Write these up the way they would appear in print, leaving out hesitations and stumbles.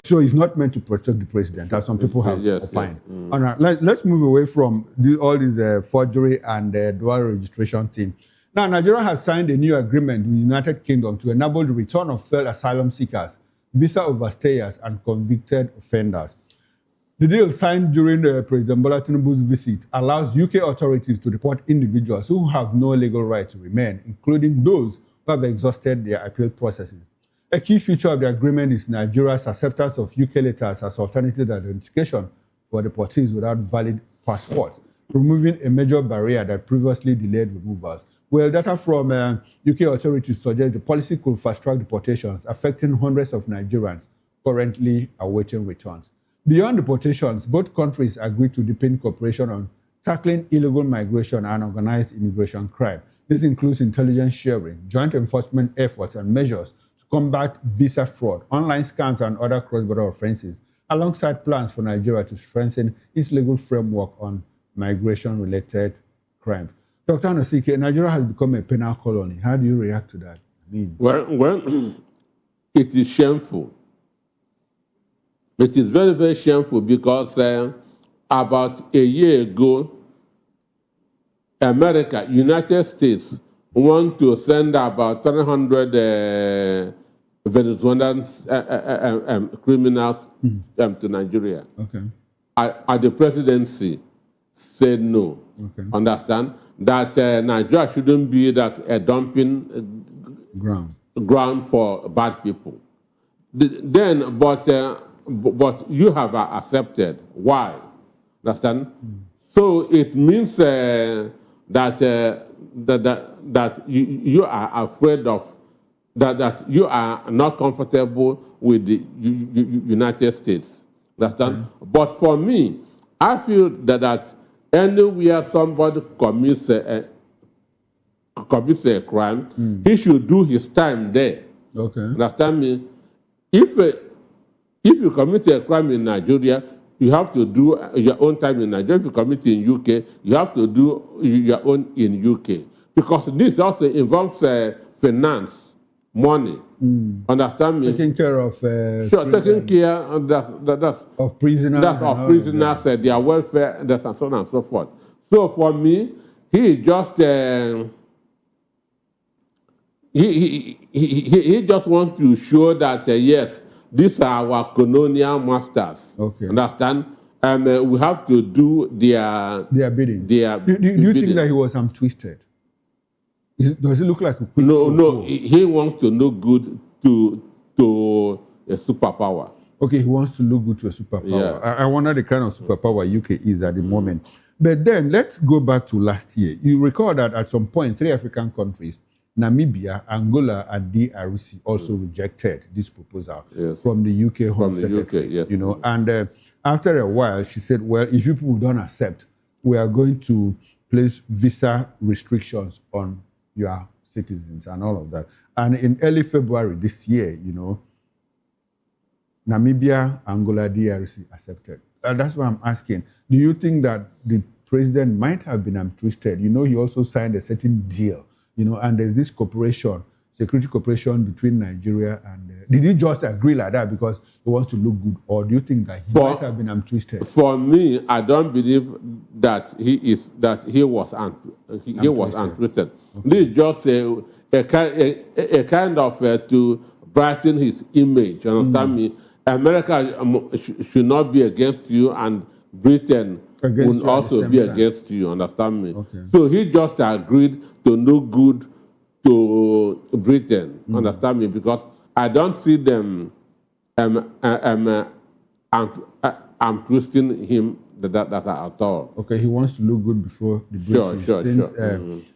So it's not meant to protect the president, as some people have opined. Yes. All right, let's move away from all this forgery and dual registration thing. Now, Nigeria has signed a new agreement with the United Kingdom to enable the return of failed asylum seekers, visa overstayers, and convicted offenders. The deal signed during President Bola Tinubu's visit allows UK authorities to deport individuals who have no legal right to remain, including those who have exhausted their appeal processes. A key feature of the agreement is Nigeria's acceptance of UK letters as alternative identification for deportees without valid passports, removing a major barrier that previously delayed removals. Well, data from UK authorities suggest the policy could fast-track deportations, affecting hundreds of Nigerians currently awaiting returns. Beyond deportations, both countries agreed to deepen cooperation on tackling illegal migration and organized immigration crime. This includes intelligence sharing, joint enforcement efforts, and measures to combat visa fraud, online scams, and other cross-border offenses, alongside plans for Nigeria to strengthen its legal framework on migration-related crimes. Dr. Anosike, Nigeria has become a penal colony. How do you react to that? Well, it is shameful. It is very, very shameful because about a year ago, United States, want to send about 300 Venezuelan criminals to Nigeria. Okay. The presidency said no. Okay. Understand? That Nigeria shouldn't be a dumping ground for bad people. But you have accepted. Why? Understand? So it means that you are afraid of that you are not comfortable with the United States. Understand? But for me, I feel that anywhere somebody commits a crime, he should do his time there. Okay. Understand me? If you commit a crime in Nigeria, you have to do your own time in Nigeria. If you commit in UK, you have to do your own in UK. Because this also involves finance, money. Understand me? Taking care of... taking care of prisoners. That's of prisoners, their welfare, and so on and so forth. So for me, he just... He just wants to show that, yes, these are our colonial masters. Okay. Understand? We have to do their bidding. Do you think that he was twisted? Does it look like a quick No. He wants to look good to a superpower. Okay, he wants to look good to a superpower. Yeah. I wonder the kind of superpower UK is at the moment. But then let's go back to last year. You recall that at some point, 3 African countries, Namibia, Angola, and DRC also rejected this proposal from the UK Home Secretary. UK, you know, and after a while, she said, "Well, if you people don't accept, we are going to place visa restrictions on your citizens and all of that." And in early February this year, you know, Namibia, Angola, DRC accepted. That's why I'm asking: do you think that the president might have been twisted? You know, he also signed a certain deal. You know, and there's this cooperation, security cooperation between Nigeria and... did he just agree like that because he wants to look good, or do you think that he might have been twisted? For me, I don't believe that he was untwisted. Okay. This is just a kind of to brighten his image. You understand me? America should not be against you, and Britain will also be against you. Understand me? Okay. So he just agreed to look good to Britain. Understand me? Because I don't see them I'm twisting him that at all. Okay, he wants to look good before the British. Sure.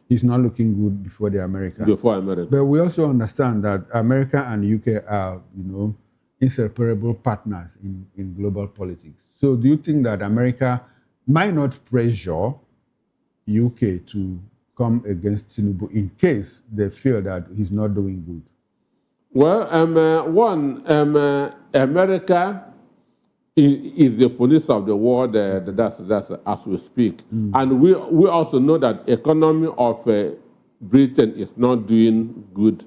He's not looking good before the Americans. Before America. But we also understand that America and UK are, you know, inseparable partners in global politics. So do you think that America might not pressure UK to come against Tinubu in case they feel that he's not doing good? Well, America is the police of the world. That's as we speak, and we also know that economy of Britain is not doing good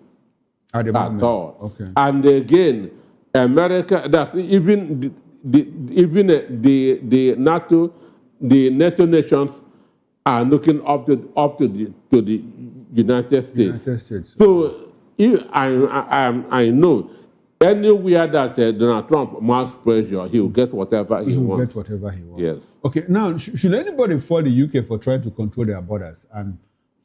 at all. Okay. And again, America, that's even the NATO nations are looking up to the United States. United States. So I know anywhere that Donald Trump mounts pressure, he will get whatever he wants. Get whatever he wants. Yes. Okay. Now, should anybody fault the UK for trying to control their borders and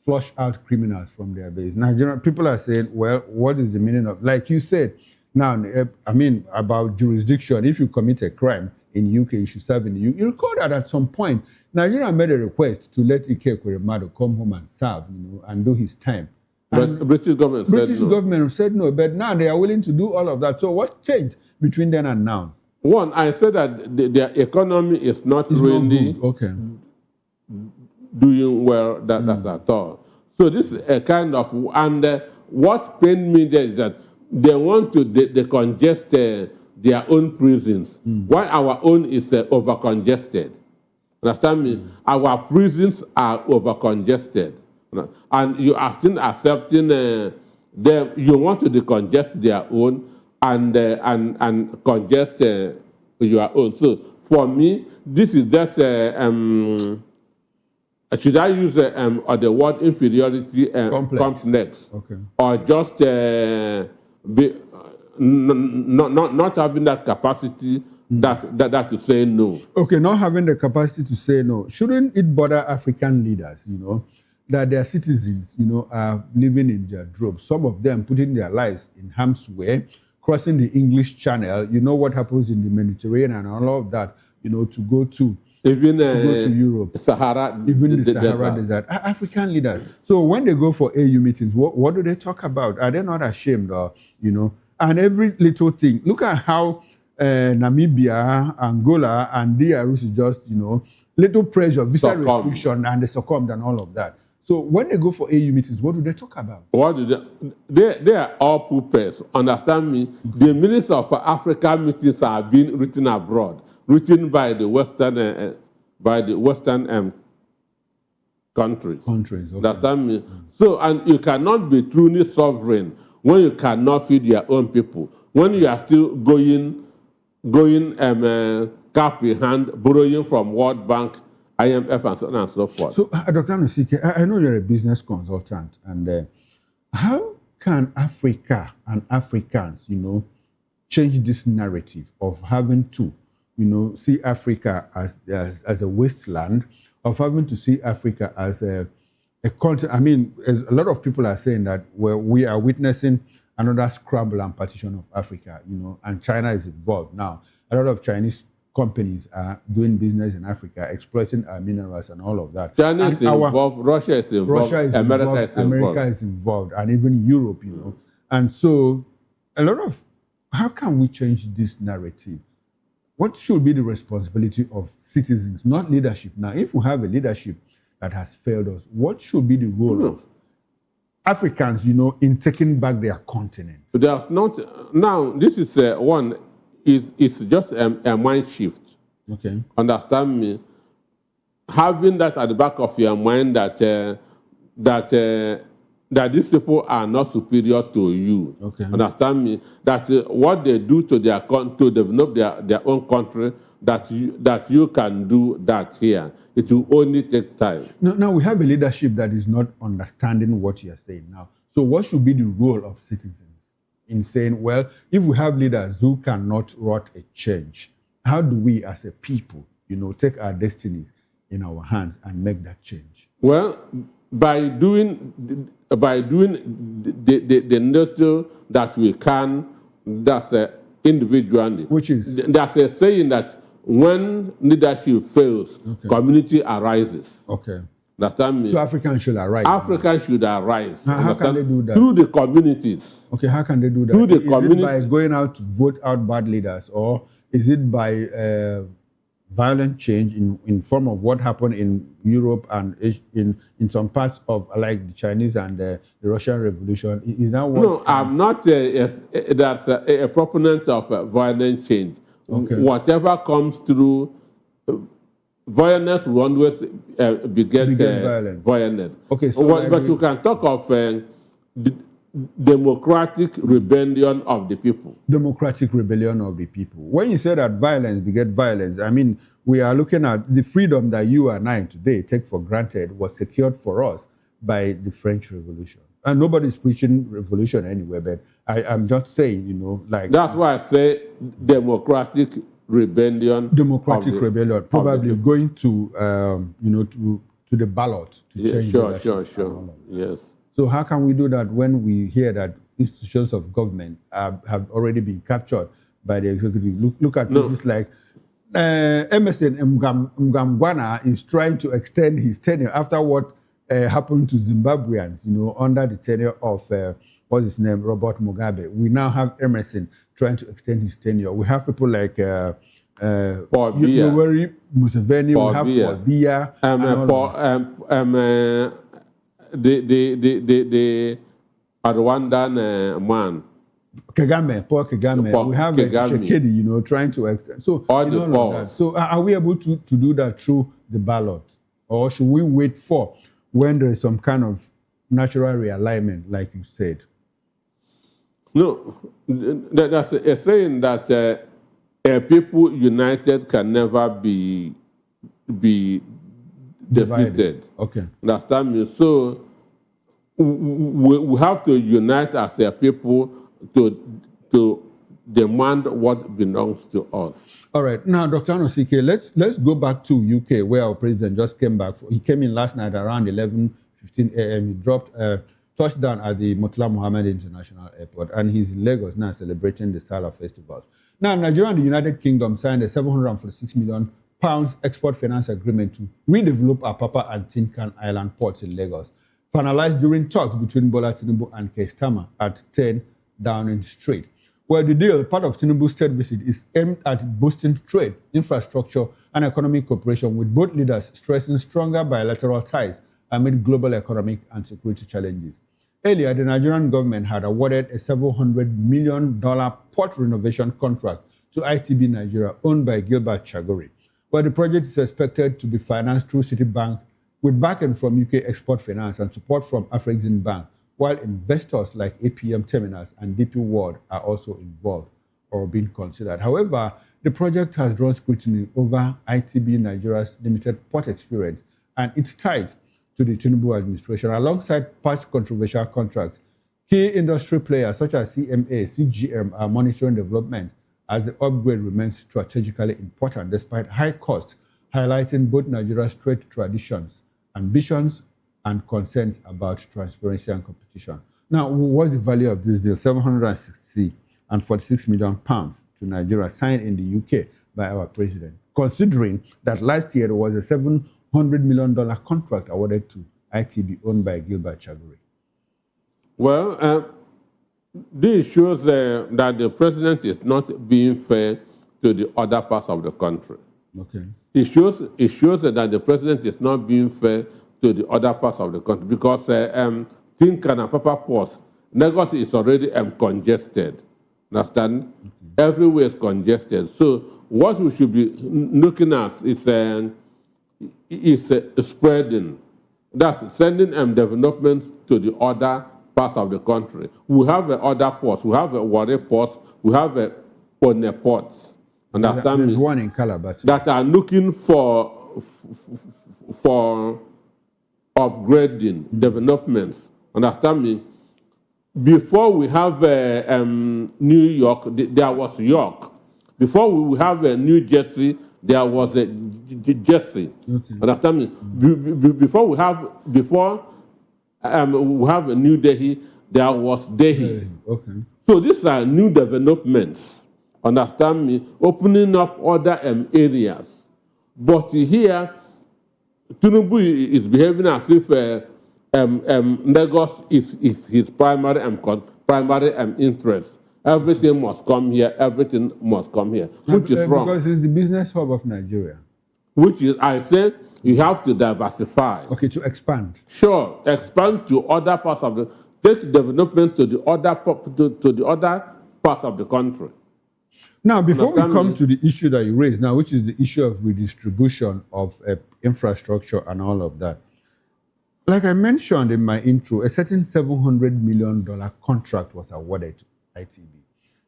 flush out criminals from their base? Nigerian people are saying, well, what is the meaning of, like you said, now, I mean, about jurisdiction, if you commit a crime in UK, you should serve in the UK. You recall that at some point, Nigeria made a request to let Ike Ekweremadu come home and serve, and do his time. And but British government said no, but now they are willing to do all of that. So what changed between then and now? One, I said that their economy is not really doing well, that's at all. So this is a kind of, and what pained me there is that they want to decongest their own prisons, while our own is over-congested. Understand me? Our prisons are over-congested. And you are still accepting them. You want to decongest their own and congest your own. So for me, this is just should I use the word inferiority comes next, or just not having that capacity that to say no? Okay, not having the capacity to say no. Shouldn't it bother African leaders, that their citizens, are living in their droves? Some of them putting their lives in harm's way, crossing the English Channel. You know what happens in the Mediterranean and all of that, to go to. Even to go to Europe, Sahara, even the Sahara Desert. African leaders. So when they go for AU meetings, what do they talk about? Are they not ashamed, or And every little thing. Look at how Namibia, Angola, and DRC is just little pressure, visa restriction, and they succumbed and all of that. So when they go for AU meetings, what do they talk about? What do they are all poopers. Understand me? The minutes of African meetings are being written abroad, written by the Western countries. Okay. Understand me? So, and you cannot be truly sovereign when you cannot feed your own people. When you are still going cap in hand, borrowing from World Bank, IMF, and so on and so forth. So, Dr. Nusike, I know you're a business consultant, and how can Africa and Africans, change this narrative of having to, see Africa as a wasteland, of having to see Africa as a continent? I mean, a lot of people are saying that we are witnessing another scramble and partition of Africa, and China is involved now. A lot of Chinese companies are doing business in Africa, exploiting our minerals and all of that. China is involved, Russia is involved, America is involved, and even Europe, And so, how can we change this narrative? What should be the responsibility of citizens, not leadership? Now, if we have a leadership that has failed us, what should be the role of Africans, in taking back their continent? There's not, now, this is one. It's just a mind shift. Okay. Understand me? Having that at the back of your mind that these people are not superior to you. Okay. Understand me? That what they do to to develop their own country, that you can do that here. It will only take time. Now we have a leadership that is not understanding what you're saying now. So what should be the role of citizens in saying, well, if we have leaders who cannot wrought a change, how do we as a people, take our destinies in our hands and make that change? Well, by doing the little that we can, that's individually. Which is? That's a saying that when leadership fails, community arises. Okay. Understand me? So Africans should arise. Africans should arise. How can they do that? Through the communities. Okay, how can they do that? Through the community. Is it by going out to vote out bad leaders, or is it by violent change in form of what happened in Europe and in some parts of like the Chinese and the Russian Revolution? Is that what? No, I'm not a proponent of violent change. Okay. Whatever comes through. Violence will always beget violence. Okay, so but you can talk of democratic rebellion of the people. Democratic rebellion of the people. When you say that violence beget violence, I mean, we are looking at the freedom that you and I today take for granted was secured for us by the French Revolution. And nobody's preaching revolution anywhere, but I'm just saying, you know, like... That's why I say democratic rebellion. Democratic rebellion, probably going to, you know, to the ballot to change Sure. Yes. So how can we do that when we hear that institutions of government have already been captured by the executive? Look at places like Emerson Mnangagwa is trying to extend his tenure after what happened to Zimbabweans, you know, under the tenure of, what's his name, Robert Mugabe. We now have Emerson trying to extend his tenure. We have people like Yoweri Museveni, we have Paul Biya. The Rwandan man. Paul Kagame. We have Tshisekedi, you know, trying to extend. So, so are we able to do that through the ballot? Or should we wait for when there is some kind of natural realignment, like you said? No, that's a saying that a people united can never be defeated. Okay. Understand me? So we have to unite as a people to demand what belongs to us. All right. Now, Dr. Anosike, let's go back to UK, where our president just came back. He came in last night around 11:15 a.m. He dropped a touchdown at the Murtala Mohammed International Airport, and he's in Lagos now celebrating the Salah festivals. Now, Nigeria and the United Kingdom signed a £746 million export finance agreement to redevelop Apapa and Tin Can Island ports in Lagos, finalized during talks between Bola Tinubu and Keir Starmer at 10 Downing Street. Well, the deal, part of Tinubu's state visit, is aimed at boosting trade, infrastructure, and economic cooperation, with both leaders stressing stronger bilateral ties amid global economic and security challenges. Earlier, the Nigerian government had awarded a $700 million port renovation contract to ITB Nigeria, owned by Gilbert Chagori. But the project is expected to be financed through Citibank, with backing from UK Export Finance and support from Afrexim Bank, while investors like APM Terminals and DP World are also involved or being considered. However, the project has drawn scrutiny over ITB Nigeria's limited port experience and its ties to the Tinubu administration, alongside past controversial contracts. Key industry players such as CMA, CGM are monitoring development as the upgrade remains strategically important despite high costs, highlighting both Nigeria's trade traditions, ambitions, and concerns about transparency and competition. Now, what's the value of this deal? £746 million to Nigeria, signed in the UK by our president, considering that last year there was a $700 million contract awarded to ITB, owned by Gilbert Chagori. Well, this shows that the president is not being fair to the other parts of the country. Okay. It shows that the president is not being fair to the other parts of the country, because Tin Can and Papa ports, Lagos is already congested. Understand? Mm-hmm. Everywhere is congested. So what we should be looking at is spreading. That's sending development to the other parts of the country. We have other ports. We have Warri ports. We have One ports. Understand me? There's one in Calabar that are looking for upgrading, developments. Understand me? Before we have New York, there was York. Before we have New Jersey, there was Jersey. Okay. Understand me? Before we have New Delhi, there was Delhi. Okay. So these are new developments. Understand me? Opening up other areas. But here, Tinubu is behaving as if Lagos is his primary interest. Everything must come here. Everything must come here, which is wrong. Because it's the business hub of Nigeria. Which is, I said, you have to diversify. Okay, to expand. Sure, expand to other parts of the. Take development to the other parts of the country. Now, before we come to the issue that you raised now, which is the issue of redistribution of infrastructure and all of that, Like I mentioned in my intro, a certain $700 million contract was awarded to ITB.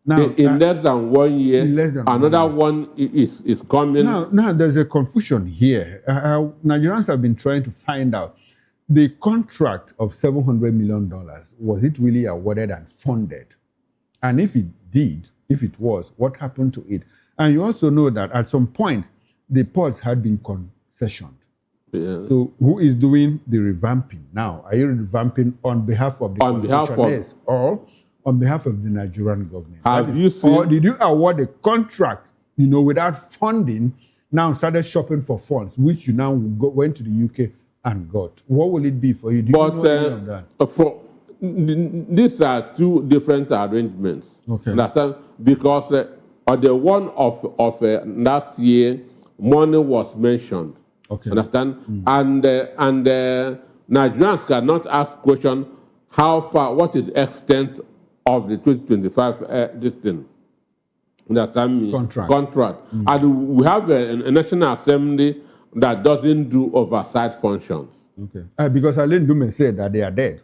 Now, in less than 1 year, another one is coming. Now there's a confusion here. Nigerians have been trying to find out the contract of $700 million, was it really awarded and funded? And if it did, if it was, what happened to it? And you also know that at some point, the ports had been concessioned. Yeah. So who is doing the revamping now? Are you revamping on behalf of the concessionaires or on behalf of the Nigerian government? Have you seen? Or did you award a contract, without funding, now started shopping for funds, which you now went to the UK and got? What will it be for you? Do you know any of that? These are two different arrangements. Okay. Understand? Because on the one of last year, money was mentioned. Okay. Understand? And Nigerians cannot ask question how far, what is the extent of the 2025 this thing. Understand me? Contract. And we have a National Assembly that doesn't do oversight functions. Okay. Because Alain Dume said that they are dead.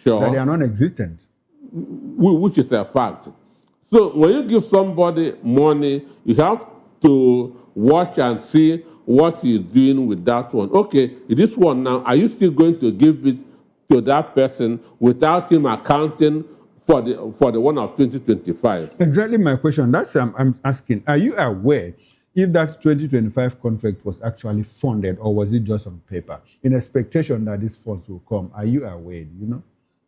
Sure. That they are non-existent. Which is a fact. So when you give somebody money, you have to watch and see what he's doing with that one. Okay, this one now, are you still going to give it to that person without him accounting for the one of 2025? Exactly my question. That's I'm asking. Are you aware if that 2025 contract was actually funded, or was it just on paper in expectation that these funds will come? Are you aware? Do you know?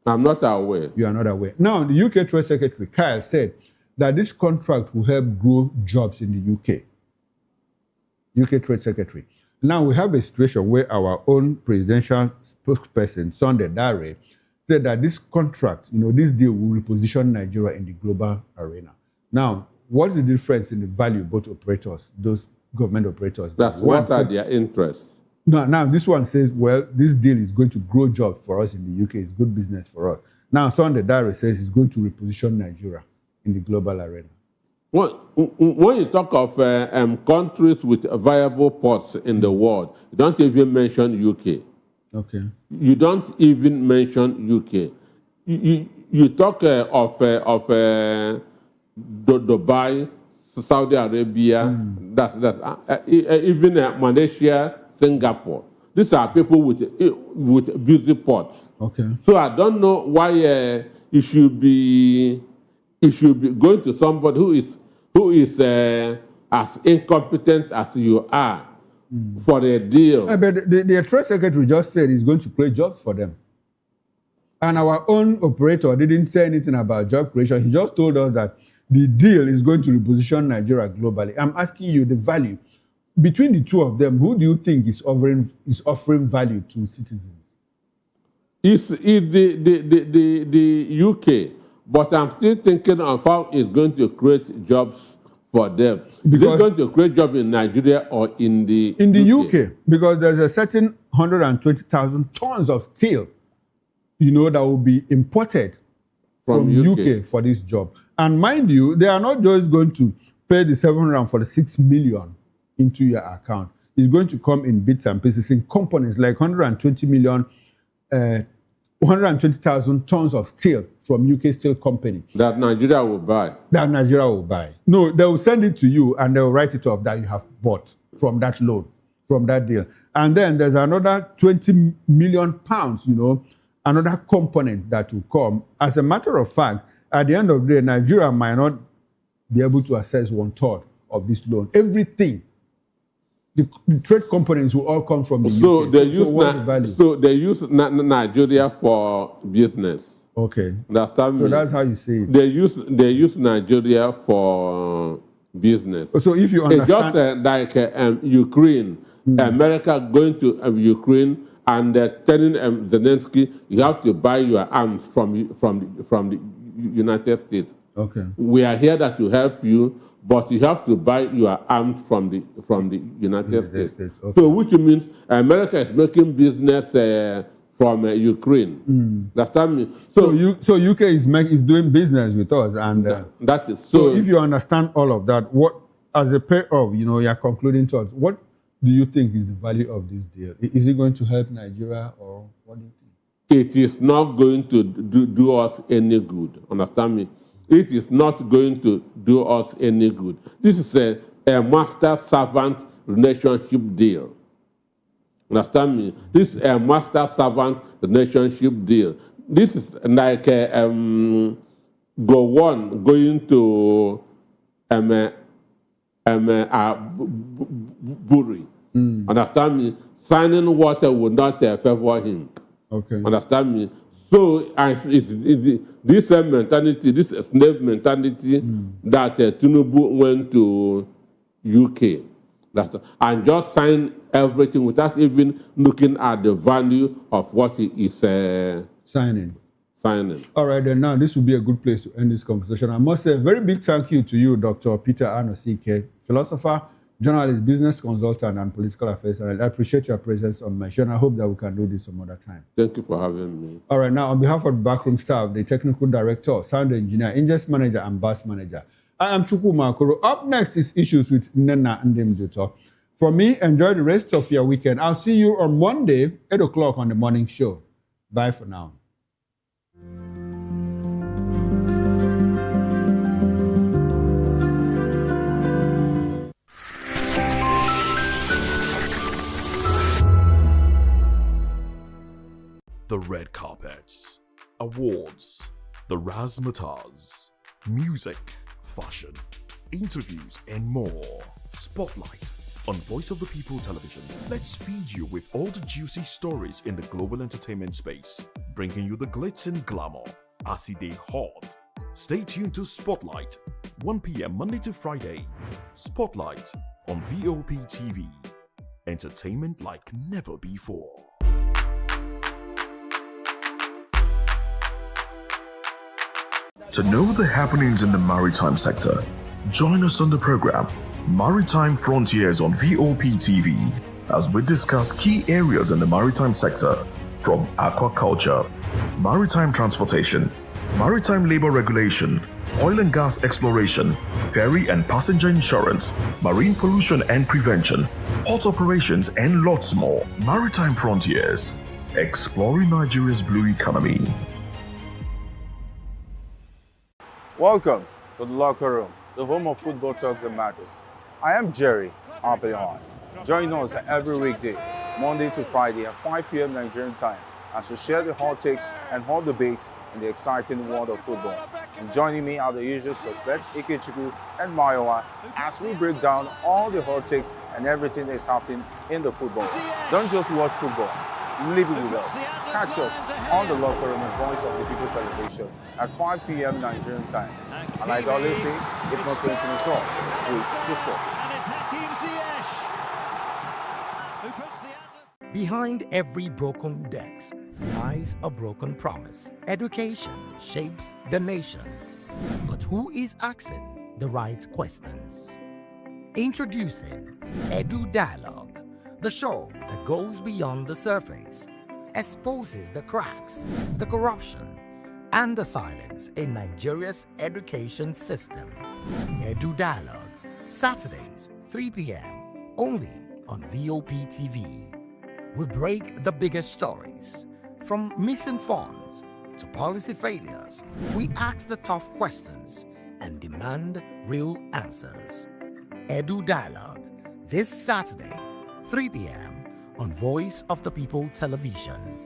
I'm not aware. You are not aware. Now, the UK Trade Secretary, Kyle, said that this contract will help grow jobs in the UK. UK Trade Secretary. Now, we have a situation where our own presidential spokesperson, Sunday Dare, said that this contract, this deal will reposition Nigeria in the global arena. Now, what's the difference in the value of both operators, those government operators? What are their interests? Now, this one says, well, this deal is going to grow jobs for us in the UK. It's good business for us. Now, Sunday Dare says it's going to reposition Nigeria in the global arena. Well, when you talk of countries with viable ports in the world, you don't even mention UK. Okay. You don't even mention UK. You talk of Dubai, Saudi Arabia, even Malaysia, Singapore. These are people with busy ports. Okay. So I don't know why it should be going to somebody who is as incompetent as you are for a deal. But the Trade Secretary just said he's going to create jobs for them. And our own operator didn't say anything about job creation. He just told us that the deal is going to reposition Nigeria globally. I'm asking you the value. Between the two of them, who do you think is offering value to citizens? It's the UK. But I'm still thinking of how it's going to create jobs for them. Is it going to create jobs in Nigeria or in the UK? Because there's a certain 120,000 tons of steel, that will be imported from UK for this job. And mind you, they are not just going to pay the 746 million into your account. It's going to come in bits and pieces, in components like 120,000 tons of steel from UK Steel Company. That Nigeria will buy. No, they will send it to you and they will write it off that you have bought from that loan, from that deal. And then there's another 20 million pounds, another component that will come. As a matter of fact, at the end of the day, Nigeria might not be able to access 1/3 of this loan. Everything, the trade components will all come from the UK. So they use Nigeria for business. Okay. Understand me? So that's how you say it. They use Nigeria for business. So if you understand, it's just like Ukraine, America going to Ukraine and telling Zelensky, you have to buy your arms from the United States. Okay. We are here to help you, but you have to buy your arms from the United States. Okay. So which means America is making business from Ukraine. Understand me? So UK is doing business with us, and that is so. If you understand all of that, what as a pair of you are concluding to us, what do you think is the value of this deal? Is it going to help Nigeria, or what do you think? It is not going to do us any good. Understand me? It is not going to do us any good. This is a master-servant relationship deal. Understand me? This is a master-servant relationship deal. This is like Gowon going to Buri. Understand me? Signing water would not favor him. Okay. Understand me? So this mentality, this slave mentality that Tinubu went to UK, and just signed everything without even looking at the value of what he is signing. All right, then now this would be a good place to end this conversation. I must say a very big thank you to you, Dr. Peter Anosike, philosopher, journalist, business consultant, and political affairs. And I appreciate your presence on my show, and I hope that we can do this some other time. Thank you for having me. All right, now on behalf of the backroom staff, the technical director, sound engineer, ingest manager, and bus manager, I am Chukwu Makoro. Up next is Issues with Nena Ndemjoto. For me, enjoy the rest of your weekend. I'll see you on Monday, 8 o'clock on the morning show. Bye for now. The red carpets, awards, the razzmatazz, music, fashion, interviews, and more. Spotlight on Voice of the People Television. Let's feed you with all the juicy stories in the global entertainment space, bringing you the glitz and glamour as they hot. Stay tuned to Spotlight, 1 p.m. Monday to Friday. Spotlight on VOP TV. Entertainment like never before. To know the happenings in the maritime sector, join us on the program Maritime Frontiers on VOP TV as we discuss key areas in the maritime sector from aquaculture, maritime transportation, maritime labor regulation, oil and gas exploration, ferry and passenger insurance, marine pollution and prevention, port operations, and lots more. Maritime Frontiers, exploring Nigeria's blue economy. Welcome to the locker room, the home of football talk that matters. I am Jerry Apelon. Join us every weekday, Monday to Friday at 5 p.m. Nigerian time, as we share the hot takes and hot debates in the exciting world of football. And joining me are the usual suspects, Ikechukwu and Mayowa, as we break down all the hot takes and everything that's happening in the football. Don't just watch football, live it with us. Catch us on the locker room and Voice of the People Television at 5 p.m. Nigerian time. And like I always say, if not 20 minutes off, with the sport. Behind every broken desk lies a broken promise. Education shapes the nations. But who is asking the right questions? Introducing Edu Dialogue, the show that goes beyond the surface, exposes the cracks, the corruption, and the silence in Nigeria's education system. Edu Dialogue, Saturdays, 3 p.m., only on VOP TV. We break the biggest stories, from missing funds to policy failures. We ask the tough questions and demand real answers. Edu Dialogue, this Saturday, 3 p.m. on Voice of the People Television.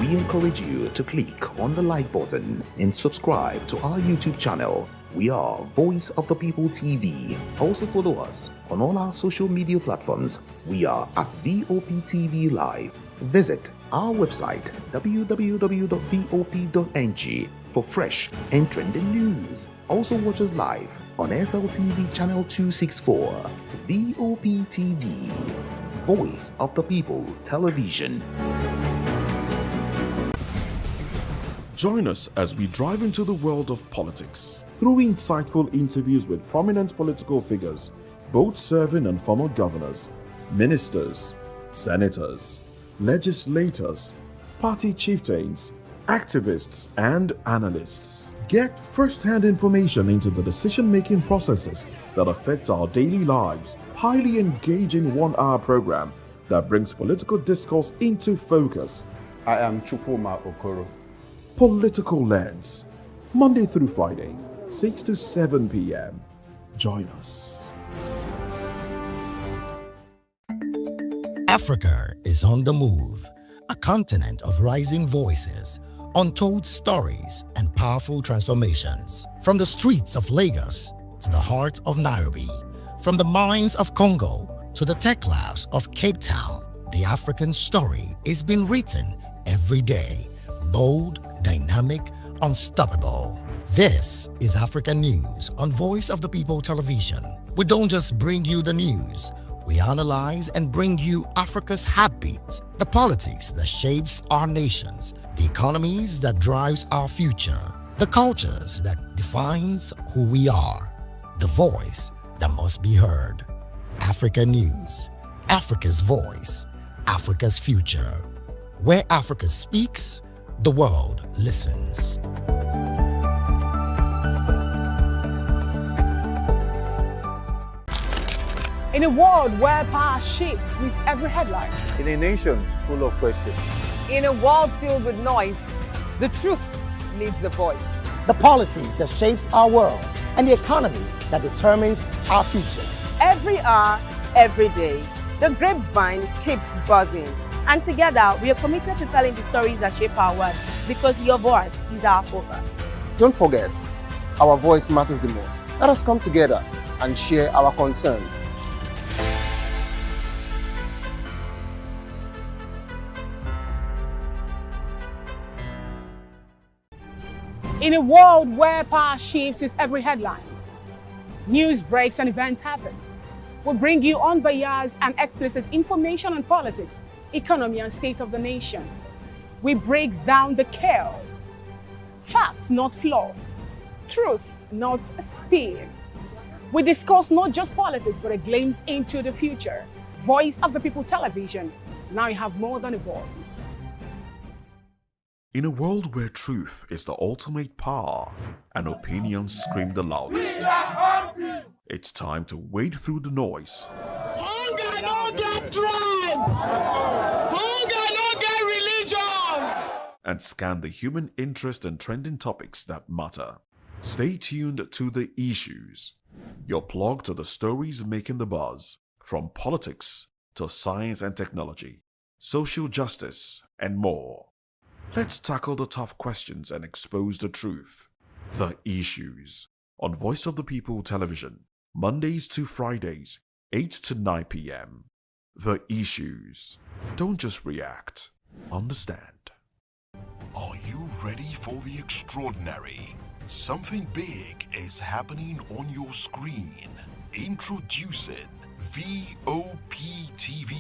we encourage you to click on the like button and subscribe to our YouTube channel. We are Voice of the People TV. Also follow us on all our social media platforms. We are at VOPTV Live. Visit our website www.vop.ng for fresh and trending news. Also watch us live on SLTV channel 264. VOPTV, Voice of the People Television. Join us as we drive into the world of politics through insightful interviews with prominent political figures, both serving and former governors, ministers, senators, legislators, party chieftains, activists, and analysts. Get first-hand information into the decision-making processes that affect our daily lives. Highly engaging one-hour program that brings political discourse into focus. I am Chukwuma Okoro. Political Lens, Monday through Friday, 6 to 7 p.m. Join us. Africa is on the move, a continent of rising voices, untold stories, and powerful transformations. From the streets of Lagos to the heart of Nairobi, from the mines of Congo to the tech labs of Cape Town, the African story is being written every day. Bold, dynamic, unstoppable. This is African News on Voice of the People Television. We don't just bring you the news. We analyze and bring you Africa's heartbeat, the politics that shapes our nations, the economies that drives our future, the cultures that defines who we are, the voice that must be heard. Africa News, Africa's voice, Africa's future. Where Africa speaks, the world listens. In a world where power shifts with every headline. In a nation full of questions. In a world filled with noise, the truth needs a voice. The policies that shapes our world and the economy that determines our future. Every hour, every day, the grapevine keeps buzzing. And together, we are committed to telling the stories that shape our world, because your voice is our focus. Don't forget, our voice matters the most. Let us come together and share our concerns. In a world where power shifts with every headlines, news breaks and events happens, we bring you unbiased and explicit information on politics, economy, and state of the nation. We break down the chaos. Facts, not fluff. Truth, not spin. We discuss not just politics, but a glimpse into the future. Voice of the People Television. Now you have more than a voice. In a world where truth is the ultimate power and opinions scream the loudest, it's time to wade through the noise. Hunger no get tribe! Hunger no get religion! And scan the human interest and trending topics that matter. Stay tuned to The Issues, your plug to the stories making the buzz, from politics to science and technology, social justice, and more. Let's tackle the tough questions and expose the truth. The Issues, on Voice of the People Television, Mondays to Fridays, 8 to 9 p.m. The Issues. Don't just react, understand. Are you ready for the extraordinary? Something big is happening on your screen. Introducing VOPTV.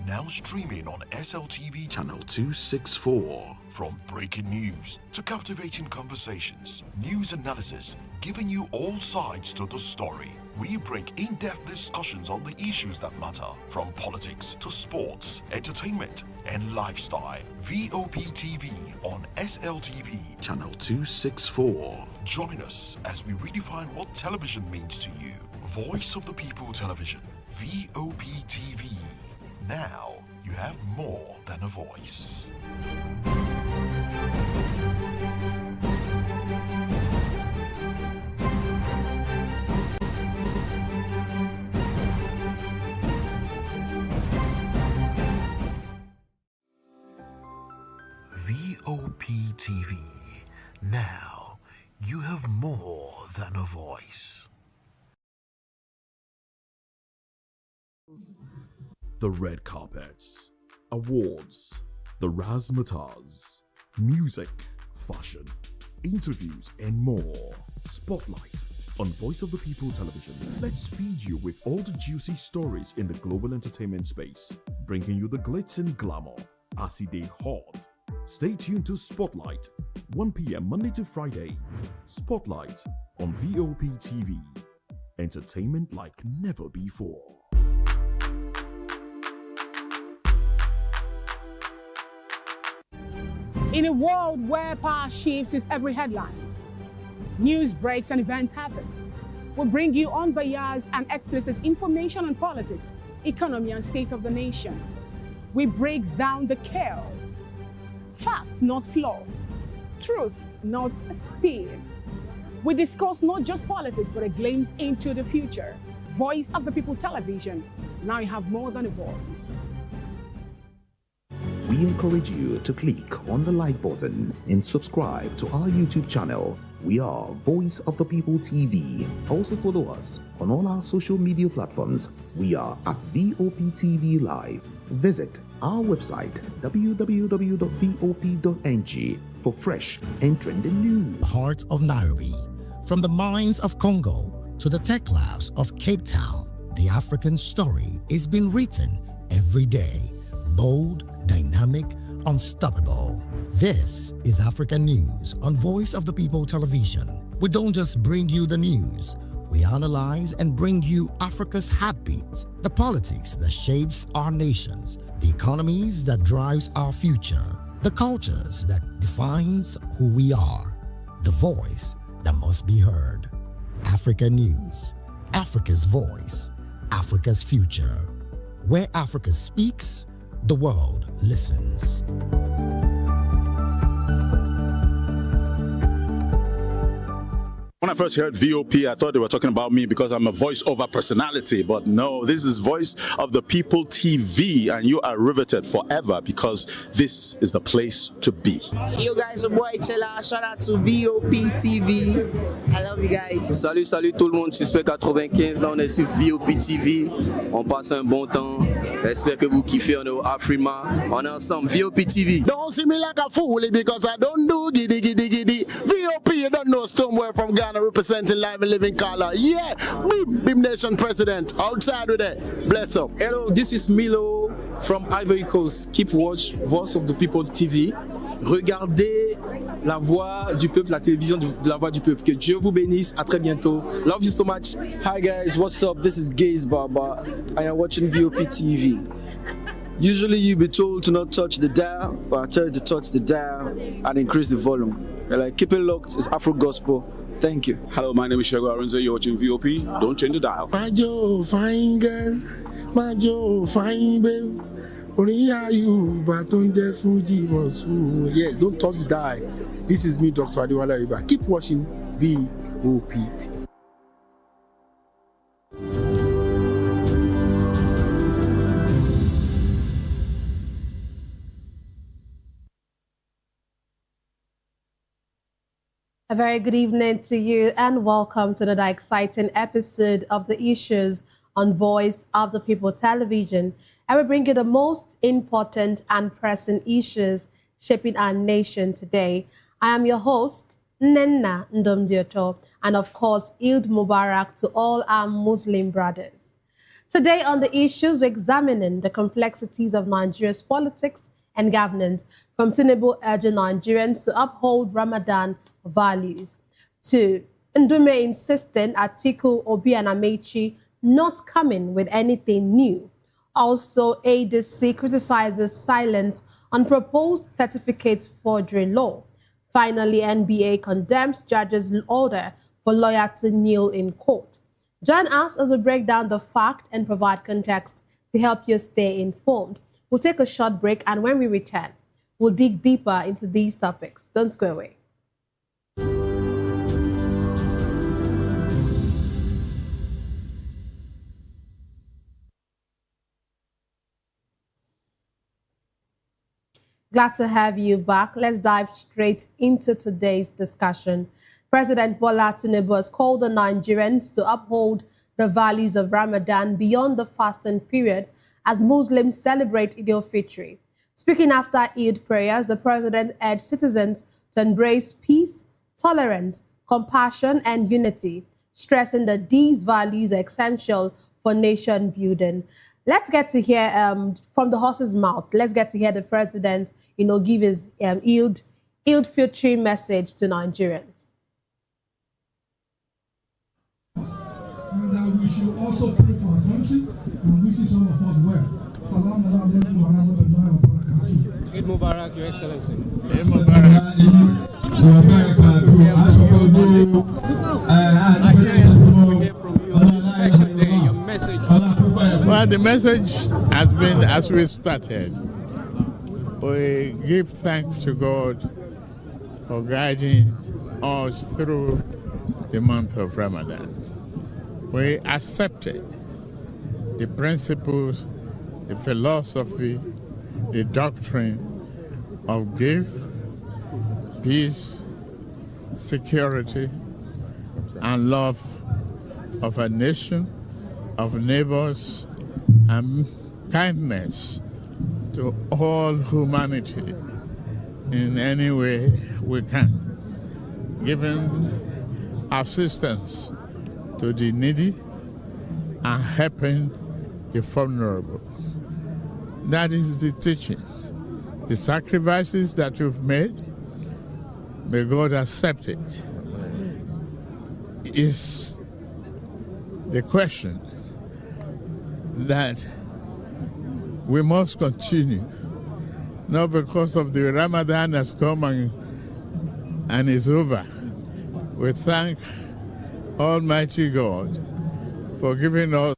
Now streaming on SLTV channel 264. From breaking news to captivating conversations, news analysis, giving you all sides to the story. We break in-depth discussions on the issues that matter, from politics to sports, entertainment, and lifestyle. VOPTV on SLTV channel 264. Join us as we redefine what television means to you. Voice of the People Television, VOPTV. Now you have more than a voice. VOP TV. Now, you have more than a voice. The red carpets, awards, the razzmatazz, music, fashion, interviews, and more. Spotlight on Voice of the People Television. Let's feed you with all the juicy stories in the global entertainment space, bringing you the glitz and glamour as it is hot. Stay tuned to Spotlight, 1 p.m. Monday to Friday. Spotlight on VOP TV. Entertainment like never before. In a world where power shifts with every headlines, news breaks and events happens, we bring you unbiased and explicit information on politics, economy, and state of the nation. We break down the chaos. Facts, not fluff. Truth, not spin. We discuss not just politics, but a glimpse into the future. Voice of the People Television. Now you have more than a voice. We encourage you to click on the like button and subscribe to our YouTube channel. We are Voice of the People TV. Also follow us on all our social media platforms. We are at VOP TV Live. Visit our website www.vop.ng for fresh and trending news. Heart of Nairobi, from the mines of Congo to the tech labs of Cape Town, the African story is being written every day. Bold, dynamic, unstoppable. This is African News on Voice of the People Television. We don't just bring you the news. We analyze and bring you Africa's heartbeat, the politics that shapes our nations, the economies that drives our future, the cultures that defines who we are, the voice that must be heard. Africa News, Africa's voice, Africa's future. Where Africa speaks, the world listens. When I first heard VOP, I thought they were talking about me because I'm a voiceover personality. But no, this is Voice of the People TV, and you are riveted forever because this is the place to be. Yo guys, your boy Chella. Shout out to VOP TV. I love you guys. Salut, salut tout le monde. Suspect 95. Là, on est sur VOP TV. On passe un bon temps. J'espère que vous kiffez. On est au Afrima. On est ensemble. VOP TV. Don't see me like a fool because I don't do giddy giddy giddy. VOP, you don't know somewhere from Ghana representing live and living color. Yeah, Beam Nation President. Outside with it. Bless up. Hello, this is Milo from Ivory Coast. Keep watch Voice of the People TV. Regardez la voix du peuple, la télévision de la voix du peuple. Que Dieu vous bénisse. À très bientôt. Love you so much. Hi guys, what's up? This is Gaze Baba. I am watching VOP TV. Usually you be told to not touch the dial, but I tell you to touch the dial and increase the volume. You're like, keep it locked. It's Afro Gospel. Thank you. Hello, my name is Shego Aronzo. You're watching VOP. Don't change the dial. My Joe, fine girl. My Joe, fine babe. Only are you, but on the Fuji was. Yes, don't touch the dial. This is me, Dr. Adiwala Iba. Keep watching VOP TV. A very good evening to you and welcome to another exciting episode of the Issues on Voice of the People Television. And we bring you the most important and pressing issues shaping our nation today. I am your host, Nenna Ndomdioto, and of course, Eid Mubarak to all our Muslim brothers. Today on the Issues, we're examining the complexities of Nigeria's politics and governance, from Tinubu urging Nigerians to uphold Ramadan values, to Ndume insisting Atiku, Obi and Amechi not coming with anything new. Also, ADC criticizes silence on proposed certificate forgery law. Finally, NBA condemns judge's order for lawyer to kneel in court. Join us as we break down the fact and provide context to help you stay informed. We'll take a short break, and when we return, we'll dig deeper into these topics. Don't go away. Glad to have you back. Let's dive straight into today's discussion. President Bola Tinubu has called on Nigerians to uphold the values of Ramadan beyond the fasting period as Muslims celebrate Eid al-Fitr. Speaking after Eid prayers, the president urged citizens to embrace peace, tolerance, compassion, and unity, stressing that these values are essential for nation building. Let's get to hear from the horse's mouth. Let's get to hear the president, give his Eid Fitr message to Nigerians. And we should also pray for our country and wish all of us well. Salam alaikum wa rahmatullahi wa barakatuh. Eid Mubarak, Your Excellency. Eid Mubarak. Well, the message has been as we started. We give thanks to God for guiding us through the month of Ramadan. We accepted the principles, the philosophy, the doctrine of give, peace, security, and love of a nation, of neighbors, and kindness to all humanity in any way we can, giving assistance to the needy and helping the vulnerable. That is the teaching. The sacrifices that you've made, may God accept it. Is the question that we must continue, not because of the Ramadan has come and is over. We thank Almighty God for giving us,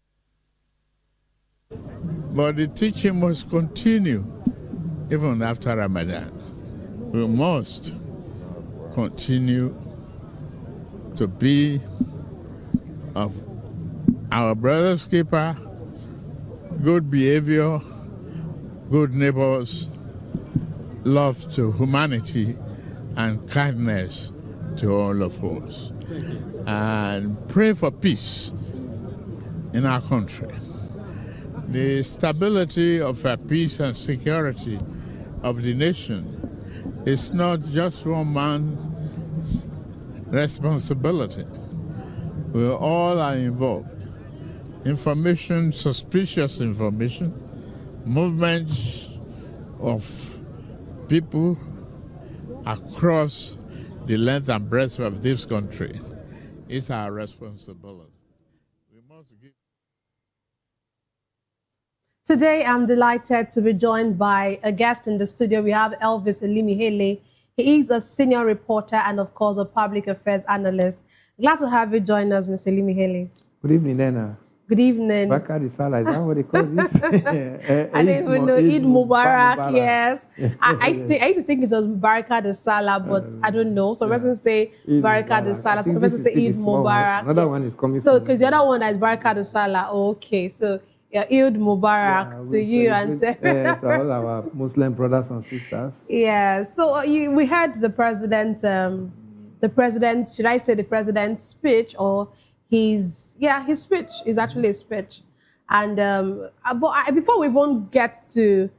but the teaching must continue even after Ramadan. We must continue to be of our brother's keeper, good behavior, good neighbors, love to humanity, and kindness to all of us. And pray for peace in our country. The stability of peace and security of the nation is not just one man's responsibility. We all are involved. Information, suspicious information, movements of people across the length and breadth of this country is our responsibility. We must give. Today, I'm delighted to be joined by a guest in the studio. We have Elvis Elimihele. He is a senior reporter and, of course, a public affairs analyst. Glad to have you join us, Mr. Elimihele. Good evening, Nena. Good evening. Baraka di Salah, is that what they call this? I didn't even know. Eid Mubarak, yes. I used to think it was Baraka de Salah, but I don't know. So person say Baraka de Salah, some person say Eid Mubarak. Another one is coming so soon. because the other one is Baraka de Salah. Okay, so yeah, Eid Mubarak to you and to all our Muslim brothers and sisters. Yeah, so we heard the president, should I say the president's speech or his speech is actually a speech. And but before we even get to,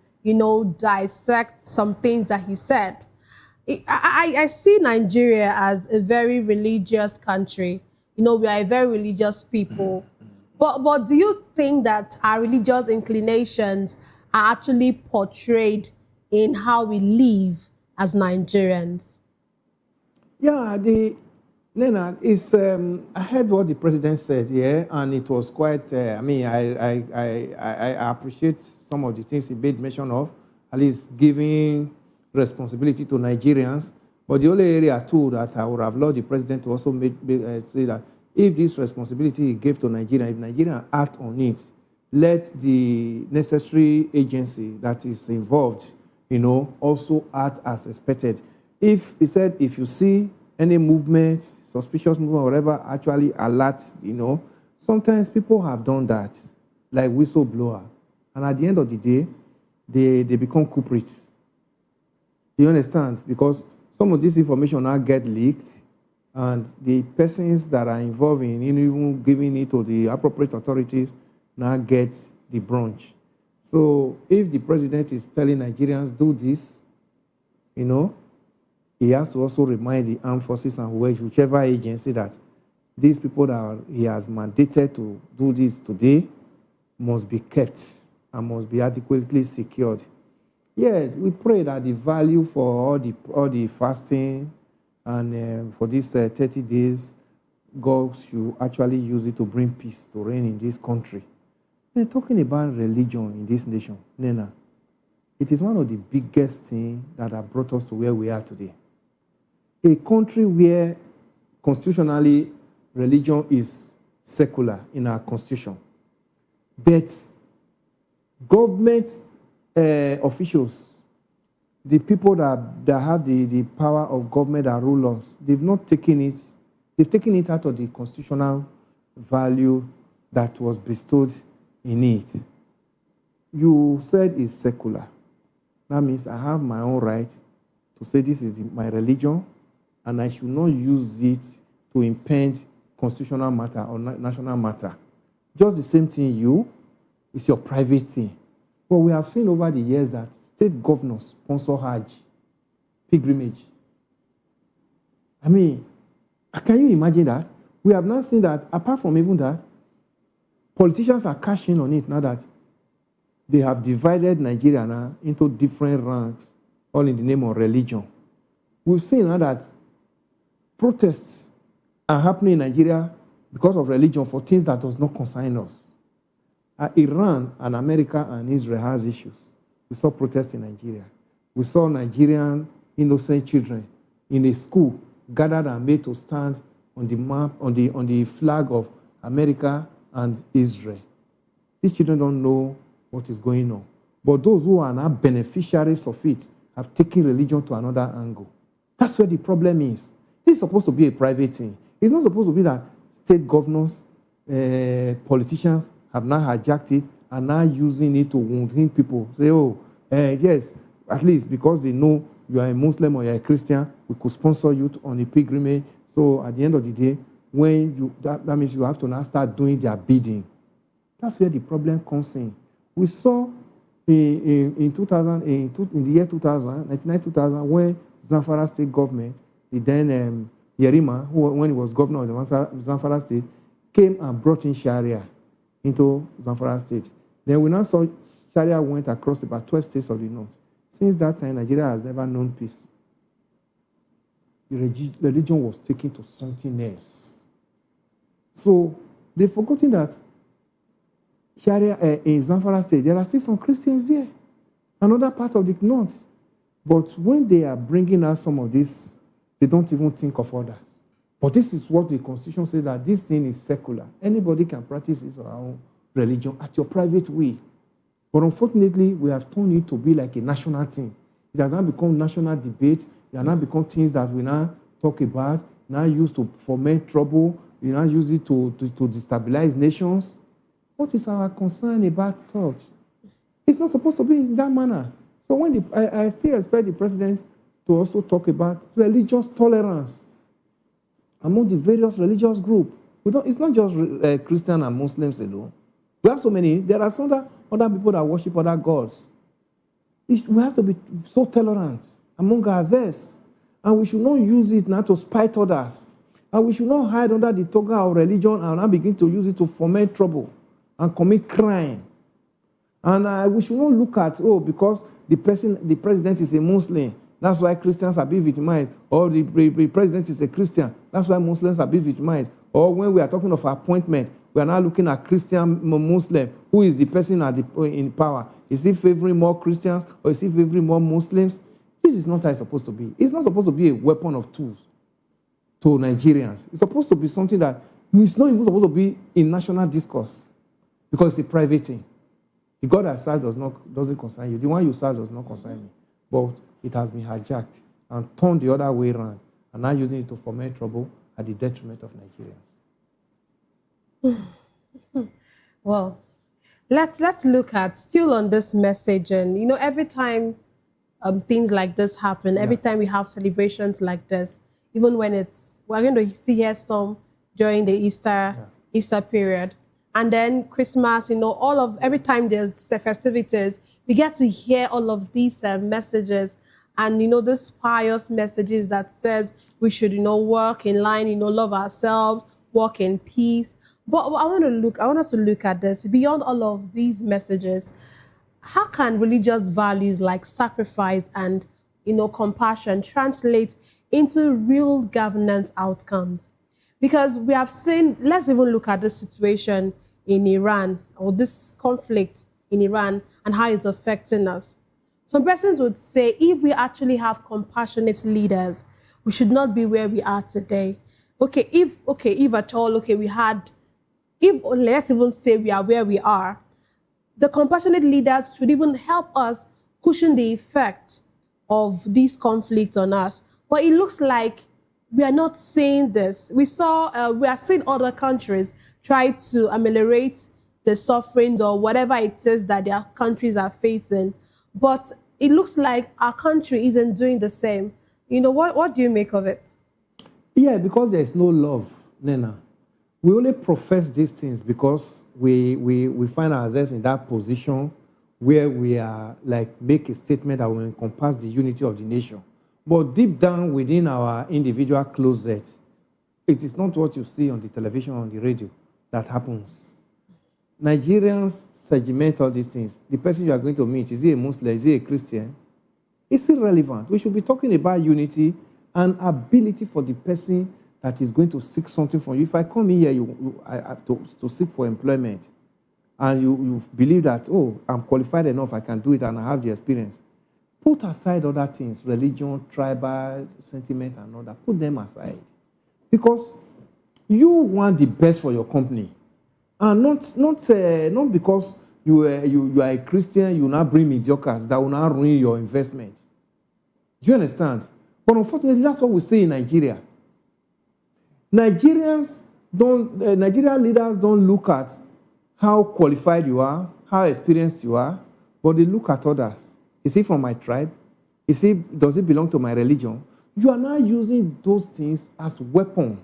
dissect some things that he said, I see Nigeria as a very religious country. We are a very religious people. But do you think that our religious inclinations are actually portrayed in how we live as Nigerians? Yeah, Nena, I heard what the president said, and it was quite, I appreciate some of the things he made mention of, at least giving responsibility to Nigerians. But the only area, too, that I would have loved the president to also say that if this responsibility he gave to Nigeria, if Nigeria act on it, let the necessary agency that is involved, also act as expected. If he said, if you see any movement, suspicious movement, or whatever, actually alert, sometimes people have done that, like whistleblower. And at the end of the day, they become culprits. You understand? Because some of this information now get leaked, and the persons that are involved in even giving it to the appropriate authorities now get the brunch. So if the president is telling Nigerians do this, you know, he has to also remind the armed forces and whichever agency that these people that he has mandated to do this today must be kept and must be adequately secured. Yeah, we pray that the value for all the fasting and for these 30 days, God should actually use it to bring peace to reign in this country. We're talking about religion in this nation, Nena. It is one of the biggest things that have brought us to where we are today. A country where constitutionally religion is secular in our constitution, but government officials, the people that have the power of government that rule us, they've not taken it, they've taken it out of the constitutional value that was bestowed in it. You said it's secular. That means I have my own right to say this is my religion, and I should not use it to impede constitutional matter or national matter. Just the same thing it's your private thing. But we have seen over the years that state governors sponsor Hajj, pilgrimage. I mean, can you imagine that? We have now seen that, apart from even that, politicians are cashing on it now that they have divided Nigeria now into different ranks, all in the name of religion. We've seen now that protests are happening in Nigeria because of religion for things that does not concern us. Iran and America and Israel has issues. We saw protests in Nigeria. We saw Nigerian innocent children in a school gathered and made to stand on the map, on the flag of America and Israel. These children don't know what is going on. But those who are now beneficiaries of it have taken religion to another angle. That's where the problem is. This is supposed to be a private thing. It's not supposed to be that state governors, politicians have now hijacked it and now using it to wound people. Say, yes, at least because they know you are a Muslim or you are a Christian, we could sponsor you on a pilgrimage. So at the end of the day, when that means you have to now start doing their bidding. That's where the problem comes in. We saw in the year 2000, when Zamfara state government, then Yerima, when he was governor of the Zamfara state, came and brought in Sharia into Zamfara state. Then we now saw Sharia went across about 12 states of the north. Since that time, Nigeria has never known peace. The religion was taken to something else. So they've forgotten that Sharia in Zamfara state, there are still some Christians there, another part of the north. But when they are bringing out some of this, they don't even think of others. But this is what the Constitution says, that this thing is secular. Anybody can practice his or her own religion at your private way. But unfortunately, we have turned it to be like a national thing. It has now become national debate. It has now become things that we now talk about, now used to foment trouble. We now use it to destabilize nations. What is our concern about church? It's not supposed to be in that manner. So when I still expect the president to also talk about religious tolerance among the various religious groups. It's not just Christian and Muslims alone. We have so many. There are some other people that worship other gods. We have to be so tolerant among ourselves. And we should not use it now to spite others. And we should not hide under the toga of religion and now begin to use it to foment trouble and commit crime. And we should not look at, because the president is a Muslim, that's why Christians are being victimized. Or the president is a Christian, that's why Muslims are being victimized. Or when we are talking of appointment, we are now looking at Christian Muslim. Who is the person in power? Is he favoring more Christians or is he favoring more Muslims? This is not how it's supposed to be. It's not supposed to be a weapon of tools to Nigerians. It's supposed to be something that it's not even supposed to be in national discourse because it's a private thing. The God I serve doesn't concern you. The one you serve does not concern me. But it has been hijacked and turned the other way around and now using it to foment trouble at the detriment of Nigerians. Well, let's look at still on this message, and every time things like this happen, every time we have celebrations like this, even when we're going to still hear some during the Easter period. And then Christmas, every time there's festivities, we get to hear all of these messages and, these pious messages that says we should, work in line, love ourselves, walk in peace. But I want us to look at this. Beyond all of these messages, how can religious values like sacrifice and, compassion translate into real governance outcomes? Because we have seen, let's even look at the situation in Iran, or this conflict in Iran and how it's affecting us. Some persons would say if we actually have compassionate leaders, we should not be where we are today. If at all, let's even say we are where we are, the compassionate leaders should even help us cushion the effect of these conflicts on us. But it looks like we are not seeing this. We are seeing other countries try to ameliorate the sufferings or whatever it is that their countries are facing. But it looks like our country isn't doing the same. What do you make of it? Yeah, because there's no love, Nena. We only profess these things because we find ourselves in that position where we are make a statement that will encompass the unity of the nation. But deep down within our individual closet, it is not what you see on the television or on the radio that happens. Nigerians segment all these things. The person you are going to meet, is he a Muslim, is he a Christian? It's irrelevant. We should be talking about unity and ability for the person that is going to seek something from you. If I come in here to seek for employment, and you believe that, I'm qualified enough, I can do it, and I have the experience, put aside other things, religion, tribal sentiment, and all that. Put them aside. Because you want the best for your company. And not because you are a Christian, you now bring mediocres that will now ruin your investment. Do you understand? But unfortunately, that's what we see in Nigeria. Nigerian leaders don't look at how qualified you are, how experienced you are, but they look at others. Is he from my tribe? Does he belong to my religion? You are now using those things as weapons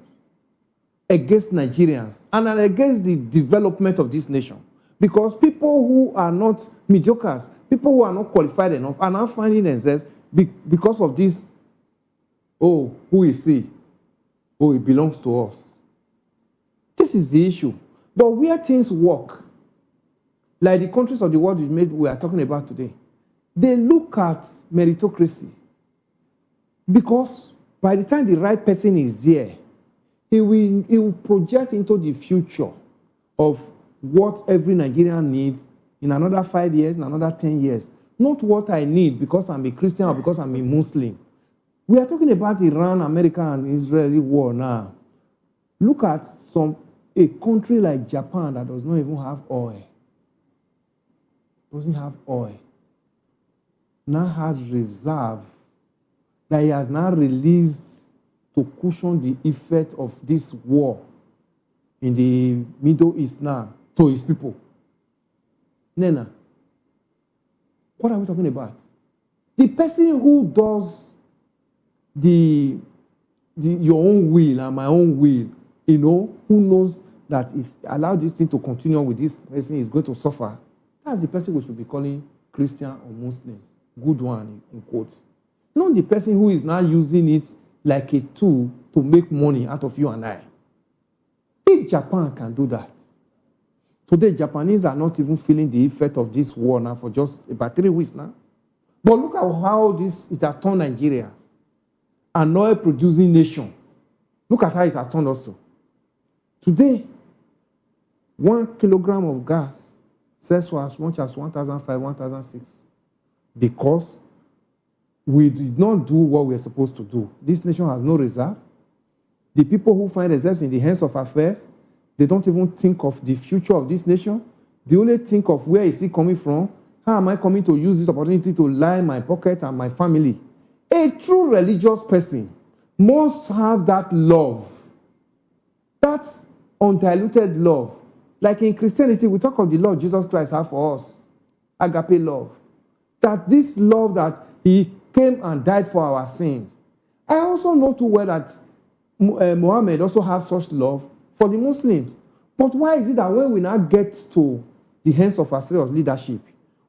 against Nigerians and against the development of this nation. Because people who are not mediocres, people who are not qualified enough, are now finding themselves because of this, who is he? It belongs to us. This is the issue. But where things work, like the countries of the world we are talking about today, they look at meritocracy. Because by the time the right person is there, he will project into the future of what every Nigerian needs in another 5 years, in another 10 years. Not what I need because I'm a Christian or because I'm a Muslim. We are talking about Iran, America, and Israeli war now. Look at a country like Japan that does not even have oil. Doesn't have oil. Now has reserve that he has now released to cushion the effect of this war in the Middle East now to his people. Nena, what are we talking about? The person who does your own will and my own will, who knows that if I allow this thing to continue with this person is going to suffer, that's the person we should be calling Christian or Muslim. Good one, in quotes. Not the person who is now using it like a tool to make money out of you and I. If Japan can do that, today Japanese are not even feeling the effect of this war now for just about 3 weeks now. But look at how it has turned Nigeria, an oil-producing nation. Look at how it has turned us to. Today, 1 kilogram of gas sells for as much as 1,500, 1,600. Because we did not do what we are supposed to do. This nation has no reserve. The people who find themselves in the hands of affairs, they don't even think of the future of this nation. They only think of where is it coming from? How am I coming to use this opportunity to line my pocket and my family? A true religious person must have that love. That's undiluted love. Like in Christianity, we talk of the love Jesus Christ has for us. Agape love. That this love that He came and died for our sins. I also know too well that Muhammad also has such love for the Muslims. But why is it that when we now get to the hands of our serious leadership,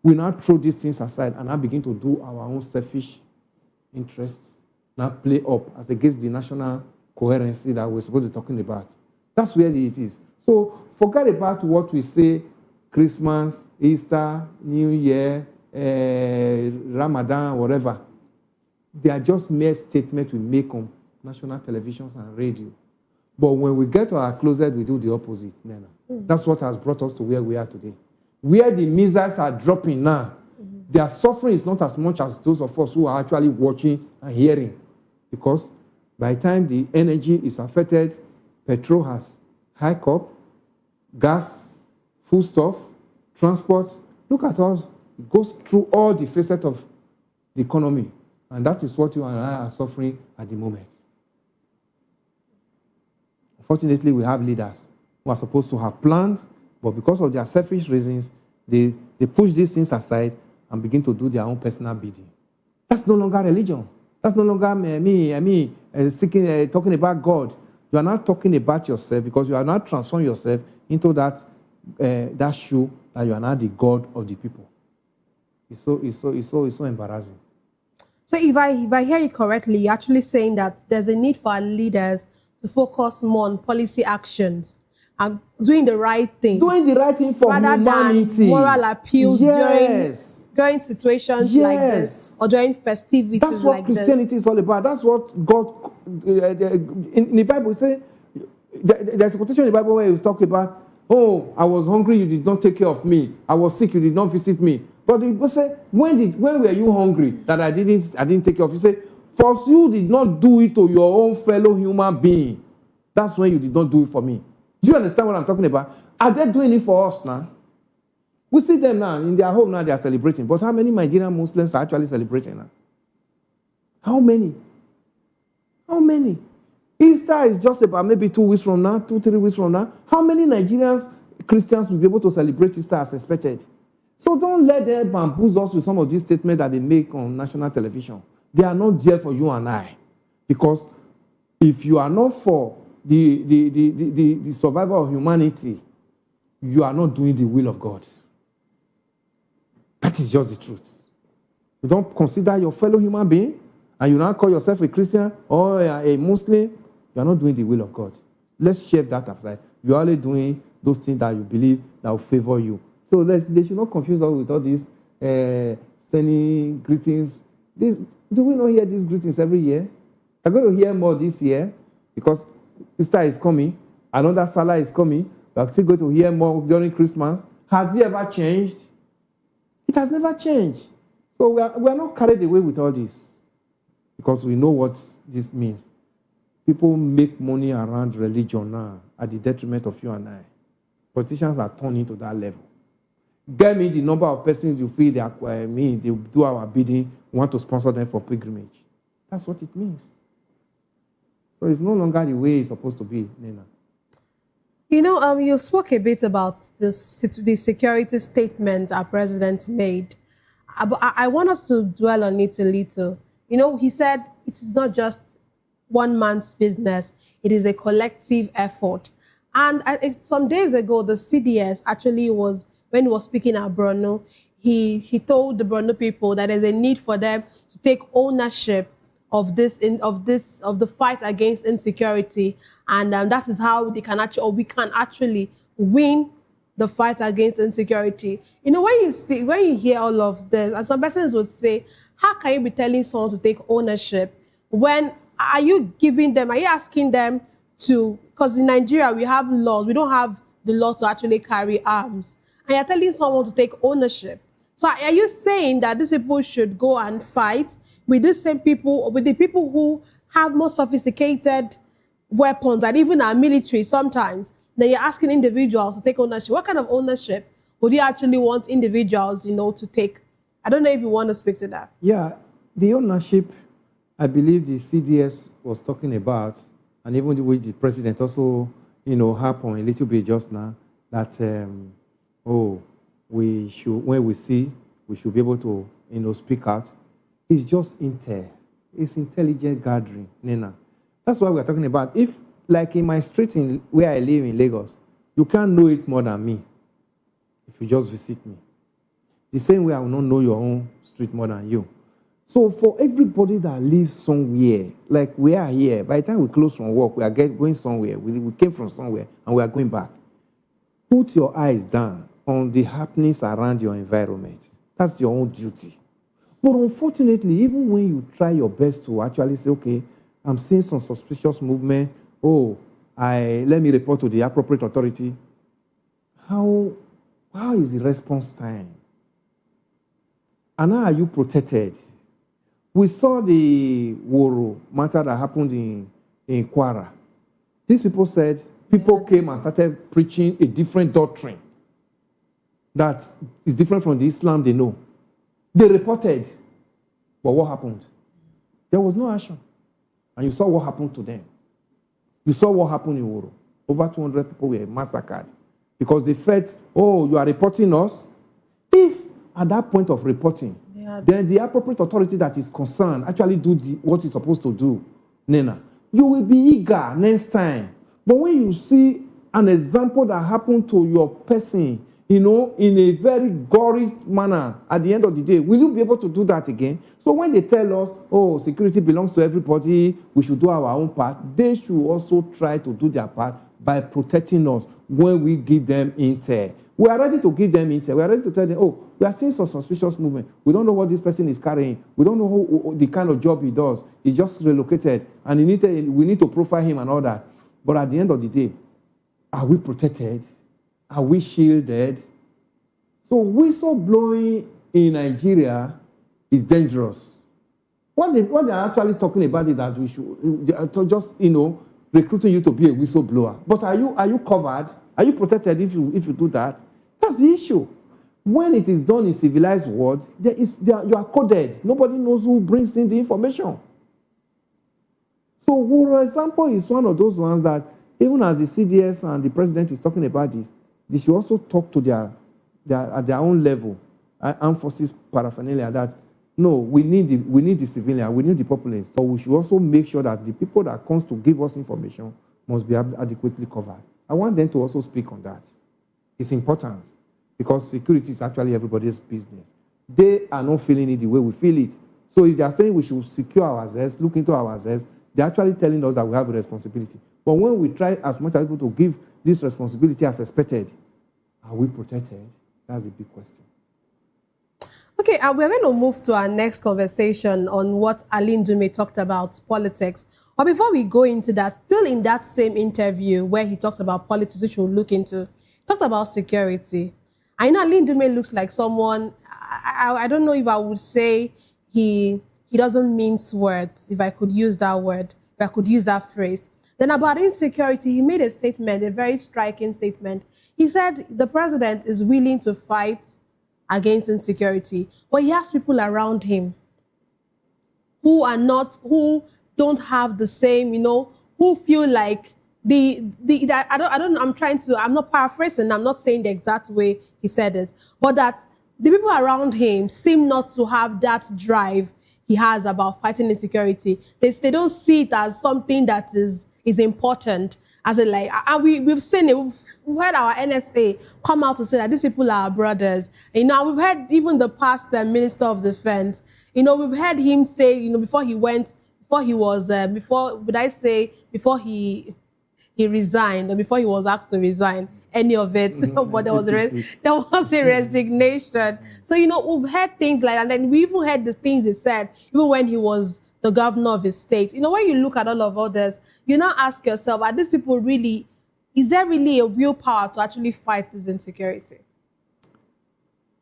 we now throw these things aside and now begin to do our own selfish interests, now play up as against the national coherency that we're supposed to be talking about? That's where it is. So forget about what we say, Christmas, Easter, New Year, Ramadan, whatever. They are just mere statements we make on national televisions and radio. But when we get to our closet, we do the opposite. That's what has brought us to where we are today. Where the missiles are dropping now, their suffering is not as much as those of us who are actually watching and hearing. Because by the time the energy is affected, petrol has hiked up, gas, foodstuff, transport. Look at us. It goes through all the facets of the economy. And that is what you and I are suffering at the moment. Unfortunately, we have leaders who are supposed to have plans, but because of their selfish reasons, they push these things aside and begin to do their own personal bidding. That's no longer religion. That's no longer talking about God. You are not talking about yourself because you are not transforming yourself into that shoe that you are not the God of the people. It's so embarrassing. So if I hear you correctly, you're actually saying that there's a need for our leaders to focus more on policy actions and doing the right thing. Doing the right thing for rather humanity. Than moral appeals Yes. during situations like this or during festivities like this. That's what Christianity is all about. That's what God, in the Bible, say, there's a quotation in the Bible where you talk about, oh, I was hungry, you did not take care of me. I was sick, you did not visit me. But the Bible say, when were you hungry that I didn't take care of you? Say, for you did not do it to your own fellow human being. That's when you did not do it for me. Do you understand what I'm talking about? Are they doing it for us now? We see them now, in their home now, they are celebrating. But how many Nigerian Muslims are actually celebrating now? How many? How many? Easter is just about maybe 2 weeks from now, 2-3 weeks from now. How many Nigerians, Christians will be able to celebrate Easter as expected? So don't let them bamboozle us with some of these statements that they make on national television. They are not there for you and I. Because if you are not for the survival of humanity, you are not doing the will of God. That is just the truth. You don't consider your fellow human being, and you now call yourself a Christian or a Muslim, you are not doing the will of God. Let's shave that aside. You are only doing those things that you believe that will favor you. So they should not confuse us with all these sending greetings. Do we not hear these greetings every year? We're going to hear more this year because Easter is coming. Another Salah is coming. We're still going to hear more during Christmas. Has it ever changed? It has never changed. So we are not carried away with all this because we know what this means. People make money around religion now at the detriment of you and I. Politicians are turning to that level. Get me the number of persons you feel they do our bidding, want to sponsor them for pilgrimage. That's what it means. So it's no longer the way it's supposed to be, Nena. You know, you spoke a bit about the security statement our president made. But I want us to dwell on it a little. You know, he said it is not just one man's business. It is a collective effort. And some days ago, the CDS actually was, when he was speaking at Borno, he told the Borno people that there's a need for them to take ownership of the fight against insecurity, and that is how they can actually, or we can actually win the fight against insecurity. You know, when you hear all of this, and some persons would say, how can you be telling someone to take ownership when are you asking them to, because in Nigeria we have laws, we don't have the law to actually carry arms, and you're telling someone to take ownership. So are you saying that these people should go and fight with the same people, with the people who have more sophisticated weapons and even our military sometimes? Then you're asking individuals to take ownership. What kind of ownership would you actually want individuals, to take? I don't know if you want to speak to that. Yeah, the ownership, I believe the CDS was talking about, and even with the president also, happened a little bit just now, that, we should, when we see, we should be able to, speak out. It's just intel. It's intelligent gathering, Nena. That's why we're talking about. If, like in my street where I live in Lagos, you can't know it more than me if you just visit me. The same way I will not know your own street more than you. So for everybody that lives somewhere, like we are here, by the time we close from work, we are going somewhere. We came from somewhere and we are going back. Put your eyes down on the happenings around your environment. That's your own duty. But unfortunately, even when you try your best to actually say, okay, I'm seeing some suspicious movement, let me report to the appropriate authority. How is the response time? And how are you protected? We saw the Woro matter that happened in Kwara. These people said, people came and started preaching a different doctrine that is different from the Islam they know. They reported, but what happened? There was no action. And you saw what happened to them. You saw what happened in Woro. Over 200 people were massacred because they felt, you are reporting us. If at that point of reporting, then the appropriate authority that is concerned actually do what it's supposed to do, Nena, you will be eager next time. But when you see an example that happened to your person, in a very gory manner, at the end of the day, will you be able to do that again? So when they tell us, security belongs to everybody, we should do our own part, they should also try to do their part by protecting us when we give them intel. We are ready to give them intel. We are ready to tell them, we are seeing some suspicious movement. We don't know what this person is carrying. We don't know the kind of job he does. He's just relocated, and we need to profile him and all that. But at the end of the day, are we protected? Are we shielded? So whistleblowing in Nigeria is dangerous. What they are actually talking about is that we should just, recruiting you to be a whistleblower. But are you covered? Are you protected if you do that? That's the issue. When it is done in civilized world, you are coded. Nobody knows who brings in the information. So, for example, is one of those ones that even as the CDS and the president is talking about this, they should also talk to at their own level, armed forces paraphernalia, that no, we need the civilian, we need the populace, but we should also make sure that the people that comes to give us information must be adequately covered. I want them to also speak on that. It's important because security is actually everybody's business. They are not feeling it the way we feel it. So if they are saying we should secure ourselves, look into ourselves, they're actually telling us that we have a responsibility. But when we try as much as possible to give this responsibility as expected, are we protected? That's the big question. Okay, we're going to move to our next conversation on what Ali Ndume talked about politics. But before we go into that, still in that same interview where he talked about politics, which we'll look into, talked about security. I know Ali Ndume looks like someone, I don't know if I would say he doesn't mince words, if I could use that word, if I could use that phrase. Then about insecurity, he made a statement, a very striking statement. He said the president is willing to fight against insecurity, but he has people around him who don't have the same, who feel like I'm not paraphrasing, I'm not saying the exact way he said it, but that the people around him seem not to have that drive he has about fighting insecurity. They don't see it as something that is important. As we've seen it, we've heard our NSA come out to say that these people are our brothers. We've heard even the past Minister of Defense, we've heard him say, before he resigned, or before he was asked to resign, any of it, but there was a resignation. So, we've heard things like that, and then we even heard the things he said, even when he was the governor of his state. When you look at all of others, you now ask yourself, are these people really, is there really a willpower to actually fight this insecurity?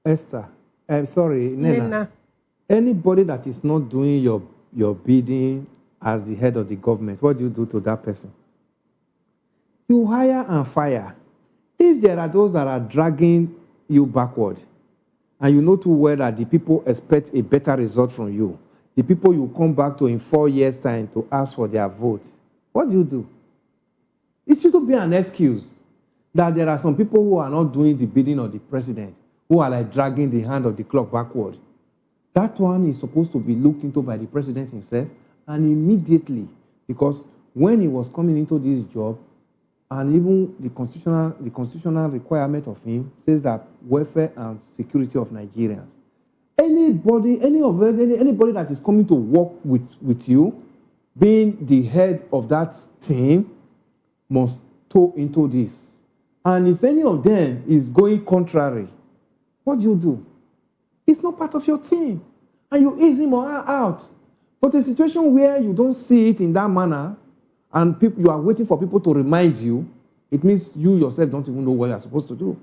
Esther, I'm sorry, Nena. Anybody that is not doing your bidding as the head of the government, what do you do to that person? You hire and fire. If there are those that are dragging you backward, and you know too well that the people expect a better result from you, the people you come back to in 4 years' time to ask for their vote, what do? It shouldn't be an excuse that there are some people who are not doing the bidding of the president, who are like dragging the hand of the clock backward. That one is supposed to be looked into by the president himself, and immediately, because when he was coming into this job, and even the constitutional requirement of him says that welfare and security of Nigerians. Anybody that is coming to work with you, being the head of that team, must toe into this. And if any of them is going contrary, what do? It's not part of your team. And you ease him or her out. But a situation where you don't see it in that manner, and you are waiting for people to remind you, it means you yourself don't even know what you are supposed to do.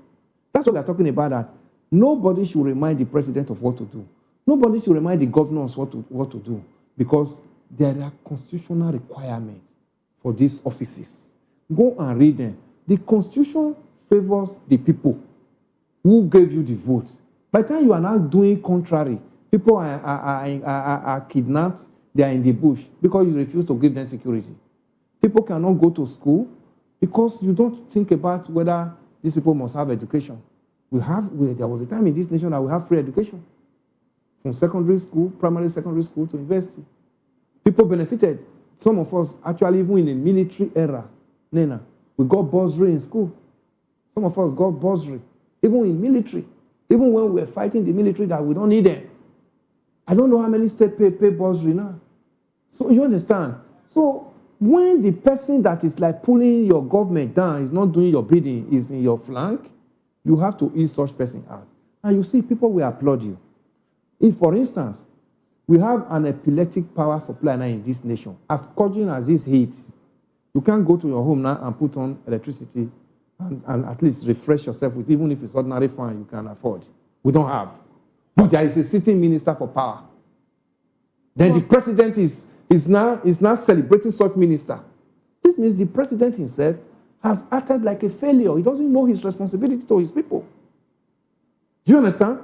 That's what we are talking about, that nobody should remind the president of what to do. Nobody should remind the governors what to do, because there are constitutional requirements for these offices. Go and read them. The Constitution favors the people who gave you the vote. By the time you are now doing contrary, people are kidnapped, they are in the bush because you refuse to give them security. People cannot go to school because you don't think about whether these people must have education. There was a time in this nation that we have free education. From secondary school, primary, secondary school to university. People benefited. Some of us, actually, even in the military era, Nena, we got bursary in school. Some of us got bursary, even in military. Even when we were fighting the military that we don't need them. I don't know how many states pay bursary now. So you understand? So when the person that is like pulling your government down is not doing your bidding, is in your flank, you have to ease such person out. And you see, people will applaud you. If, for instance, we have an epileptic power supply now in this nation, as scorching as this heat, you can't go to your home now and put on electricity and at least refresh yourself with, even if it's ordinary fan you can afford. We don't have. But there is a sitting minister for power. Then the president is now celebrating such minister. This means the president himself has acted like a failure. He doesn't know his responsibility to his people. Do you understand?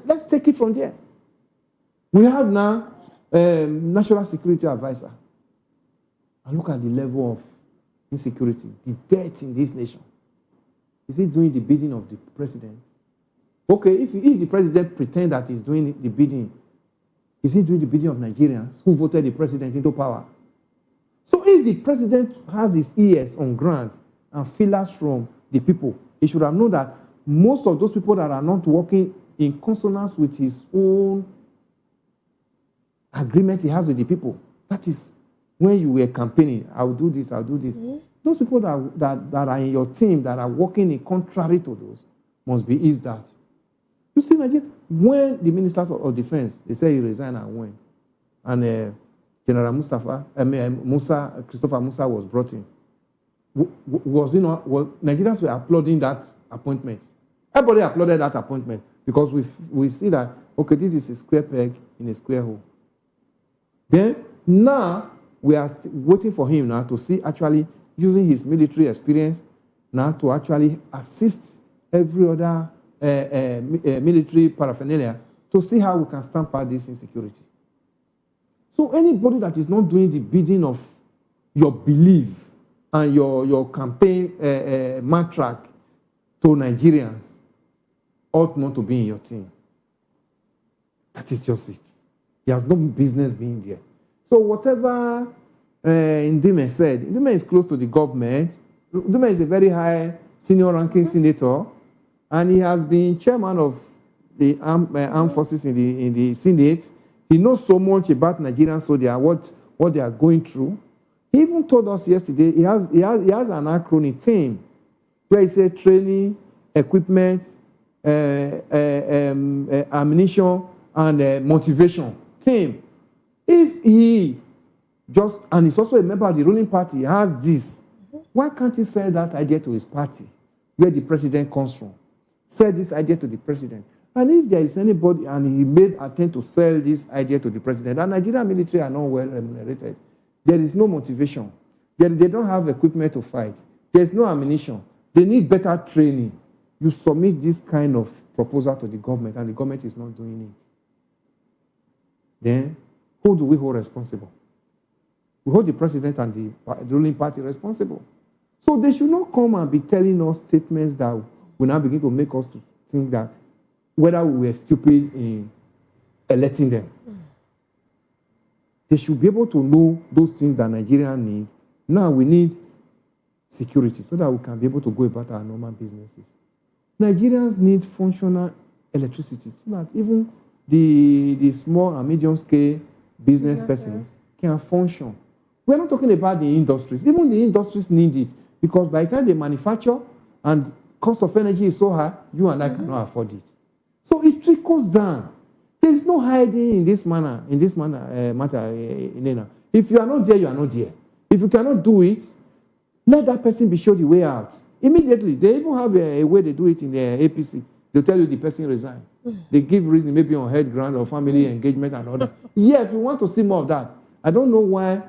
Let's take it from there. We have now National Security Advisor. And look at the level of insecurity, the debt in this nation. Is he doing the bidding of the president? Okay, if the president pretends that he's doing the bidding, is he doing the bidding of Nigerians who voted the president into power? So if the president has his ears on ground and feelers from the people, he should have known that most of those people that are not working in consonance with his own agreement he has with the people, that is when you were campaigning, I'll do this, I'll do this. Mm-hmm. Those people that are in your team that are working in contrary to those must be eased out. You see, imagine when the ministers of defense, they say he resigned and went, and General Christopher Musa was brought in. Nigerians were applauding that appointment. Everybody applauded that appointment because we see that, okay, this is a square peg in a square hole. Then, now, we are waiting for him now to see actually using his military experience now to actually assist every other military paraphernalia to see how we can stamp out this insecurity. So anybody that is not doing the bidding of your belief and your campaign mantra to Nigerians ought not to be in your team. That is just it. He has no business being there. So whatever Ndime said, Ndime is close to the government. Ndime is a very high senior ranking senator, and he has been chairman of the armed forces in the Senate. He knows so much about Nigerian soldiers, what they are going through. He even told us yesterday he has an acronym team where he said training, equipment, ammunition, and motivation team. If he just, and he's also a member of the ruling party, has this, why can't he sell that idea to his party, where the president comes from? Sell this idea to the president. And if there is anybody, and he made attempt to sell this idea to the president, and Nigerian military are not well remunerated, there is no motivation. They don't have equipment to fight. There's no ammunition. They need better training. You submit this kind of proposal to the government, and the government is not doing it. Then, who do we hold responsible? We hold the president and the ruling party responsible. So they should not come and be telling us statements that will now begin to make us to think that whether we were stupid in electing them. They should be able to know those things that Nigeria needs. Now we need security so that we can be able to go about our normal businesses. Nigerians need functional electricity so that even the small and medium scale business persons can function. We're not talking about the industries. Even the industries need it because by the time they manufacture and cost of energy is so high, you and I cannot afford it. So it trickles down. There's no hiding in this matter, Elena. If you are not there, you are not there. If you cannot do it, let that person be shown the way out. Immediately, they even have a way they do it in the APC. They'll tell you the person resigned. They give reason maybe on head ground or family engagement and all that. Yes, we want to see more of that. I don't know why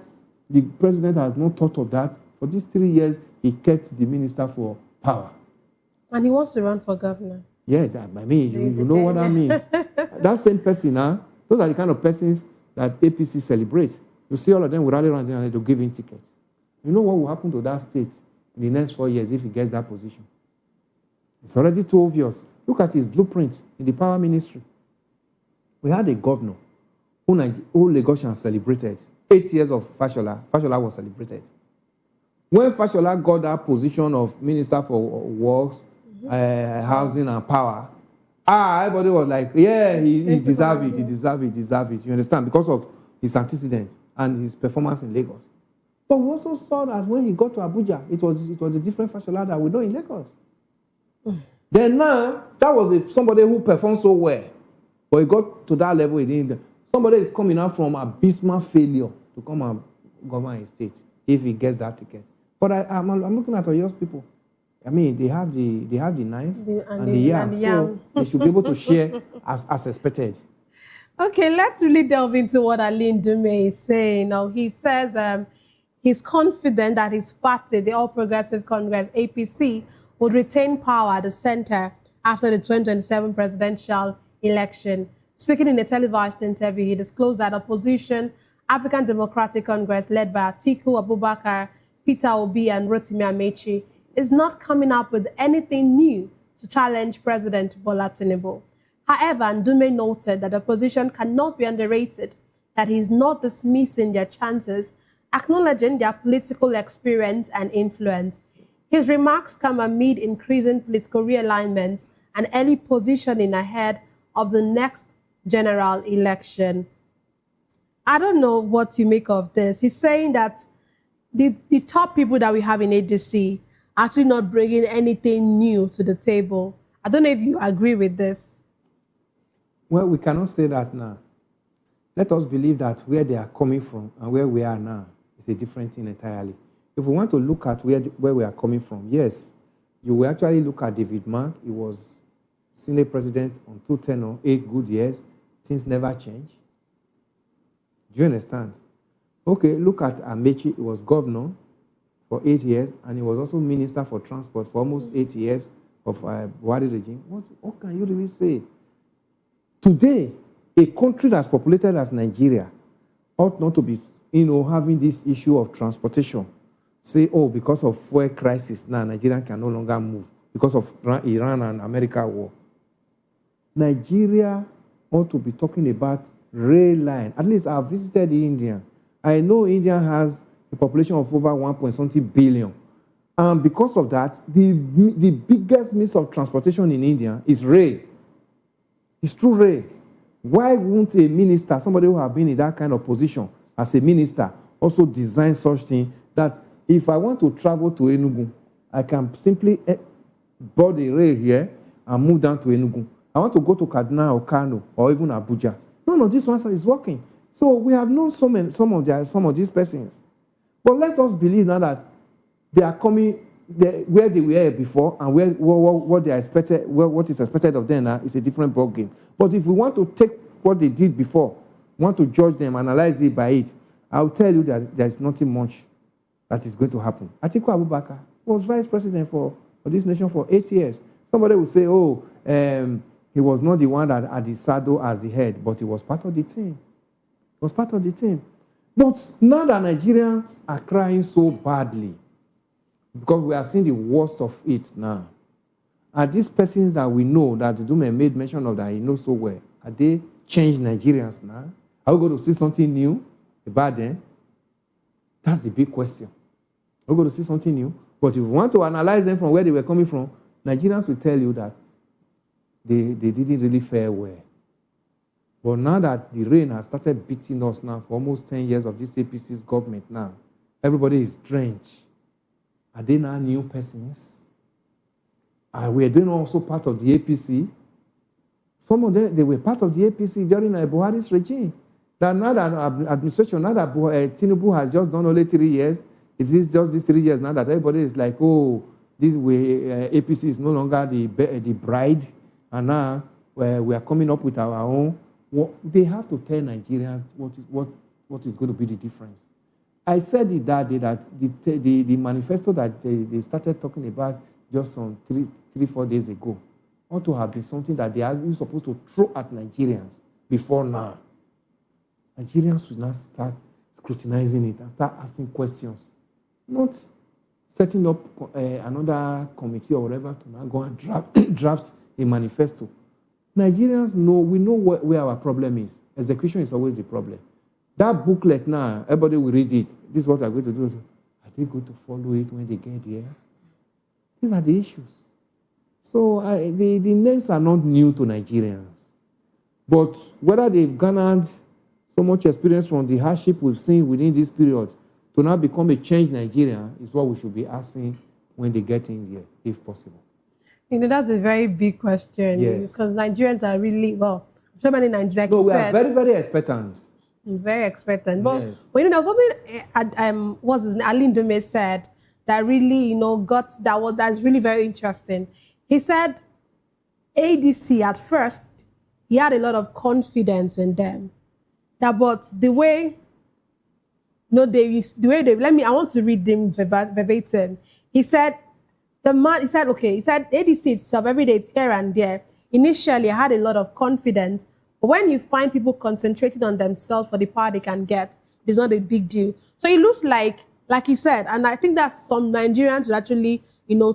the president has not thought of that. For these 3 years, he kept the minister for power. And he wants to run for governor. Yeah, I mean, you know what I mean. That same person, those are the kind of persons that APC celebrates. You see all of them will rally around and they'll give him tickets. You know what will happen to that state in the next 4 years if he gets that position? It's already too obvious. Look at his blueprint in the power ministry. We had a governor who Lagosians celebrated. 8 years of Fashola. Fashola was celebrated. When Fashola got that position of Minister for Works, Housing and Power, everybody was like, yeah, he deserves it, he deserves it. You understand? Because of his antecedent and his performance in Lagos. But we also saw that when he got to Abuja, it was a different Fashola that we know in Lagos. Then now, that was somebody who performed so well. But he got to that level, he didn't. Somebody is coming out from abysmal failure to come and govern a state if he gets that ticket. But I'm looking at Oyo's people. I mean, they have the knife and the yam, so they should be able to share as expected. Okay, let's really delve into what Aline Dume is saying. Now, he says he's confident that his party, the All Progressive Congress, APC, would retain power at the center after the 2027 presidential election. Speaking in a televised interview, he disclosed that opposition African Democratic Congress, led by Atiku Abubakar, Peter Obi, and Rotimi Amechi, is not coming up with anything new to challenge President Bola Tinubu. However, Ndume noted that the opposition cannot be underrated, that he is not dismissing their chances, acknowledging their political experience and influence. His remarks come amid increasing political realignment and early positioning ahead of the next general election. I don't know what to make of this. He's saying that the top people that we have in ADC are actually not bringing anything new to the table. I don't know if you agree with this. Well, we cannot say that now. Let us believe that where they are coming from and where we are now is a different thing entirely. If we want to look at where we are coming from, yes, you will actually look at David Mark. He was Senate president on 2 tenure, 8 good years. Things never change. Do you understand? Okay, look at Amechi. He was governor for 8 years, and he was also minister for transport for almost 8 years of Buhari regime. What can you really say? Today, a country that's populated as Nigeria ought not to be, having this issue of transportation. Say, oh, because of fuel crisis now, Nigeria can no longer move because of Iran and America war. Nigeria ought to be talking about rail line. At least I've visited India. I know India has a population of over 1.something billion. And because of that, the biggest means of transportation in India is rail. It's through rail. Why won't a minister, somebody who has been in that kind of position as a minister, also design such thing that if I want to travel to Enugu, I can simply board a rail here and move down to Enugu. I want to go to Kaduna or Kano or even Abuja. No, this one is working. So we have known some of these persons. But let us believe now that they are coming where they were before and what they are expected, what is expected of them now is a different ballgame. But if we want to take what they did before, want to judge them, analyze it by it, I'll tell you that there is nothing much that is going to happen. Atiku Abubakar was vice president for this nation for 8 years. Somebody will say, he was not the one that had the saddle as the head, but he was part of the team. He was part of the team. But now that Nigerians are crying so badly, because we are seeing the worst of it now, are these persons that we know that Dume made mention of that he knows so well, are they change Nigerians now? Are we going to see something new about them? That's the big question. Are we going to see something new? But if you want to analyze them from where they were coming from, Nigerians will tell you that they didn't really fare well. But now that the rain has started beating us now for almost 10 years of this APC's government now, everybody is drenched. Are they now new persons? Were they also part of the APC? Some of them, they were part of the APC during Buhari's regime. That now that administration, now that Tinubu has just done only 3 years, is this just these 3 years now that everybody is like, oh, this way APC is no longer the bride, and now we are coming up with our own. They have to tell Nigerians what is going to be the difference. I said it that day that the manifesto that they started talking about just some 3-4 days ago ought to have been something that they are supposed to throw at Nigerians before now. Nigerians will now start scrutinizing it and start asking questions, not setting up another committee or whatever to now go and draft a manifesto. Nigerians we know where our problem is. Execution is always the problem. That booklet now, everybody will read it. This is what we're going to do. Are they going to follow it when they get there? These are the issues. So the names are not new to Nigerians. But whether they've garnered so much experience from the hardship we've seen within this period to now become a changed Nigerian is what we should be asking when they get in here, if possible. That's a very big question. Yes. Because Nigerians are really, so many Nigerians. No, we are very, very expectant. Very expectant. But, Yes. there was something, what's his name, Aline Dume said that really, that's really very interesting. He said ADC at first, he had a lot of confidence in them. But the way, I want to read them verbatim. He said, ADC itself, every day it's here and there. Initially, I had a lot of confidence, but when you find people concentrating on themselves for the power they can get, it's not a big deal. So it looks like he said, and I think that some Nigerians who actually,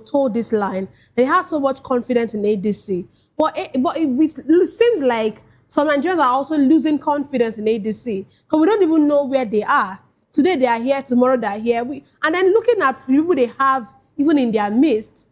told this line, they had so much confidence in ADC. But it seems like some Nigerians are also losing confidence in ADC because we don't even know where they are. Today they are here, tomorrow they are here. And then looking at the people they have even in their midst,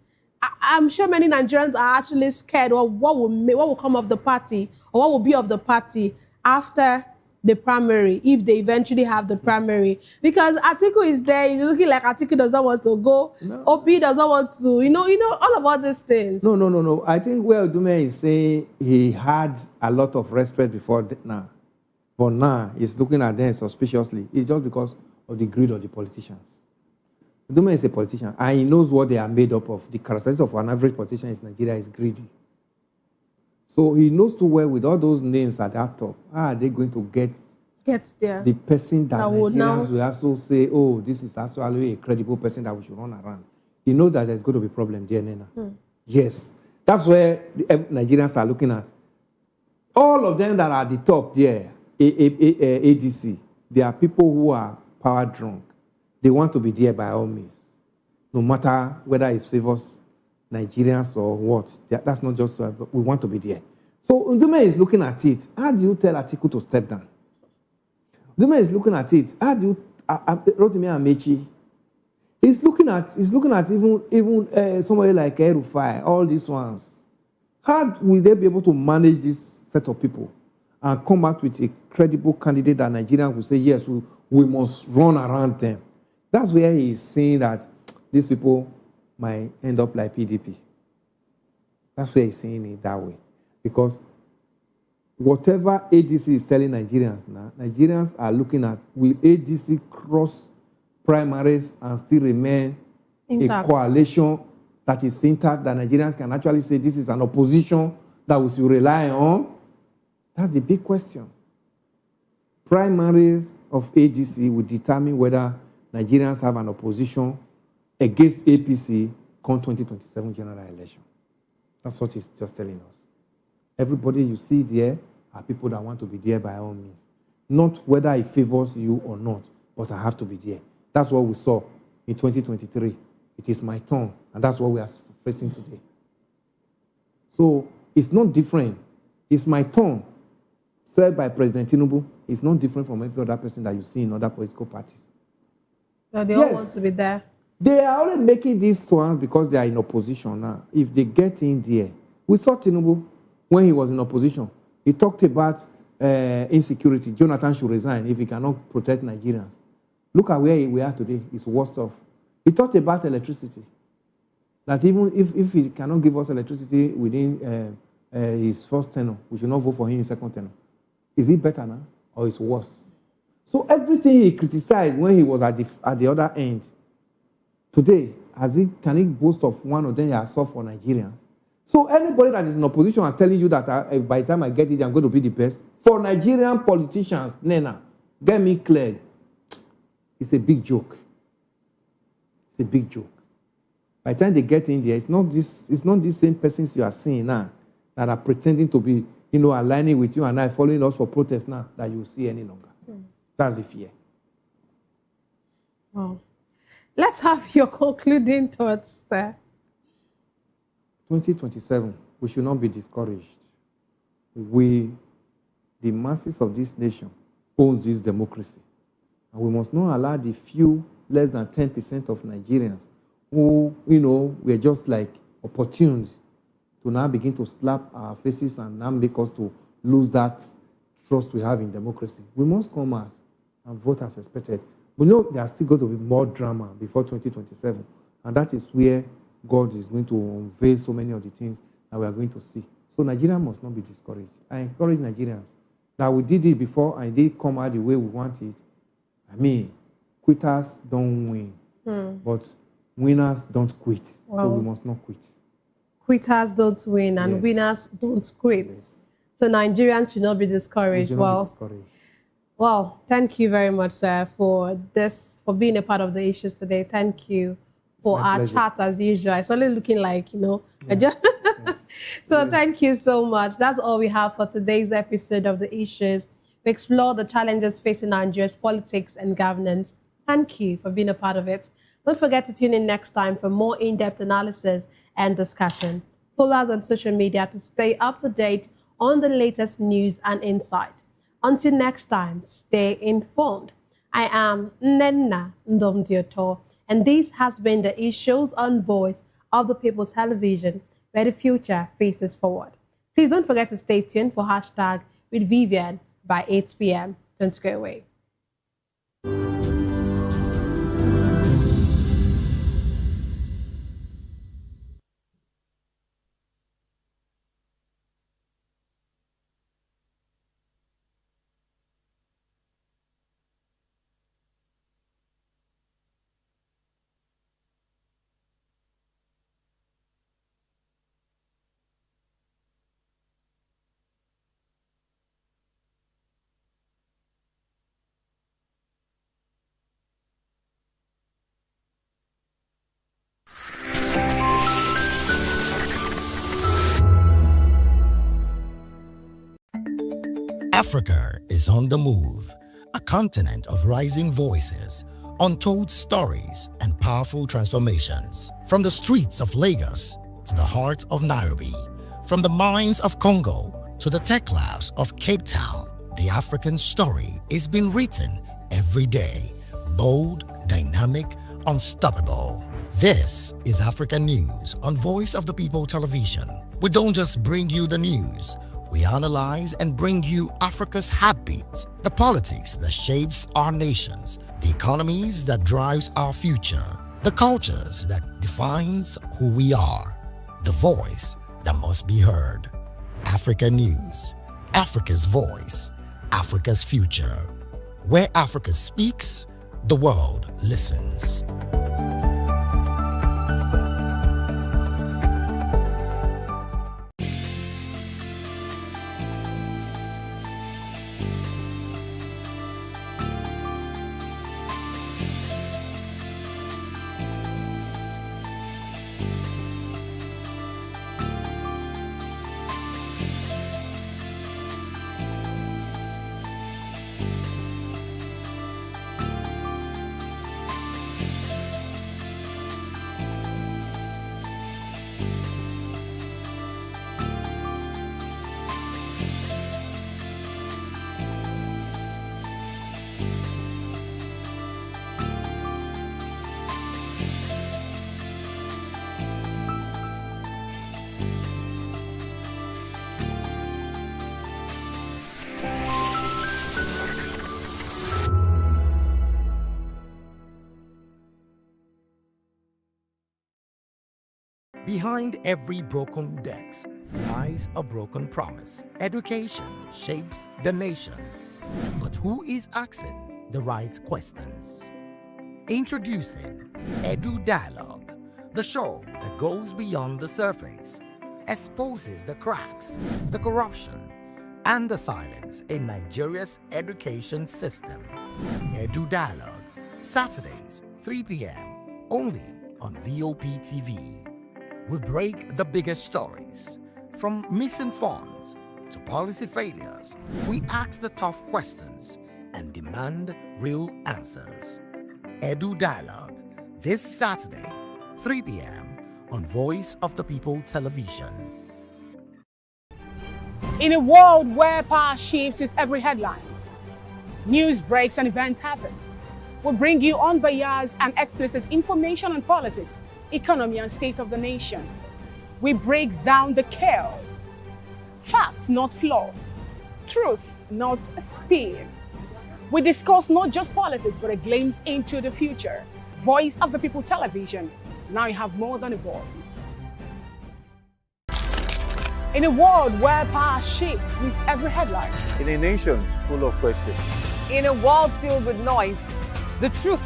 I'm sure many Nigerians are actually scared of what will come of the party or what will be of the party after the primary, if they eventually have the primary. Because Atiku is there, it's looking like Atiku does not want to go, no. Obi does not want to, all about these things. No. I think where Dume is saying he had a lot of respect before now. But now he's looking at them suspiciously. It's just because of the greed of the politicians. Dume is a politician, and he knows what they are made up of. The characteristic of an average politician in Nigeria is greedy. So he knows too well with all those names at that top, how are they going to get there? The person that Nigerians will also say, oh, this is actually a credible person that we should run around. He knows that there's going to be a problem there, Nena. Yes. That's where the Nigerians are looking at. All of them that are at the top there, ADC, they are people who are power drunk. They want to be there by all means, no matter whether it favors Nigerians or what. That's not just we want to be there. So Ndume is looking at it. How do you tell Atiku to step down? Ndume is looking at it. How do you Rotimi Amechi? He's looking at even somebody like Erufai, all these ones. How will they be able to manage this set of people and come out with a credible candidate that Nigerians will say, yes, we must run around them? That's where he's saying that these people might end up like PDP. That's where he's saying it that way. Because whatever ADC is telling Nigerians now, Nigerians are looking at, will ADC cross primaries and still remain intact, a coalition that is intact, that Nigerians can actually say this is an opposition that we should rely on? That's the big question. Primaries of ADC will determine whether Nigerians have an opposition against APC come 2027 general election. That's what he's just telling us. Everybody you see there are people that want to be there by all means. Not whether it favors you or not, but I have to be there. That's what we saw in 2023. It is my turn, and that's what we are facing today. So it's not different. It's my turn. said by President Tinubu is not different from every other person that you see in other political parties. So they all want to be there. They are only making this one because they are in opposition now. If they get in there, we saw Tinubu when he was in opposition. He talked about insecurity. Jonathan should resign if he cannot protect Nigerians. Look at where we are today. It's worst off. He talked about electricity. That even if he cannot give us electricity within his first tenure, we should not vote for him in second tenure. Is it better now or is it worse? So everything he criticized when he was at the other end, today, can he boast of one of them he has solved for Nigerians? So anybody that is in opposition and telling you that by the time I get it, I'm going to be the best, for Nigerian politicians, Nena, get me cleared. It's a big joke. It's a big joke. By the time they get in there, it's not these same persons you are seeing now that are pretending to be, aligning with you and I, following us for protest now, that you will see any longer. That's the fear. Wow. Let's have your concluding thoughts, sir. 2027, we should not be discouraged. The masses of this nation, owns this democracy. And we must not allow the few, less than 10% of Nigerians who, we're just like opportunes to now begin to slap our faces and now make us to lose that trust we have in democracy. We must come out and vote as expected. We know there's still going to be more drama before 2027. And that is where God is going to unveil so many of the things that we are going to see. So Nigeria must not be discouraged. I encourage Nigerians that we did it before and it did come out the way we want it. I mean, quitters don't win, but winners don't quit. Wow. So we must not quit. Quitters don't win and winners don't quit. Yes. So Nigerians should not be discouraged. Well, thank you very much, sir, for being a part of the issues today. Thank you for our pleasure. Chat as usual. It's only looking like, So thank you so much. That's all we have for today's episode of The Issues. We explore the challenges facing Nigeria's politics and governance. Thank you for being a part of it. Don't forget to tune in next time for more in-depth analysis and discussion. Follow us on social media to stay up to date on the latest news and insight. Until next time, stay informed. I am Nenna Ndomdioto, and this has been the Issues on Voice of the People Television, where the future faces forward. Please don't forget to stay tuned for hashtag with Vivian by 8 p.m. Don't go away. Africa is on the move, a continent of rising voices, untold stories, and powerful transformations. From the streets of Lagos to the heart of Nairobi, from the mines of Congo to the tech labs of Cape Town, the African story is being written every day. Bold, dynamic, unstoppable. This is African News on Voice of the People Television. We don't just bring you the news. We analyze and bring you Africa's heartbeat, the politics that shapes our nations, the economies that drives our future, the cultures that defines who we are, the voice that must be heard. Africa News, Africa's voice, Africa's future. Where Africa speaks, the world listens. Behind every broken deck lies a broken promise. Education shapes the nations. But who is asking the right questions? Introducing Edu Dialogue, the show that goes beyond the surface, exposes the cracks, the corruption, and the silence in Nigeria's education system. Edu Dialogue, Saturdays, 3 p.m., only on VOP TV. We break the biggest stories, from missing funds to policy failures. We ask the tough questions and demand real answers. Edu Dialogue, this Saturday, 3 p.m. on Voice of the People Television. In a world where power shifts with every headlines, news breaks and events happens, we bring you unbiased and explicit information on politics, economy, and state of the nation. We break down the chaos. Facts, not fluff. Truth, not spin. We discuss not just politics, but a glimpse into the future. Voice of the People Television. Now you have more than a voice. In a world where power shifts with every headline. In a nation full of questions. In a world filled with noise, the truth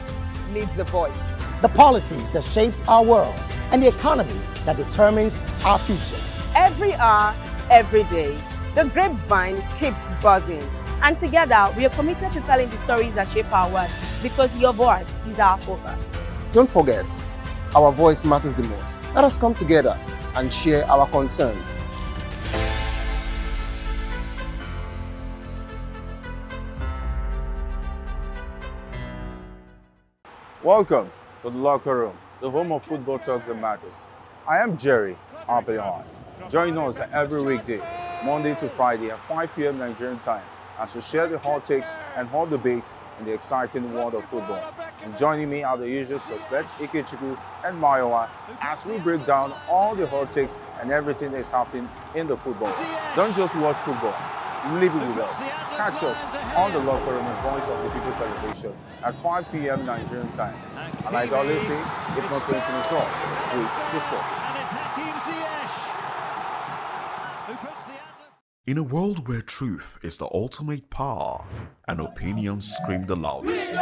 needs a voice. The policies that shapes our world and the economy that determines our future. Every hour, every day, the grapevine keeps buzzing. And together, we are committed to telling the stories that shape our world, because your voice is our focus. Don't forget, our voice matters the most. Let us come together and share our concerns. Welcome to the locker room, the home of football talk that matters. I am Jerry Arpehon. Join us every weekday, Monday to Friday at 5 p.m. Nigerian time, as we share the hot takes and hot debates in the exciting world of football. And joining me are the usual suspects, Ikechukwu and Mayowa, as we break down all the hot takes and everything that's happening in the football. Don't just watch football, live it with us. Catch us on the locker room and Voice of the People Television at 5 p.m. Nigerian time. And like I always say, if not 20 minutes off, please discuss. In a world where truth is the ultimate power and opinions scream the loudest,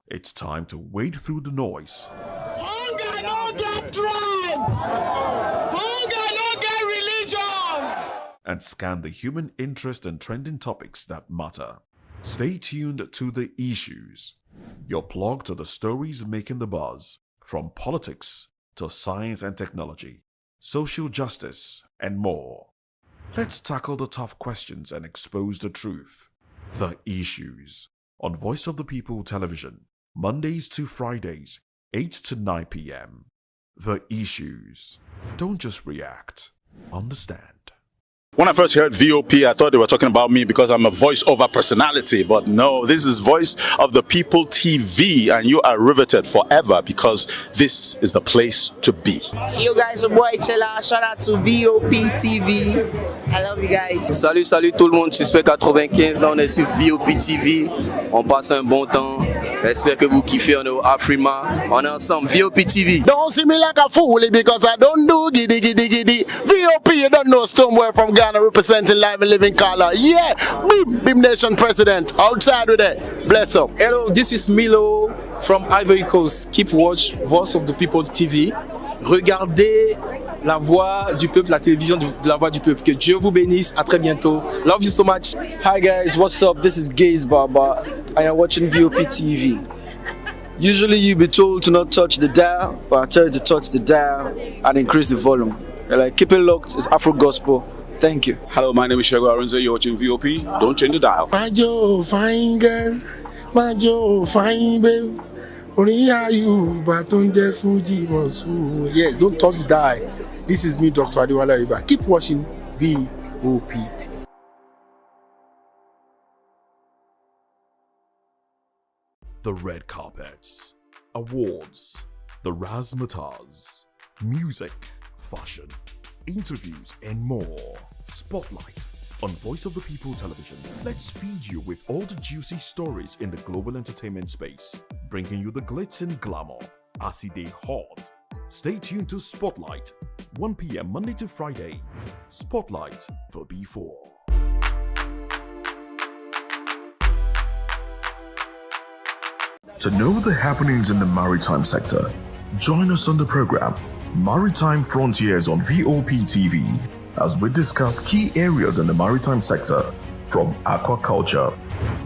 it's time to wade through the noise. Hunger no get tribe. Hunger no get religion. And scan the human interest and trending topics that matter. Stay tuned to The Issues, your plug to the stories making the buzz, from politics to science and technology, social justice, and more. Let's tackle the tough questions and expose the truth. The Issues, on Voice of the People Television, Mondays to Fridays, 8 to 9 p.m. The Issues. Don't just react, understand. When I first heard VOP, I thought they were talking about me because I'm a voiceover personality. But no, this is Voice of the People TV, and you are riveted forever because this is the place to be. Yo guys, your boy Chela, shout out to VOP TV. I love you guys. Salut, salut tout le monde, Suspect 95, là on est sur VOP TV. On passe un bon temps. J'espère que vous kiffez, on est au Afrima. On est ensemble, VOP TV. Don't see me like a fool because I don't do giddy giddy giddy. VOP, you don't know Stoneware from Ghana representing live and living color. Yeah, Beam Nation President. Outside with it. Bless up. Hello, this is Milo from Ivory Coast. Keep watch Voice of the People TV. Regardez la voix du peuple, la télévision de la voix du peuple. Que Dieu vous bénisse. À très bientôt. Love you so much. Hi guys, what's up? This is Gaze Baba. I am watching VOP TV. Usually you be told to not touch the dial, but I tell you to touch the dial and increase the volume. You're like, keep it locked. It's Afro Gospel. Thank you. Hello, my name is Shego Aronzo. You're watching VOP. Don't change the dial. My Joe, fine girl. My Joe, fine babe. Yes, don't touch the dial. This is me, Dr. Adewale Iba. Keep watching VOPT. The red carpets, awards, the razzmatazz, music, fashion, interviews, and more. Spotlight on Voice of the People Television. Let's feed you with all the juicy stories in the global entertainment space, bringing you the glitz and glamour, as they hot, Stay tuned to Spotlight, 1 p.m. Monday to Friday. Spotlight for B4. To know the happenings in the maritime sector, join us on the program Maritime Frontiers on VOP TV as we discuss key areas in the maritime sector from aquaculture,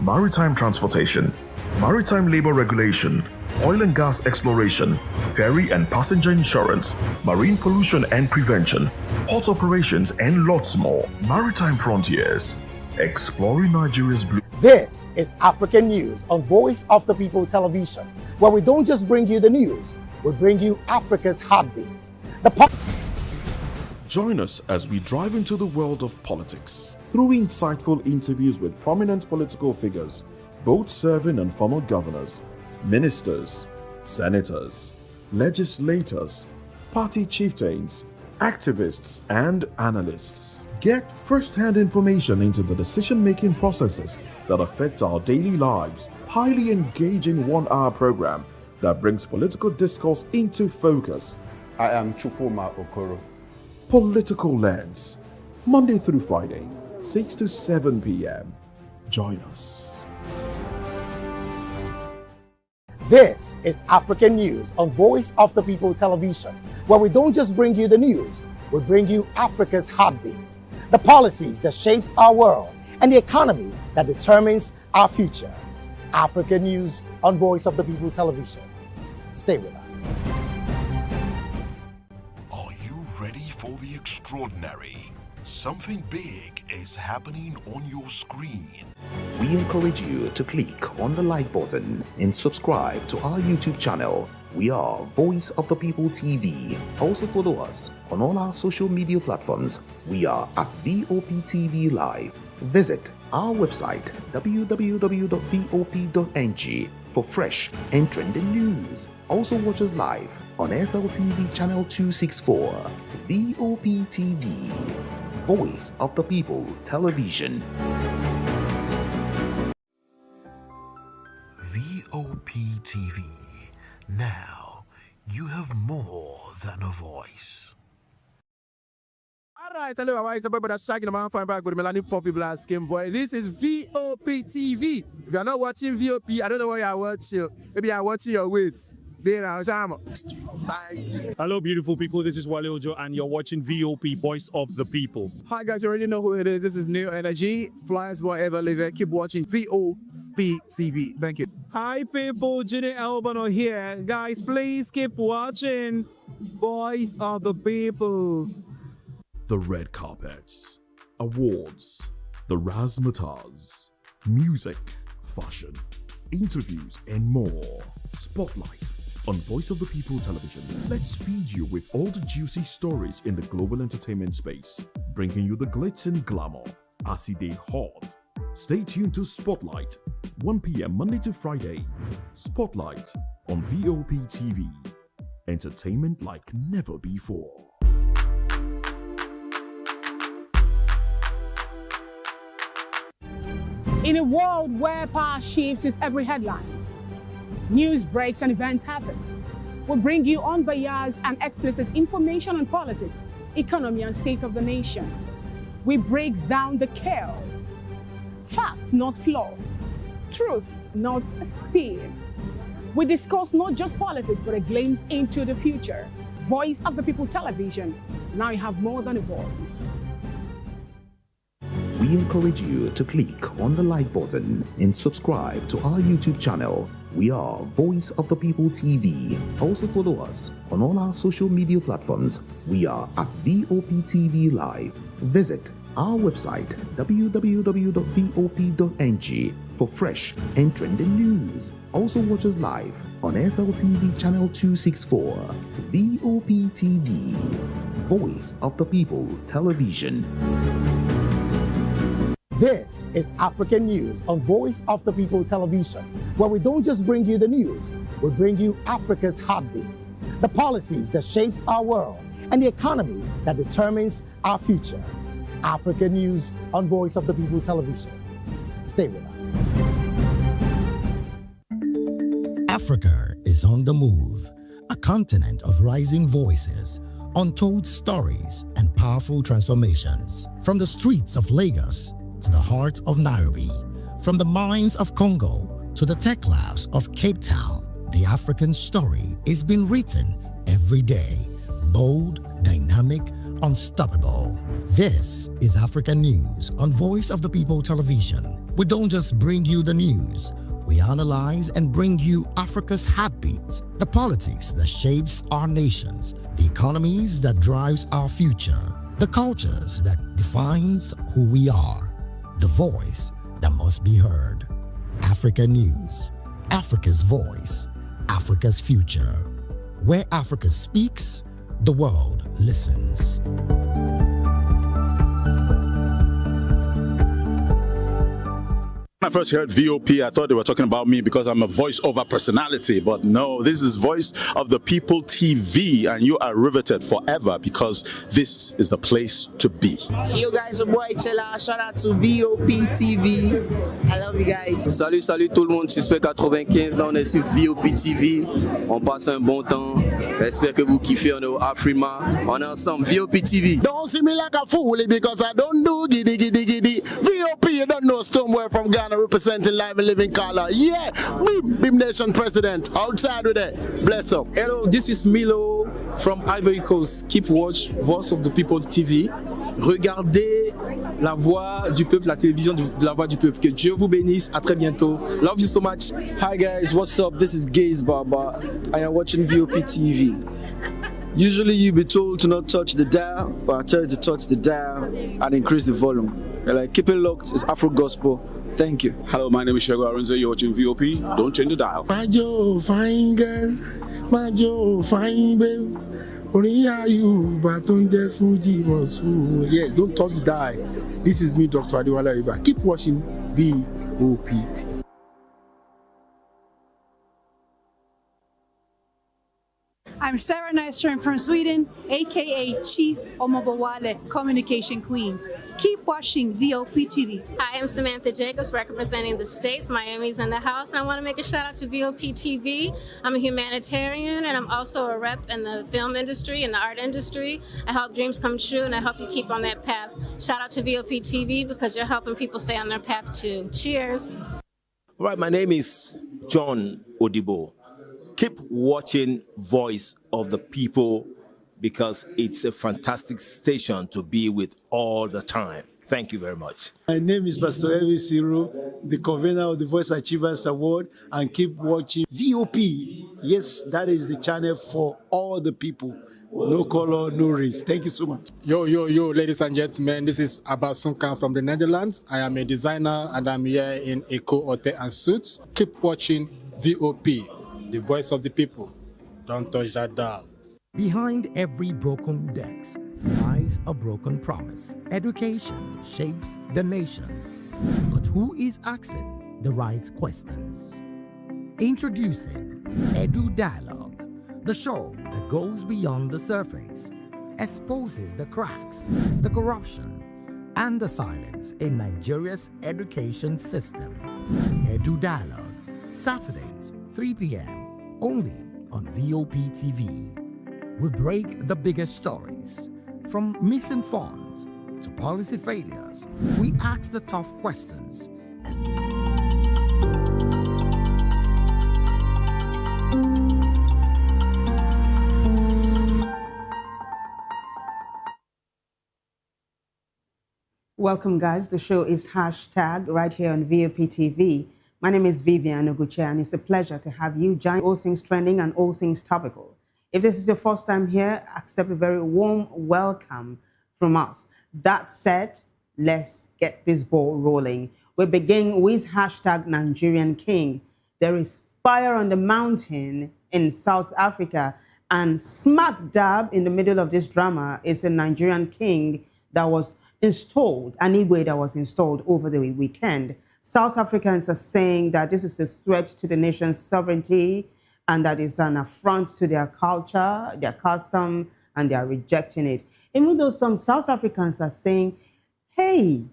maritime transportation, maritime labor regulation, oil and gas exploration, ferry and passenger insurance, marine pollution and prevention, port operations and lots more. Maritime Frontiers, exploring Nigeria's blue. This is African News on Voice of the People Television, where we don't just bring you the news, we bring you Africa's heartbeat. Join us as we drive into the world of politics through insightful interviews with prominent political figures, both serving and former governors, ministers, senators, legislators, party chieftains, activists, and analysts. Get first-hand information into the decision-making processes that affect our daily lives. Highly engaging one-hour program that brings political discourse into focus. I am Chukwuma Okoro. Political Lens, Monday through Friday, 6 to 7 p.m. Join us. This is African News on Voice of the People Television, where we don't just bring you the news, we bring you Africa's heartbeat, the policies that shapes our world, and the economy that determines our future. African News on Voice of the People Television. Stay with us. Are you ready for the extraordinary? Something big is happening on your screen. We encourage you to click on the like button and subscribe to our YouTube channel. We are Voice of the People TV. Also follow us on all our social media platforms. We are at VOP TV Live. Visit our website www.vop.ng for fresh and trending news. Also watch us live on SLTV channel 264. VOP TV, Voice of the People Television. VOP TV. Now, you have more than a voice. Alright, hello, how are you? But that's shaking the man fine back with Melanie Poppy Black Skin Boy. This is VOP TV. If you're not watching VOP, I don't know what you're watching. Maybe you're watching your weight. Hello, beautiful people. This is Wale Ojo, and you're watching VOP, Voice of the People. Hi, guys. You already know who it is. This is New Energy. Flyers whatever live. Keep watching VOP TV. Thank you. Hi, people. Ginny Albano here. Guys, please keep watching Voice of the People. The red carpets, awards, the razzmatazz, music, fashion, interviews, and more. Spotlight on Voice of the People Television. Let's feed you with all the juicy stories in the global entertainment space, bringing you the glitz and glamour as it is hot. Stay tuned to Spotlight, 1 p.m. Monday to Friday. Spotlight on VOP TV. Entertainment like never before. In a world where power shifts with every headlines, news breaks and events happens, we bring you unbiased and explicit information on politics, economy, and state of the nation. We break down the chaos. Facts, not fluff. Truth, not spin. We discuss not just politics, but a glimpse into the future. Voice of the People Television. Now you have more than a voice. We encourage you to click on the like button and subscribe to our YouTube channel. We are Voice of the People TV. Also follow us on all our social media platforms. We are at VOP TV Live. Visit our website www.vop.ng for fresh and trending news. Also watch us live on SLTV channel 264. VOP TV, Voice of the People Television. This is African News on Voice of the People Television, where we don't just bring you the news, we bring you Africa's heartbeat, the policies that shapes our world, and the economy that determines our future. African News on Voice of the People Television. Stay with us. Africa is on the move. A continent of rising voices, untold stories, and powerful transformations. From the streets of Lagos to the heart of Nairobi, from the mines of Congo to the tech labs of Cape Town, the African story is being written every day. Bold, dynamic, unstoppable. This is African News on Voice of the People Television. We don't just bring you the news. We analyze and bring you Africa's heartbeat, the politics that shapes our nations, the economies that drives our future, the cultures that defines who we are, the voice that must be heard. Africa News, Africa's voice, Africa's future. Where Africa speaks, the world listens. When I first heard VOP, I thought they were talking about me because I'm a voice-over personality, but no, this is Voice of the People TV, and you are riveted forever because this is the place to be. Yo guys, your boy Chela, shout out to VOP TV. I love you guys. Salut, salut tout le monde, Suspect 95, là on est sur VOP TV, on passe un bon temps, j'espère que vous kiffez, on est au Afrima, on est ensemble, VOP TV. Don't see me like a fool because I don't do giddy giddy giddy. VOP, you don't know somewhere from Ghana representing live and living color. Yeah, Beam Nation President, outside with it. Bless up. Hello, this is Milo from Ivory Coast. Keep watch Voice of the People TV. Regardez la voix du peuple, la télévision de la voix du peuple. Que Dieu vous bénisse. À très bientôt. Love you so much. Hi guys, what's up? This is Gaze Baba. I am watching VOP TV. Usually you be told to not touch the dial, but I tell you to touch the dial and increase the volume. You're like, keep it locked. It's Afro Gospel. Thank you. Hello, my name is Sowore. You're watching VOP. Don't change the dial. My Joe, fine girl. My Joe, fine babe. Only are you, but on the Fuji was. Yes, don't touch the dial. This is me, Dr. Adiwala Iba. Keep watching VOPT. I'm Sarah Nystrom from Sweden, aka Chief Omobawale Communication Queen. Keep watching VOP TV. Hi, I'm Samantha Jacobs representing the States. Miami's in the house, and I want to make a shout out to VOP TV. I'm a humanitarian, and I'm also a rep in the film industry and the art industry. I help dreams come true, and I help you keep on that path. Shout out to VOP TV because you're helping people stay on their path too. Cheers. All right, my name is John Odibo. Keep watching Voice of the People because it's a fantastic station to be with all the time. Thank you very much. My name is Pastor Elvis Ciro, the convener of the Voice Achievers Award, and keep watching VOP. Yes, that is the channel for all the people. No color, no race. Thank you so much. Yo, ladies and gentlemen, this is Abbas Sunkan from the Netherlands. I am a designer and I'm here in Eco Hotel and Suits. Keep watching VOP, the voice of the people. Don't touch that dial. Behind every broken desk lies a broken promise. Education shapes the nations. But who is asking the right questions? Introducing Edu Dialogue, the show that goes beyond the surface, exposes the cracks, the corruption, and the silence in Nigeria's education system. Edu Dialogue, Saturdays, 3 p.m., only on VOP TV. We break the biggest stories, from missing funds to policy failures. We ask the tough questions. Welcome, guys. The show is hashtag right here on VOP TV. My name is Vivian Oguche, and it's a pleasure to have you join all things trending and all things topical. If this is your first time here, accept a very warm welcome from us. That said, let's get this ball rolling. We begin with hashtag Nigerian King. There is fire on the mountain in South Africa, and smack dab in the middle of this drama is a Nigerian king that was installed, an Igwe that was installed over the weekend. South Africans are saying that this is a threat to the nation's sovereignty and that is an affront to their culture, their custom, and they are rejecting it. Even though some South Africans are saying, hey,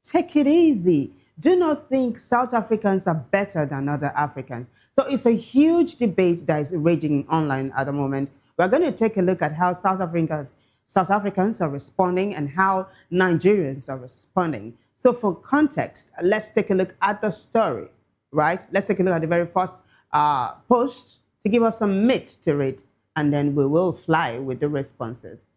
take it easy. do not think South Africans are better than other Africans. So it's a huge debate that is raging online at the moment. We're going to take a look at how South Africans are responding and how Nigerians are responding. So for context, let's take a look at the story, right? Let's take a look at the very first post to give us some meat to read, and then we will fly with the responses.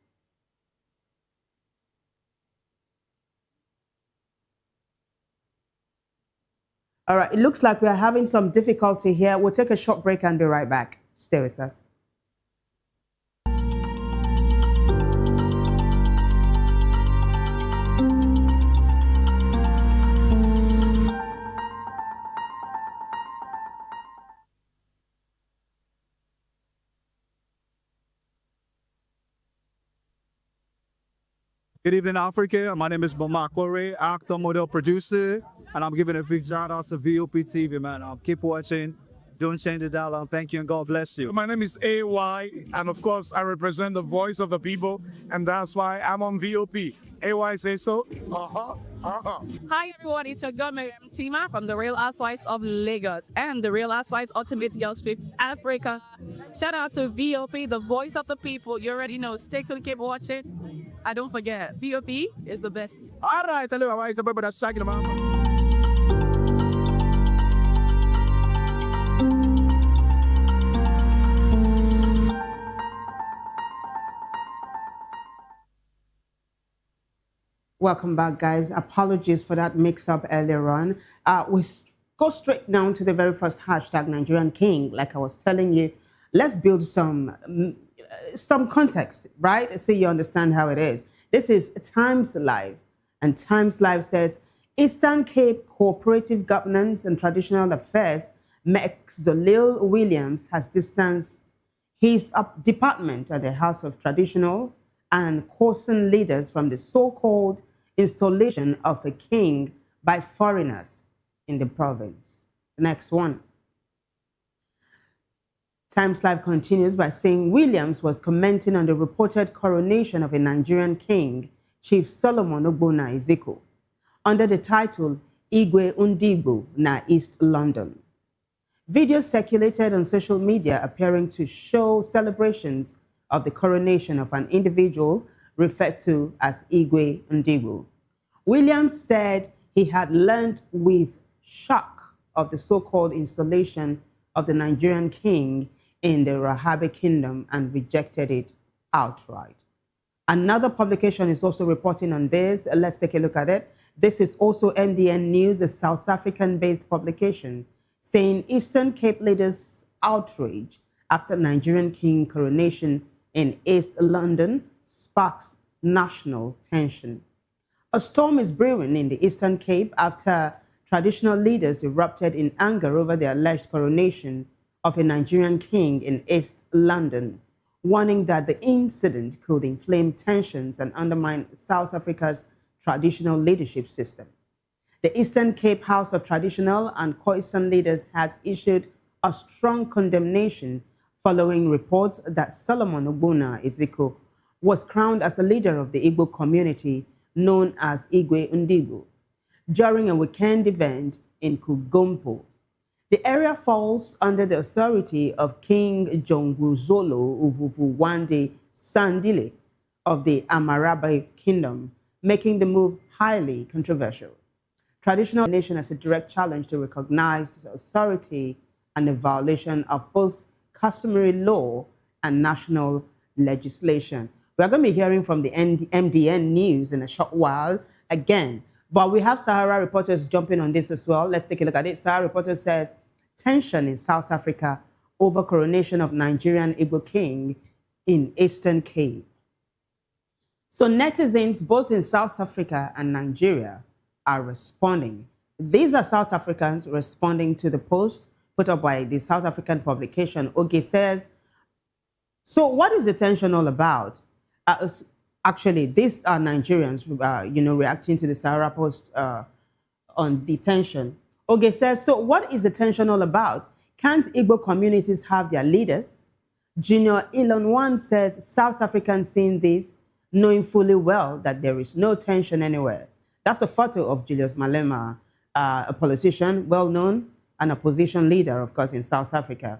All right, it looks like we are having some difficulty here. We'll take a short break and be right back. Stay with us. Good evening, Africa. My name is Bamakore, actor, model, producer, and I'm giving a big shout out to VOP TV, man. Keep watching. Don't change the dial. Thank you and God bless you. My name is AY, and of course, I represent the voice of the people, and that's why I'm on VOP. AY say so. Hi everyone, it's your girl Miriam Tima from the Real Housewives of Lagos and the Real Housewives Ultimate Girls Trip Africa. Shout out to VOP, the voice of the people. You already know. Stay tuned, keep watching. And don't forget, VOP is the best. All right, hello, all right, so that's shaking them out. Welcome back, guys. Apologies for that mix-up earlier on. We go straight down to the very first hashtag, Nigerian King. Like I was telling you, let's build some context, right? So you understand how it is. This is Times Live, and Times Live says, Eastern Cape Cooperative Governance and Traditional Affairs, Maxolil Williams has distanced his department at the House of Traditional and Khoisan leaders from the so-called installation of a king by foreigners in the province. The next one. Times Live continues by saying Williams was commenting on the reported coronation of a Nigerian king, Chief Solomon Ogbonna Ezeko, under the title Igwe Ndigbo na East London. Videos circulated on social media appearing to show celebrations of the coronation of an individual referred to as Igwe Ndigbo. Williams said he had learned with shock of the so-called installation of the Nigerian king in the Rahabe Kingdom and rejected it outright. Another publication is also reporting on this. Let's take a look at it. This is also MDN News, a South African-based publication, saying Eastern Cape leaders outrage after Nigerian king coronation in East London sparks national tension. A storm is brewing in the Eastern Cape after traditional leaders erupted in anger over the alleged coronation of a Nigerian king in East London, warning that the incident could inflame tensions and undermine South Africa's traditional leadership system. The Eastern Cape House of Traditional and Khoisan leaders has issued a strong condemnation following reports that Solomon Ogbonna Ezeko was crowned as a leader of the Igbo community known as Igwe Ndigbo during a weekend event in Kugompo. The area falls under the authority of King Jonguzolo Uvuvuwande Sandile of the Amarabe Kingdom, making the move highly controversial. Traditional nation as a direct challenge to recognized authority and a violation of both customary law and national legislation. We're going to be hearing from the MDN News in a short while again, but we have Sahara reporters jumping on this as well. Let's take a look at it. Sahara reporter says, tension in South Africa over coronation of Nigerian Igbo king in Eastern Cape. So netizens both in South Africa and Nigeria are responding. These are South Africans responding to the post put up by the South African publication. Oge says, so what is the tension all about? Actually, these are Nigerians, reacting to the Sahara post on the tension. Oge says, so what is the tension all about? Can't Igbo communities have their leaders? Junior Elon One says, South Africans seeing this, knowing fully well that there is no tension anywhere. That's a photo of Julius Malema a politician, well known, an opposition leader, of course, in South Africa.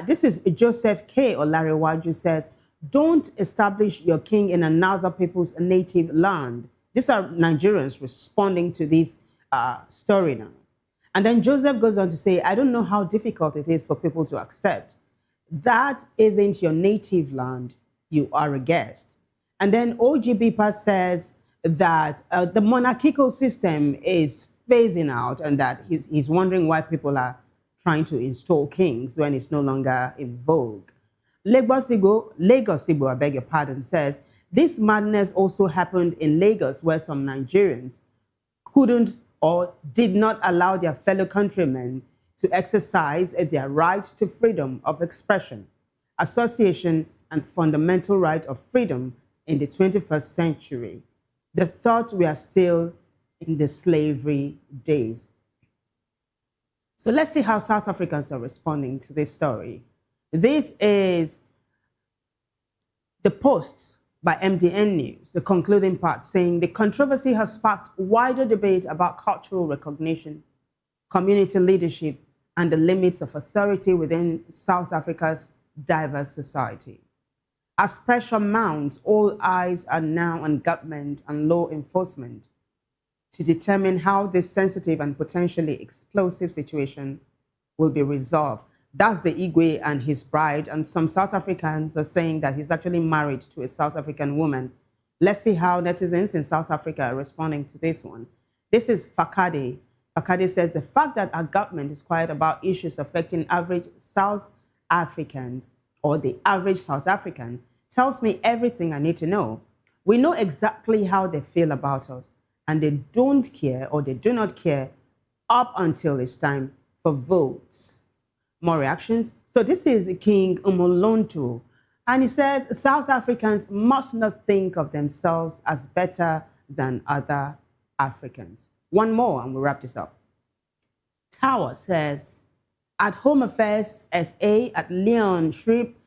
This is Joseph K. Olarewaju says, don't establish your king in another people's native land. These are Nigerians responding to this story now. And then Joseph goes on to say, I don't know how difficult it is for people to accept. That isn't your native land. You are a guest. And then OGBPA says that the monarchical system is phasing out and that he's wondering why people are trying to install kings when it's no longer in vogue. Lagos Igbo, I beg your pardon, says, this madness also happened in Lagos where some Nigerians couldn't or did not allow their fellow countrymen to exercise their right to freedom of expression, association, and fundamental right of freedom in the 21st century. They thought we are still in the slavery days. So let's see how South Africans are responding to this story. This is the post by MDN News, the concluding part, saying the controversy has sparked wider debate about cultural recognition, community leadership, and the limits of authority within South Africa's diverse society. As pressure mounts, all eyes are now on government and law enforcement to determine how this sensitive and potentially explosive situation will be resolved. That's the Igwe and his bride, and some South Africans are saying that he's actually married to a South African woman. Let's see how netizens in South Africa are responding to this one. This is Fakade. Fakade says, the fact that our government is quiet about issues affecting average South Africans or the average South African tells me everything I need to know. We know exactly how they feel about us, and they don't care or they do not care up until it's time for votes. More reactions. So this is King Umolonto, and he says South Africans must not think of themselves as better than other Africans. One more and we'll wrap this up. Tower says, at Home Affairs SA at Leon Shrip,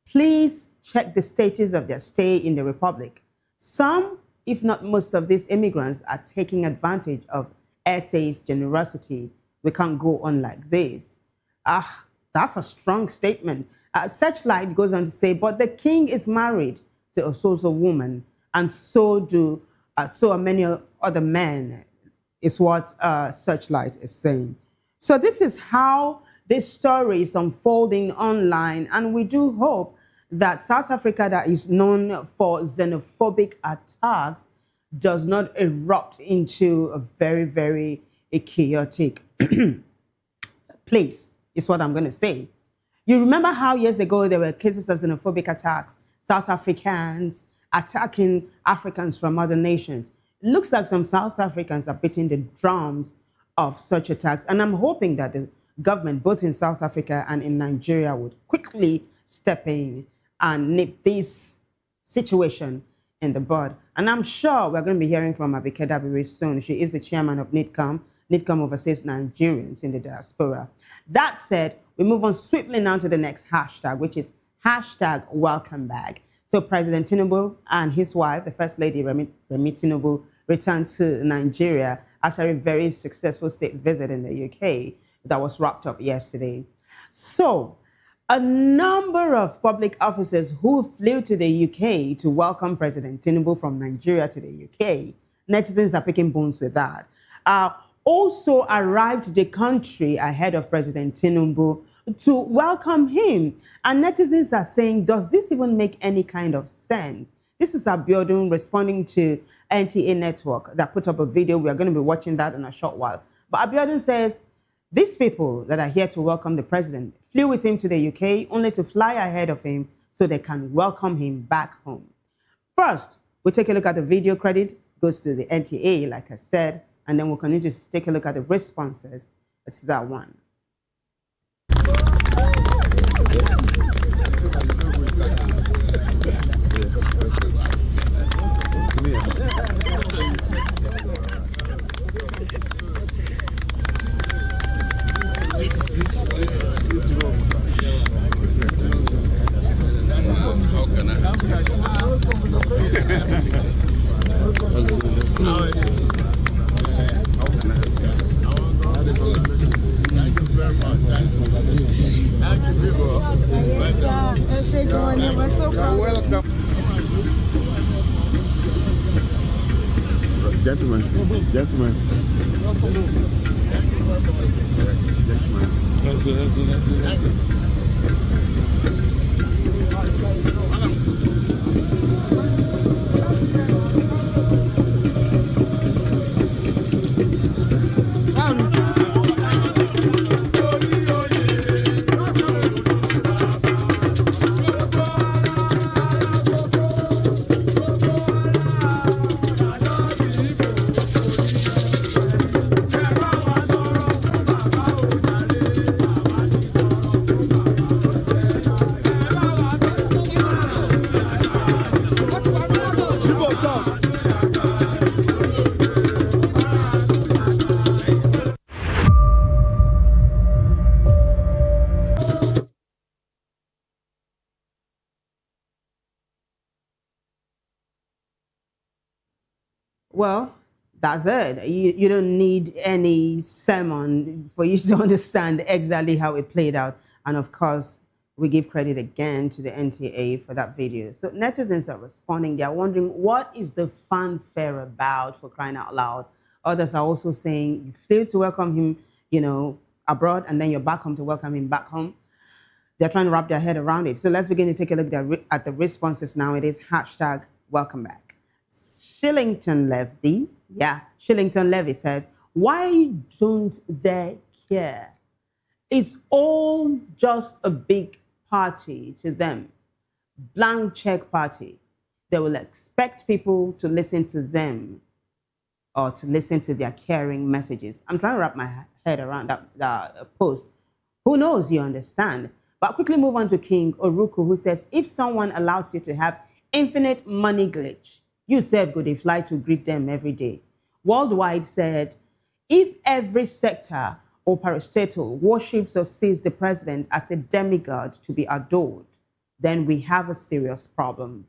please check the status of their stay in the Republic. Some, if not most of these immigrants are taking advantage of SA's generosity. We can't go on like this. That's a strong statement. Searchlight goes on to say, but the king is married to a Soso woman, and so are many other men, is what Searchlight is saying. So this is how this story is unfolding online, and we do hope that South Africa, that is known for xenophobic attacks, does not erupt into a very, very chaotic place, is what I'm going to say. You remember how years ago there were cases of xenophobic attacks, South Africans attacking Africans from other nations. It looks like some South Africans are beating the drums of such attacks, and I'm hoping that the government, both in South Africa and in Nigeria, would quickly step in and nip this situation in the bud. And I'm sure we're going to be hearing from Abike Dabiri soon. She is the chairman of NIDCAM. NIDCAM oversees Nigerians in the diaspora. That said, we move on swiftly now to the next hashtag, which is hashtag welcome back. So President Tinubu and his wife, the First Lady Remi Tinubu, returned to Nigeria after a very successful state visit in the UK that was wrapped up yesterday. So a number of public officers who flew to the UK to welcome President Tinubu from Nigeria to the UK, netizens are picking bones with that, also arrived to the country ahead of President Tinubu to welcome him. And netizens are saying, does this even make any kind of sense? This is Abiodun responding to NTA Network that put up a video. We are going to be watching that in a short while. But Abiodun says, these people that are here to welcome the president flew with him to the UK only to fly ahead of him so they can welcome him back home. First, we'll take a look at the video. Credit goes to the NTA, like I said, and then we'll continue to take a look at the responses to that one. appreciate doing it. We're so proud. Welcome. Gentlemen. Let's go. Well, that's it. You don't need any sermon for you to understand exactly how it played out. And of course, we give credit again to the NTA for that video. So netizens are responding. They're wondering, what is the fanfare about, for crying out loud? Others are also saying, you flew to welcome him, abroad, and then you're back home to welcome him back home. They're trying to wrap their head around it. So let's begin to take a look at the responses now. It is hashtag welcome back. Shillington Levy says, why don't they care? It's all just a big party to them. Blank check party. They will expect people to listen to them or to listen to their caring messages. I'm trying to wrap my head around that post. Who knows, you understand? But quickly move on to King Oruku, who says, if someone allows you to have infinite money glitch, you serve good, they fly to greet them every day. Worldwide said, if every sector or parastatal worships or sees the president as a demigod to be adored, then we have a serious problem.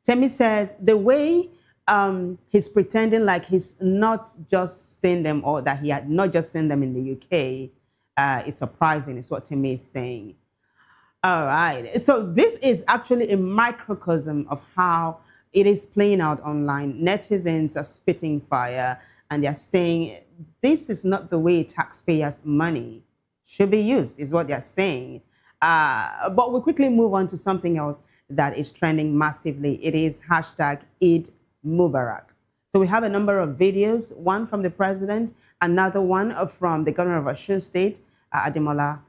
Temi says, the way he's pretending like he's not just seen them, or that he had not just seen them in the UK, is surprising, is what Temi is saying. All right, so this is actually a microcosm of how it is playing out online. Netizens are spitting fire, and they're saying this is not the way taxpayers' money should be used, is what they're saying. But we quickly move on to something else that is trending massively. It is hashtag Eid Mubarak. So we have a number of videos, one from the president, another one from the governor of Osun State, Ademola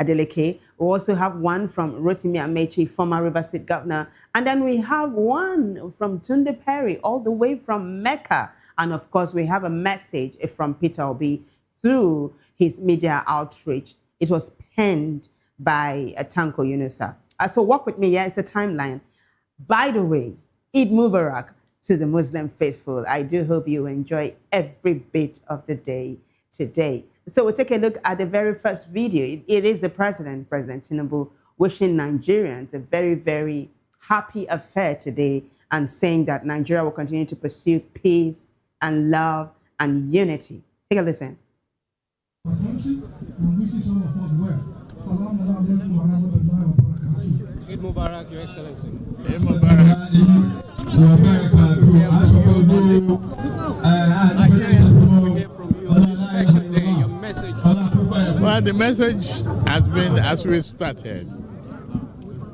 Adeleke. We also have one from Rotimi Amechi, former River State governor. And then we have one from Tunde Perry, all the way from Mecca. And of course, we have a message from Peter Obi through his media outreach. It was penned by Tanko Yunusa. So walk with me, yeah, it's a timeline. By the way, Eid Mubarak to the Muslim faithful. I do hope you enjoy every bit of the day today. So we'll take a look at the very first video. It is the President Tinubu, wishing Nigerians a very, very happy affair today and saying that Nigeria will continue to pursue peace and love and unity. Take a listen. Our country and wishes all of us well. Salam alaikum wa rahmatullahi wa barakatuh. Eid Mubarak, Your Excellency. Eid Mubarak. We are very glad to ask for Well, the message has been, as we started,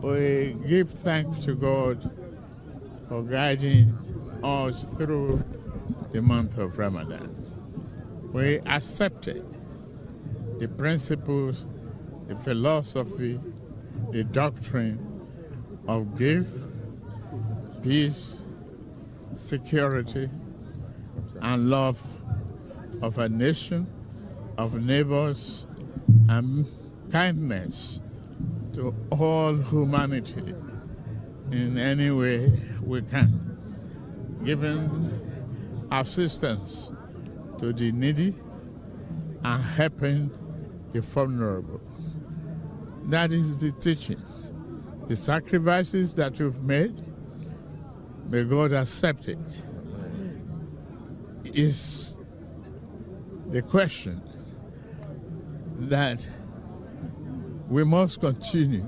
we give thanks to God for guiding us through the month of Ramadan. We accepted the principles, the philosophy, the doctrine of give, peace, security, and love of a nation, of neighbors, and kindness to all humanity in any way we can, giving assistance to the needy and helping the vulnerable. That is the teaching. The sacrifices that you've made, may God accept it. Is the question that we must continue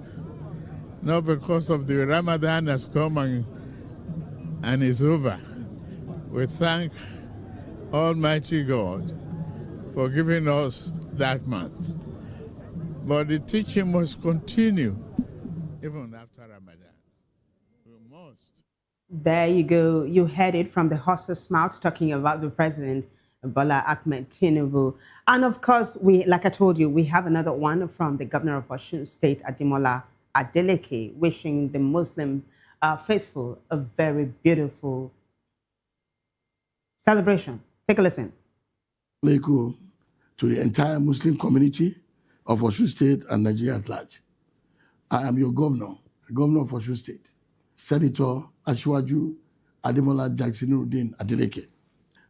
not because of the Ramadan has come and is over. We thank Almighty God for giving us that month. But the teaching must continue even after Ramadan. We must. There you go. You heard it from the horse's mouth talking about the president, Bola Ahmed Tinubu. And of course, like I told you, we have another one from the governor of Osun State, Ademola Adeleke, wishing the Muslim faithful a very beautiful celebration. Take a listen. To the entire Muslim community of Osun State and Nigeria at large. I am your governor, the governor of Osun State, Senator Asiwaju Ademola Jacksonuddin Adeleke.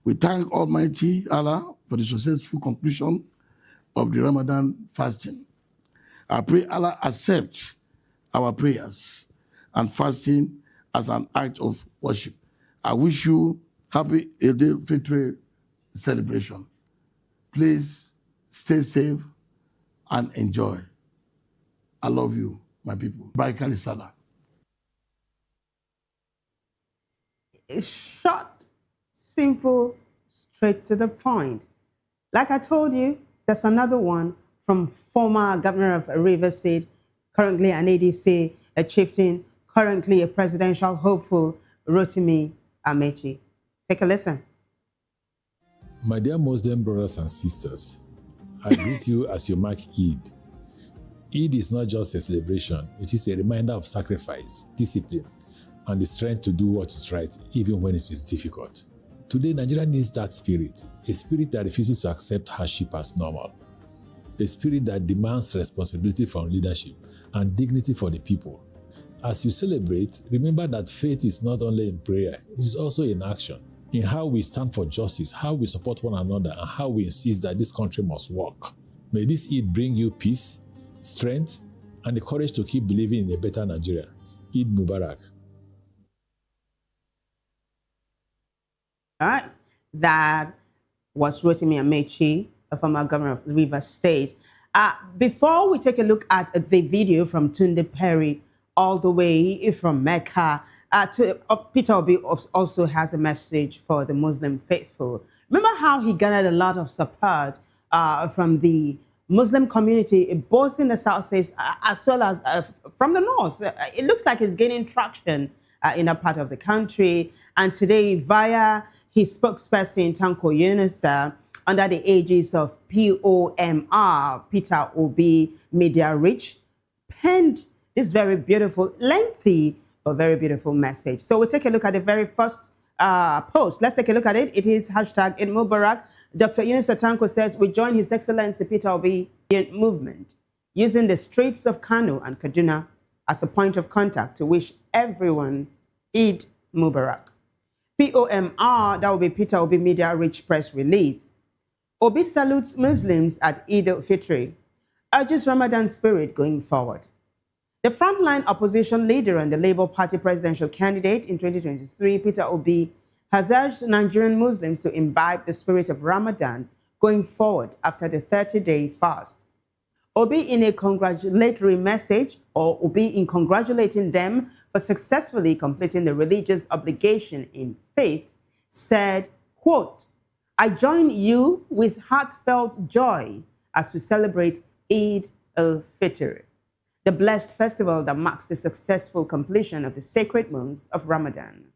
We thank Almighty Allah for the successful conclusion of the Ramadan fasting. I pray Allah accept our prayers and fasting as an act of worship. I wish you happy Eid al-Fitr celebration. Please stay safe and enjoy. I love you, my people. Barakali Salah. It's short, simple, straight to the point. Like I told you, there's another one from former governor of Rivers State, currently an ADC, a chieftain, currently a presidential hopeful, Rotimi Amechi. Take a listen. My dear Muslim brothers and sisters, I greet you as you mark Eid. Eid is not just a celebration, it is a reminder of sacrifice, discipline, and the strength to do what is right, even when it is difficult. Today, Nigeria needs that spirit, a spirit that refuses to accept hardship as normal, a spirit that demands responsibility from leadership and dignity for the people. As you celebrate, remember that faith is not only in prayer, it is also in action, in how we stand for justice, how we support one another, and how we insist that this country must work. May this Eid bring you peace, strength, and the courage to keep believing in a better Nigeria. Eid Mubarak. All right, that was Rotimi Amechi, a former governor of Rivers State. Before we take a look at the video from Tunde Perry, all the way from Mecca, Peter Obi also has a message for the Muslim faithful. Remember how he garnered a lot of support from the Muslim community, both in the South States as well as from the North. It looks like he's gaining traction in that part of the country. And today, via his spokesperson, Tanko Yunusa, under the aegis of POMR, Peter Obi Media Reach, penned this very beautiful, lengthy, but very beautiful message. So we'll take a look at the very first post. Let's take a look at it. It is hashtag Eid Mubarak. Dr. Yunusa Tanko says, we join His Excellency Peter Obi movement, using the streets of Kano and Kaduna as a point of contact to wish everyone Eid Mubarak. POMR, that will be Peter Obi Media Reach press release. Obi salutes Muslims at Eid al-Fitr, urges Ramadan spirit going forward. The frontline opposition leader and the Labour Party presidential candidate in 2023, Peter Obi, has urged Nigerian Muslims to imbibe the spirit of Ramadan going forward after the 30-day fast. Obi, in a congratulatory message, or Obi in congratulating them for successfully completing the religious obligation in faith, said, quote, I join you with heartfelt joy as we celebrate Eid al-Fitr, the blessed festival that marks the successful completion of the sacred months of Ramadan.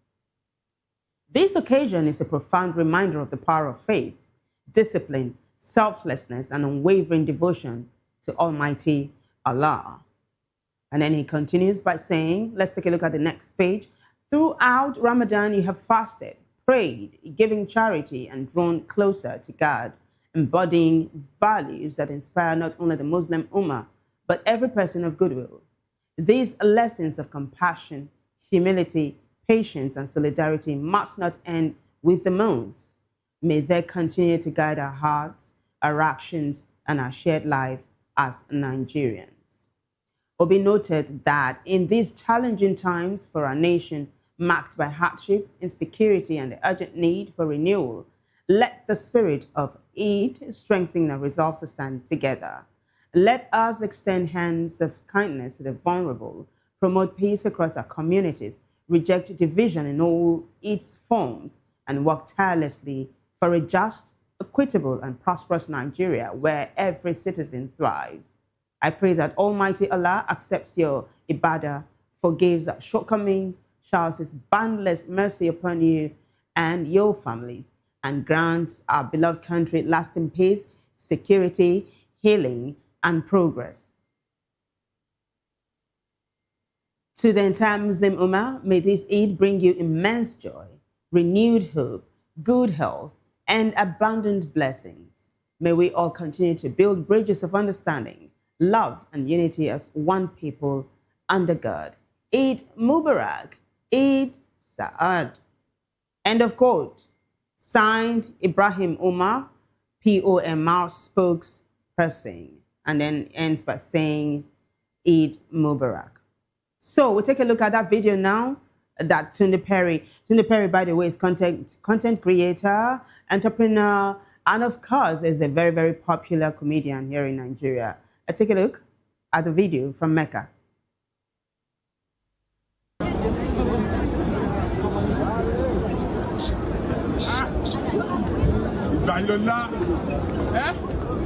This occasion is a profound reminder of the power of faith, discipline, selflessness, and unwavering devotion to Almighty Allah. And then he continues by saying, let's take a look at the next page. Throughout Ramadan, you have fasted, prayed, giving charity, and drawn closer to God, embodying values that inspire not only the Muslim Ummah, but every person of goodwill. These lessons of compassion, humility, patience, and solidarity must not end with the months. May they continue to guide our hearts, our actions, and our shared life as Nigerians. Obi noted that in these challenging times for our nation, marked by hardship, insecurity, and the urgent need for renewal, let the spirit of Eid strengthen our resolve to stand together. Let us extend hands of kindness to the vulnerable, promote peace across our communities, reject division in all its forms, and work tirelessly for a just, equitable, and prosperous Nigeria where every citizen thrives. I pray that Almighty Allah accepts your ibadah, forgives our shortcomings, showers His boundless mercy upon you and your families, and grants our beloved country lasting peace, security, healing, and progress. To the entire Muslim Ummah, may this Eid bring you immense joy, renewed hope, good health, and abundant blessings. May we all continue to build bridges of understanding, love, and unity as one people under God. Eid Mubarak, Eid Sa'ad. End of quote. Signed, Ibrahim Umar, POMR spokesperson. And then ends by saying Eid Mubarak. So we'll take a look at that video now. That Tunde Perry, by the way, is content creator, entrepreneur, and of course is a very, very popular comedian here in Nigeria. Let's take a look at the video from Mecca.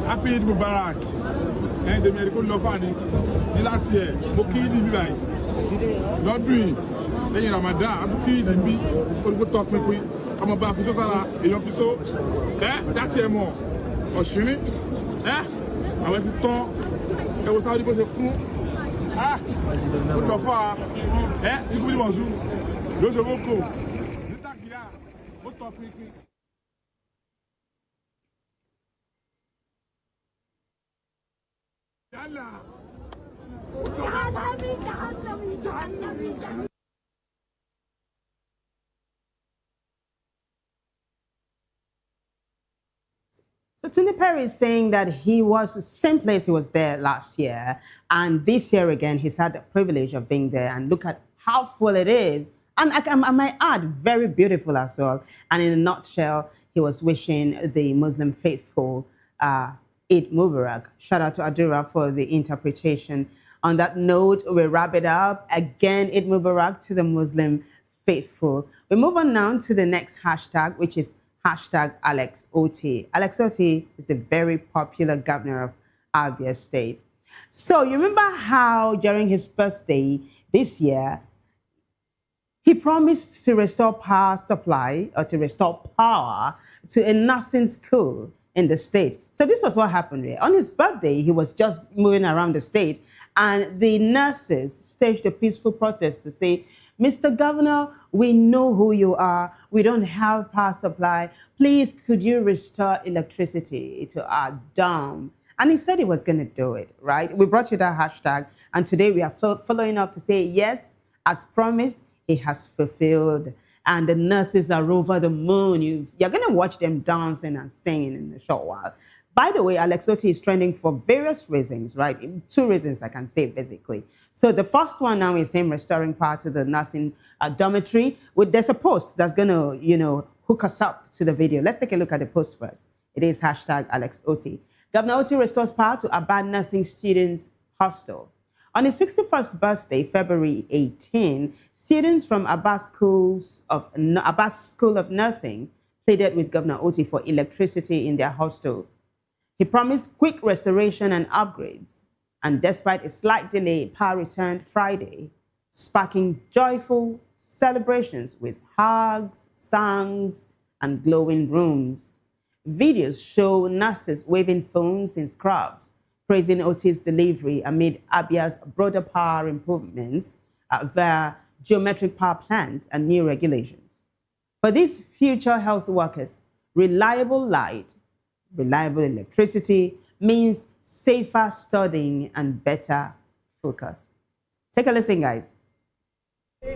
Happy Eid Mubarak. And the miracle love funny. Last year, Moki di bi. Lọ́dún lẹ́yìn Ramadan, àbúkí ìdìbí, olùkótó pínpín, ọmọ bá fi sọ́sára, èèyàn fi só, láti ẹ̀mọ̀, ọ̀ṣìnrí, àwọn ti tán, ẹwọ sáwọ́dí bó ṣe kún, ó lọ fọ́ ikú ní mọ̀sú, ló ṣe mọ́kò, nítàkìyà, ó tọ́ pínpín. Yálà! So Tunde Perry is saying that he was the same place he was there last year, and this year again he's had the privilege of being there, and look at how full it is. And I might add, very beautiful as well. And in a nutshell, he was wishing the Muslim faithful Eid Mubarak. Shout out to Adura for the interpretation. On that note, we wrap it up. Again, Eid Mubarak to the Muslim faithful. We move on now to the next hashtag, which is hashtag Alex Oti. Alex Oti is a very popular governor of Abia State. So you remember how during his birthday this year, he promised to restore power supply or to restore power to a nursing school in the state. So this was what happened here. On his birthday, he was just moving around the state, and the nurses staged a peaceful protest to say, Mr. Governor, we know who you are. We don't have power supply. Please, could you restore electricity to our dome? And he said he was going to do it, right? We brought you that hashtag, and today we are following up to say, yes, as promised, he has fulfilled. And the nurses are over the moon. You're going to watch them dancing and singing in a short while. By the way, Alex Oti is trending for various reasons, right? 2 reasons I can say, basically. So the first one now is him restoring power to the nursing dormitory. There's a post that's going to, hook us up to the video. Let's take a look at the post first. It is hashtag Alex Oti. Governor Oti restores power to Aba Nursing Students Hostel. On his 61st birthday, February 18, students from Abbas School of Nursing pleaded with Governor Oti for electricity in their hostel. He promised quick restoration and upgrades, and despite a slight delay, power returned Friday, sparking joyful celebrations with hugs, songs, and glowing rooms. Videos show nurses waving phones in scrubs, praising Oti's delivery amid Abia's broader power improvements via geometric power plant and new regulations. For these future health workers, reliable light, reliable electricity means safer studying and better focus. Take a listen, guys. We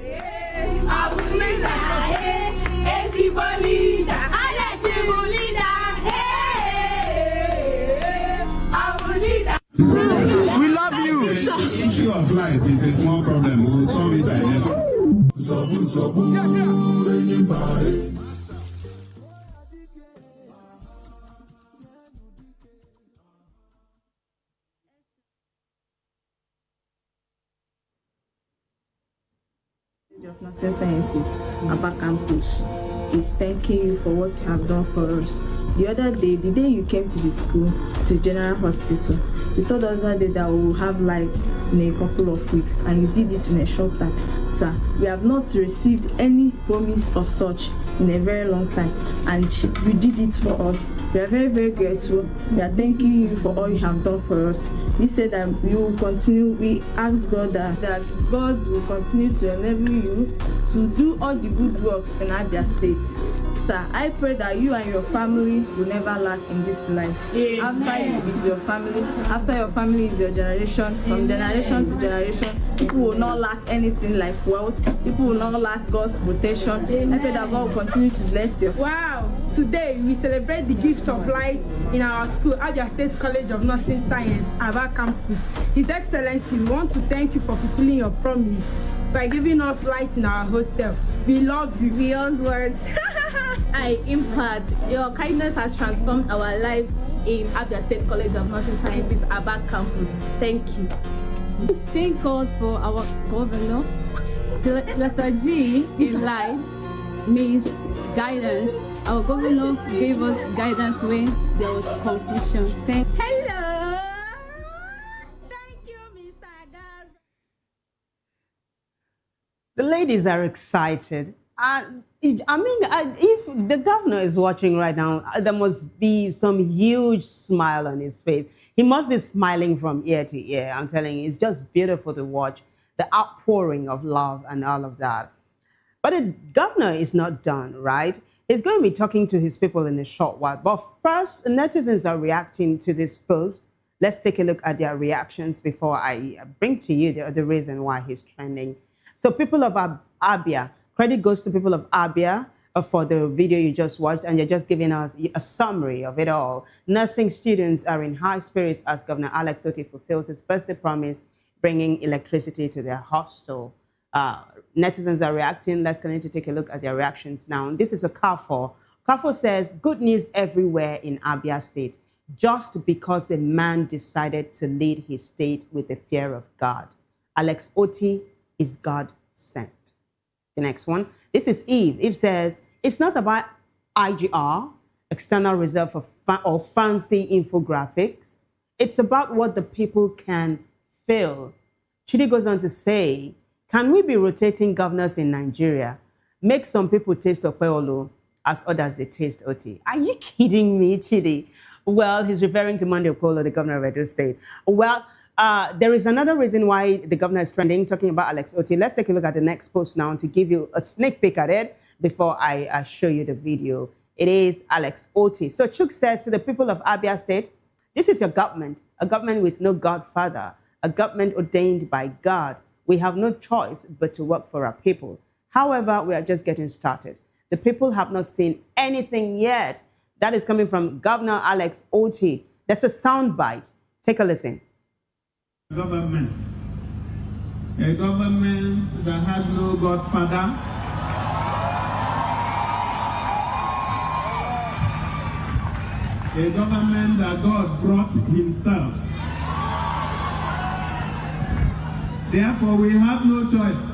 love you. The issue of light is a small problem. We will solve it by never. of Nursing Sciences, Aba Campus, is thanking you for what you have done for us. The other day, the day you came to the school, to General Hospital, you told us that day that we will have light in a couple of weeks, and you did it in a short time. Sir, we have not received any promise of such in a very long time, and you did it for us. We are very, very grateful. We are thanking you for all you have done for us. We said that we will continue. We ask God that God will continue to enable you to do all the good works in Abia State. Sir, I pray that you and your family will never lack in this life. Amen. After it is your family, after your family is your generation, from generation to generation, people will not lack anything like wealth. People will not lack God's protection. Amen. I pray that God will continue to bless you. Wow! Today we celebrate the gift of light in our school, Abia State College of Nursing Science, Aba Campus. His Excellency, we want to thank you for fulfilling your promise by giving us light in our hostel. We love you. Beyond words. Impact. Your kindness has transformed our lives in Abia State College of Nursing Sciences, Aba Campus. Thank you. Thank God for our governor. The letter G in life means guidance. Our governor gave us guidance when there was confusion. Hello. The ladies are excited. If the governor is watching right now, there must be some huge smile on his face. He must be smiling from ear to ear. I'm telling you, it's just beautiful to watch the outpouring of love and all of that. But the governor is not done, right? He's going to be talking to his people in a short while. But first, netizens are reacting to this post. Let's take a look at their reactions before I bring to you the reason why he's trending. So people of Abia, credit goes to people of Abia for the video you just watched, and you're just giving us a summary of it all. Nursing students are in high spirits as Governor Alex Oti fulfills his birthday promise, bringing electricity to their hostel. Netizens are reacting. Let's continue to take a look at their reactions now. This is a Carrefour. Carrefour says, good news everywhere in Abia State, just because a man decided to lead his state with the fear of God. Alex Oti is God sent. The next one, this is Eve. Eve says, it's not about IGR, external reserve or fancy infographics. It's about what the people can feel. Chidi goes on to say, can we be rotating governors in Nigeria? Make some people taste Opeolo as others they taste Oti. Are you kidding me, Chidi? Well, he's referring to Monday Opeolo, the governor of Edo State. Well, there is another reason why the governor is trending, talking about Alex Oti. Let's take a look at the next post now to give you a sneak peek at it before I show you the video. It is Alex Oti. So Chuk says to the people of Abia State, this is your government, a government with no godfather, a government ordained by God. We have no choice but to work for our people. However, we are just getting started. The people have not seen anything yet. That is coming from Governor Alex Oti. That's a soundbite. Take a listen. Government. A government that has no godfather. A government that God brought himself. Therefore, we have no choice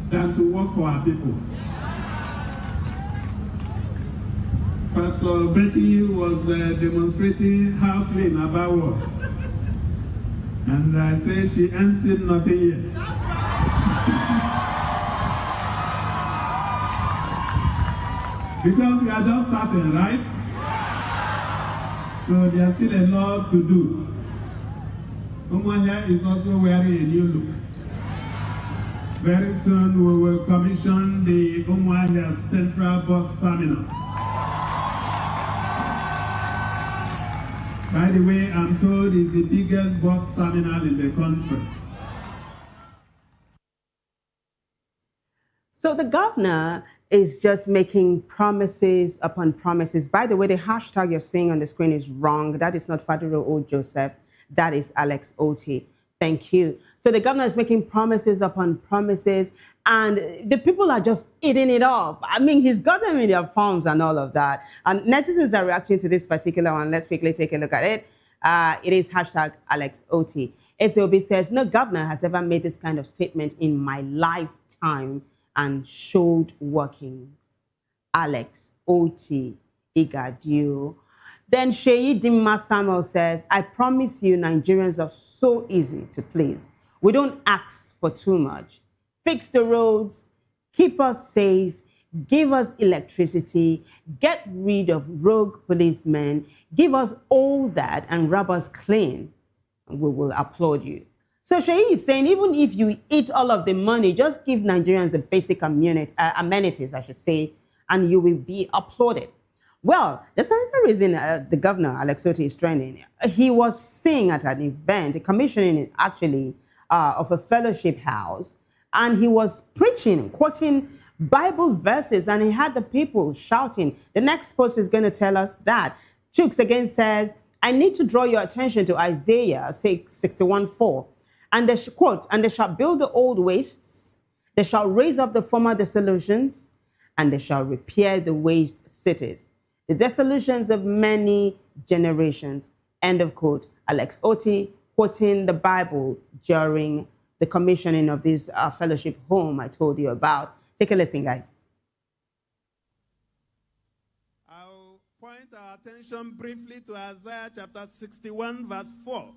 than to work for our people. Pastor Betty was demonstrating how clean Aba was. And I say she ain't seen nothing yet. Because we are just starting, right? So there's still a lot to do. Umuahia is also wearing a new look. Very soon we will commission the Umuahia Central Bus Terminal. By the way, I'm told it's the biggest bus terminal in the country. So the governor is just making promises upon promises. By the way, the hashtag you're seeing on the screen is wrong. That is not Faduro O. Joseph. That is Alex Oti. Thank you. So the governor is making promises upon promises, and the people are just eating it up. I mean, he's got them in their palms and all of that. And netizens are reacting to this particular one. Let's quickly take a look at it. It is hashtag Alex Oti. SOB says, no governor has ever made this kind of statement in my lifetime. time and showed workings. Alex, Oti, Igadio. Then Sheyi Dimma Samuel says, I promise you Nigerians are so easy to please. We don't ask for too much. Fix the roads, keep us safe, give us electricity, get rid of rogue policemen, give us all that and rub us clean, and we will applaud you. So Sheyi is saying, even if you eat all of the money, just give Nigerians the basic amenities, I should say, and you will be applauded. Well, there's another reason the governor, Alex Oti, is trending. He was seen at an event, a commissioning actually, of a fellowship house, and he was preaching, quoting Bible verses, and he had the people shouting. The next post is going to tell us that. Chooks again says, I need to draw your attention to Isaiah 61:4. And they quote, and they shall build the old wastes, they shall raise up the former dissolutions, and they shall repair the waste cities, the dissolutions of many generations. End of quote. Alex Oti quoting the Bible during the commissioning of this fellowship home I told you about. Take a listen, guys. I'll point our attention briefly to Isaiah chapter 61, verse 4.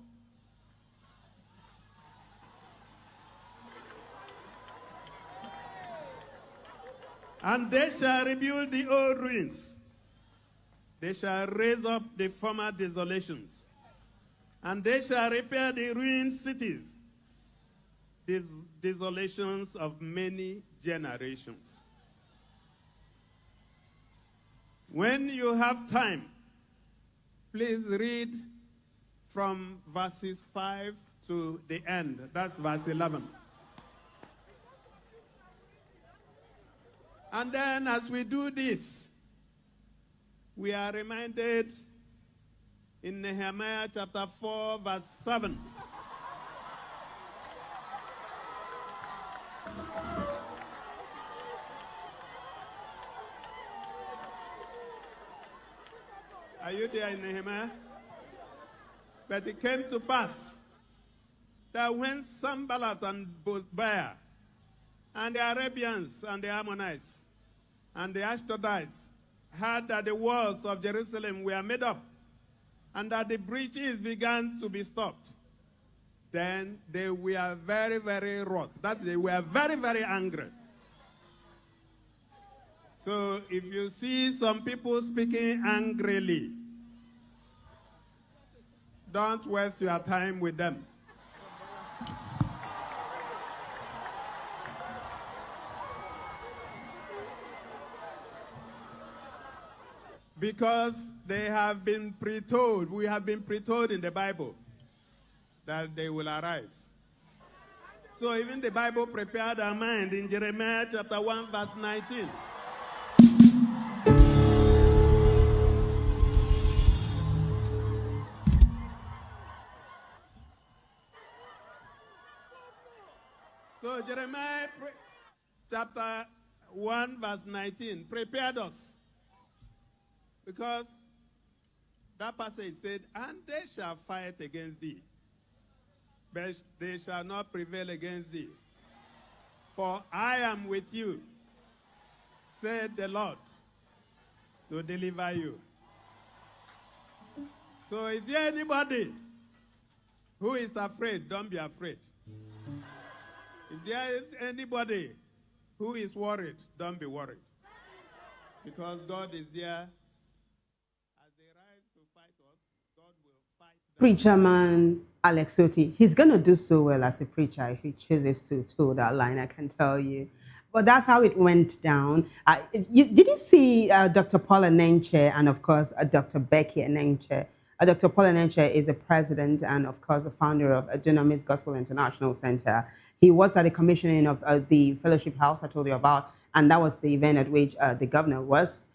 And they shall rebuild the old ruins. They shall raise up the former desolations. And they shall repair the ruined cities, these desolations of many generations. When you have time, please read from verses 5 to the end. That's verse 11. And then as we do this, we are reminded in Nehemiah chapter 4, verse 7. Are you there in Nehemiah? But it came to pass that when Sanballat and Tobiah and the Arabians and the Ammonites and the Ashdodites heard that the walls of Jerusalem were made up and that the breaches began to be stopped, then they were very, very wroth. That they were very, very angry. So if you see some people speaking angrily, don't waste your time with them. Because they have been pre-told, we have been pre-told in the Bible that they will arise. So even the Bible prepared our mind in Jeremiah chapter 1, verse 19. So Jeremiah chapter 1, verse 19 prepared us. Because that passage said, and they shall fight against thee, but they shall not prevail against thee. For I am with you, said the Lord, to deliver you. So is there anybody who is afraid? Don't be afraid. If there is anybody who is worried, don't be worried. Because God is there. Preacher man Alex Oti, he's going to do so well as a preacher if he chooses to toe that line, I can tell you. But that's how it went down. Did you see Dr. Paula Nenche and, of course, Dr. Becky Nenche? Dr. Paula Nenche is the president and, of course, the founder of Dunamis Gospel International Center. He was at the commissioning of the fellowship house I told you about, and that was the event at which the governor was,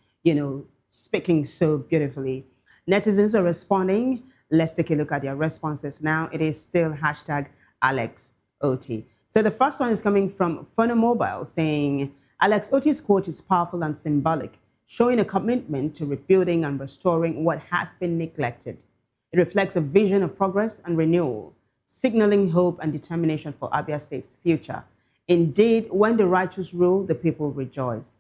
speaking so beautifully. Netizens are responding. Let's take a look at their responses now. It is still hashtag Alex Oti. So the first one is coming from Phonomobile saying, Alex Oti's quote is powerful and symbolic, showing a commitment to rebuilding and restoring what has been neglected. It reflects a vision of progress and renewal, signaling hope and determination for Abia State's future. Indeed, when the righteous rule, the people rejoice.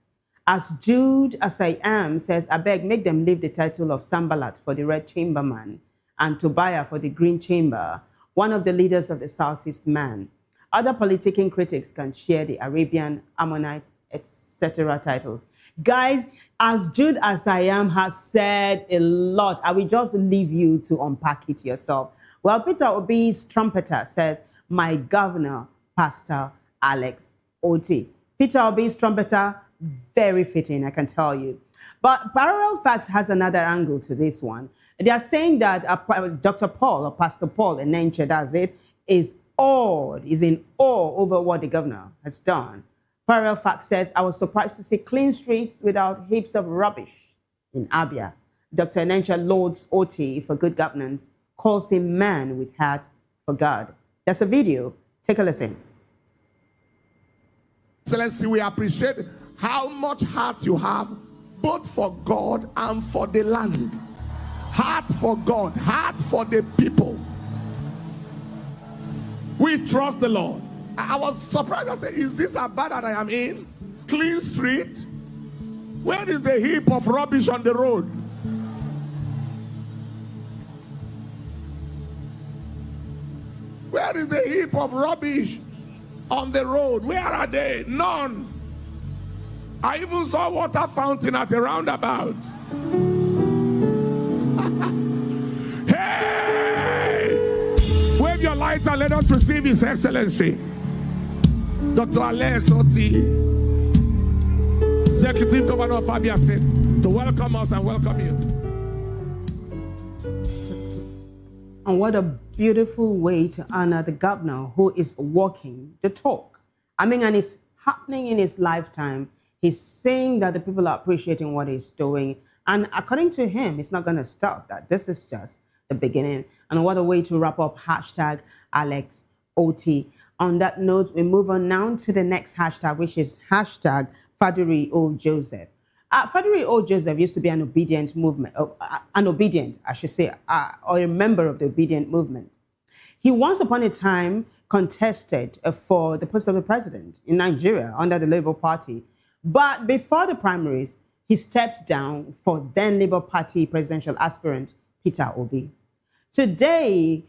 As Jude as I am says, I beg, make them leave the title of Sambalat for the red chamberman and Tobiah for the green chamber, one of the leaders of the Southeast man. Other politicking critics can share the Arabian, Ammonites, etc. titles. Guys, as Jude as I am has said a lot, I will just leave you to unpack it yourself. Well, Peter Obi's trumpeter says, my governor, Pastor Alex Oti. Peter Obi's trumpeter, very fitting, I can tell you. But Parallel Facts has another angle to this one. They are saying that Dr. Paul, or Pastor Paul, Enenche, that's it, is in awe over what the governor has done. Parallel Facts says, I was surprised to see clean streets without heaps of rubbish in Abia. Dr. Enenche lauds Oti for good governance, calls him man with heart for God. There's a video. Take a listen. Excellency, we appreciate how much heart you have, both for God and for the land. Heart for God, heart for the people. We trust the Lord. I was surprised. I said, is this Abba that I am in? Clean street? Where is the heap of rubbish on the road? Where is the heap of rubbish on the road? Where are they? None. I even saw water fountain at the roundabout. Hey! Wave your light and let us receive His Excellency, Dr. Alex Oti, Executive Governor of Abia State, to welcome us and welcome you. And what a beautiful way to honor the governor who is walking the talk. I mean, and it's happening in his lifetime. He's saying that the people are appreciating what he's doing. And according to him, it's not going to stop that. This is just the beginning. And what a way to wrap up hashtag Alex Oti. On that note, we move on now to the next hashtag, which is hashtag Faduri O. Joseph. Faduri O. Joseph used to be an obedient movement, or a member of the obedient movement. He once upon a time contested for the post of the president in Nigeria under the Labour Party. But before the primaries, he stepped down for then Labour Party presidential aspirant Peter Obi. Today,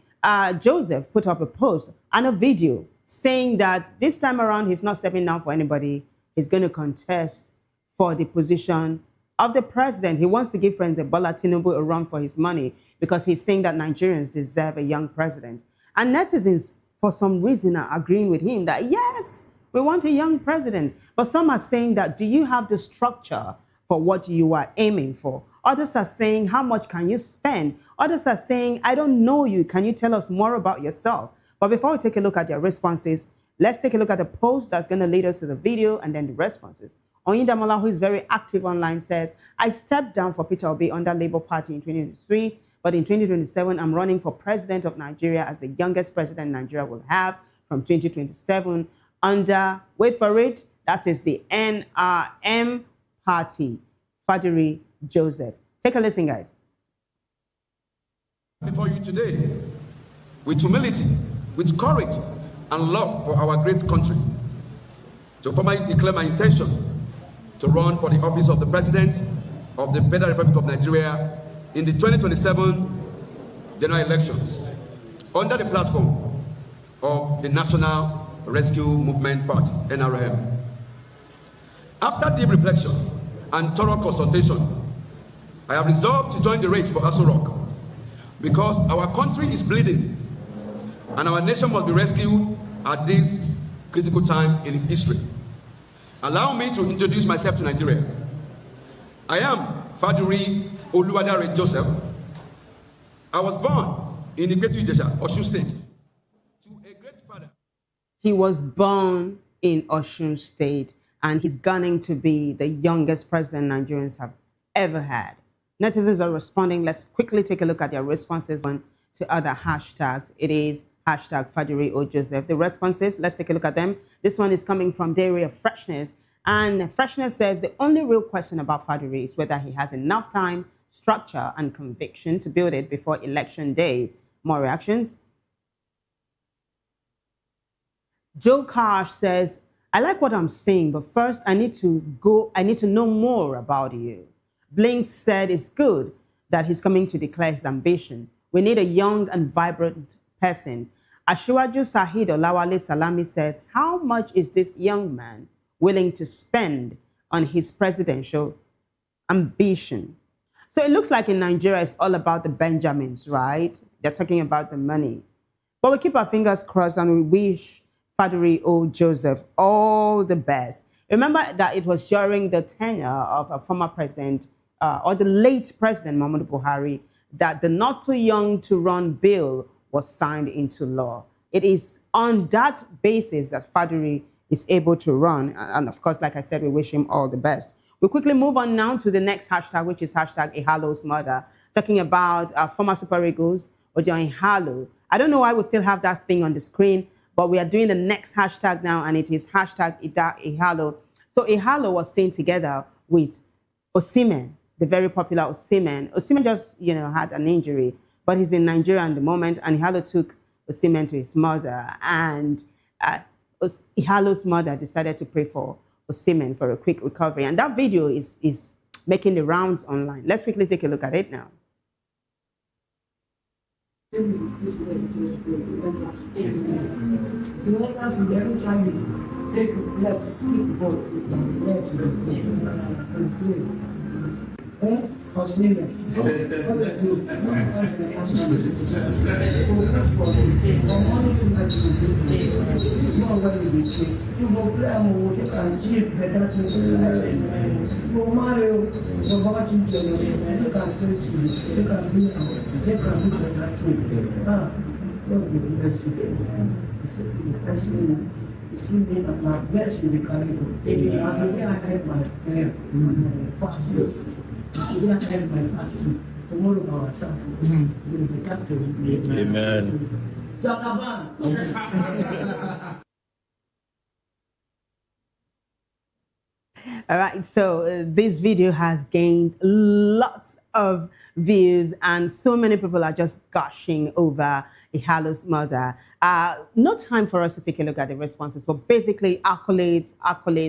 Joseph put up a post and a video saying that this time around, he's not stepping down for anybody. He's going to contest for the position of the president. He wants to give President Bola Tinubu a run for his money because he's saying that Nigerians deserve a young president. And netizens, for some reason, are agreeing with him that, yes, we want a young president. But some are saying that, do you have the structure for what you are aiming for? Others are saying, how much can you spend? Others are saying, I don't know you. Can you tell us more about yourself? But before we take a look at their responses, let's take a look at the post that's going to lead us to the video and then the responses. Oyindamola, who is very active online, says, I stepped down for Peter Obi under Labour Party in 2023, but in 2027, I'm running for president of Nigeria as the youngest president Nigeria will have from 2027 under, wait for it, that is the NRM party, Faduri Joseph. Take a listen, guys. Before you today, with humility, with courage, and love for our great country, to formally declare my intention to run for the office of the President of the Federal Republic of Nigeria in the 2027 general elections under the platform of the National Rescue Movement Party, NRM. After deep reflection and thorough consultation, I have resolved to join the race for Aso Rock because our country is bleeding and our nation must be rescued at this critical time in its history. Allow me to introduce myself to Nigeria. I am Faduri Oluwadare Joseph. I was born in Ikwetu Ijesha, Osun State, to a great father. He was born in Osun State, and he's gunning to be the youngest president Nigerians have ever had. Netizens are responding. Let's quickly take a look at their responses to other hashtags. It is hashtag Faduri O. Joseph. The responses, let's take a look at them. This one is coming from Dairy of Freshness. And Freshness says the only real question about Faduri is whether he has enough time, structure, and conviction to build it before election day. More reactions. Joe Karsh says, I like what I'm saying, but first I need to know more about you. Blink said it's good that he's coming to declare his ambition. We need a young and vibrant person. Ashiwaju Sahid Olawale Salami says, how much is this young man willing to spend on his presidential ambition? So it looks like in Nigeria, it's all about the Benjamins, right? They're talking about the money. But we keep our fingers crossed and we wish Faduri O. Joseph all the best. Remember that it was during the tenure of a former president, or the late President Muhammadu Buhari, that the not too young to run bill was signed into law. It is on that basis that Faduri is able to run. And of course, like I said, we wish him all the best. We quickly move on now to the next hashtag, which is hashtag Ihalo's mother, talking about former Super Eagles, Ojo Ihalo. I don't know why we still have that thing on the screen, but we are doing the next hashtag now, and it is hashtag Ida Ihalo. So Ihalo was seen together with OSIMHEN, the very popular OSIMHEN. OSIMHEN just, had an injury, but he's in Nigeria at the moment, and Ihalo took OSIMHEN to his mother, and Ihalo's mother decided to pray for OSIMHEN for a quick recovery. And that video is making the rounds online. Let's quickly take a look at it now. Amen. All right, so this video has gained lots of views, and so many people are just gushing over Ihalo's mother. No time for us to take a look at the responses, but basically accolades,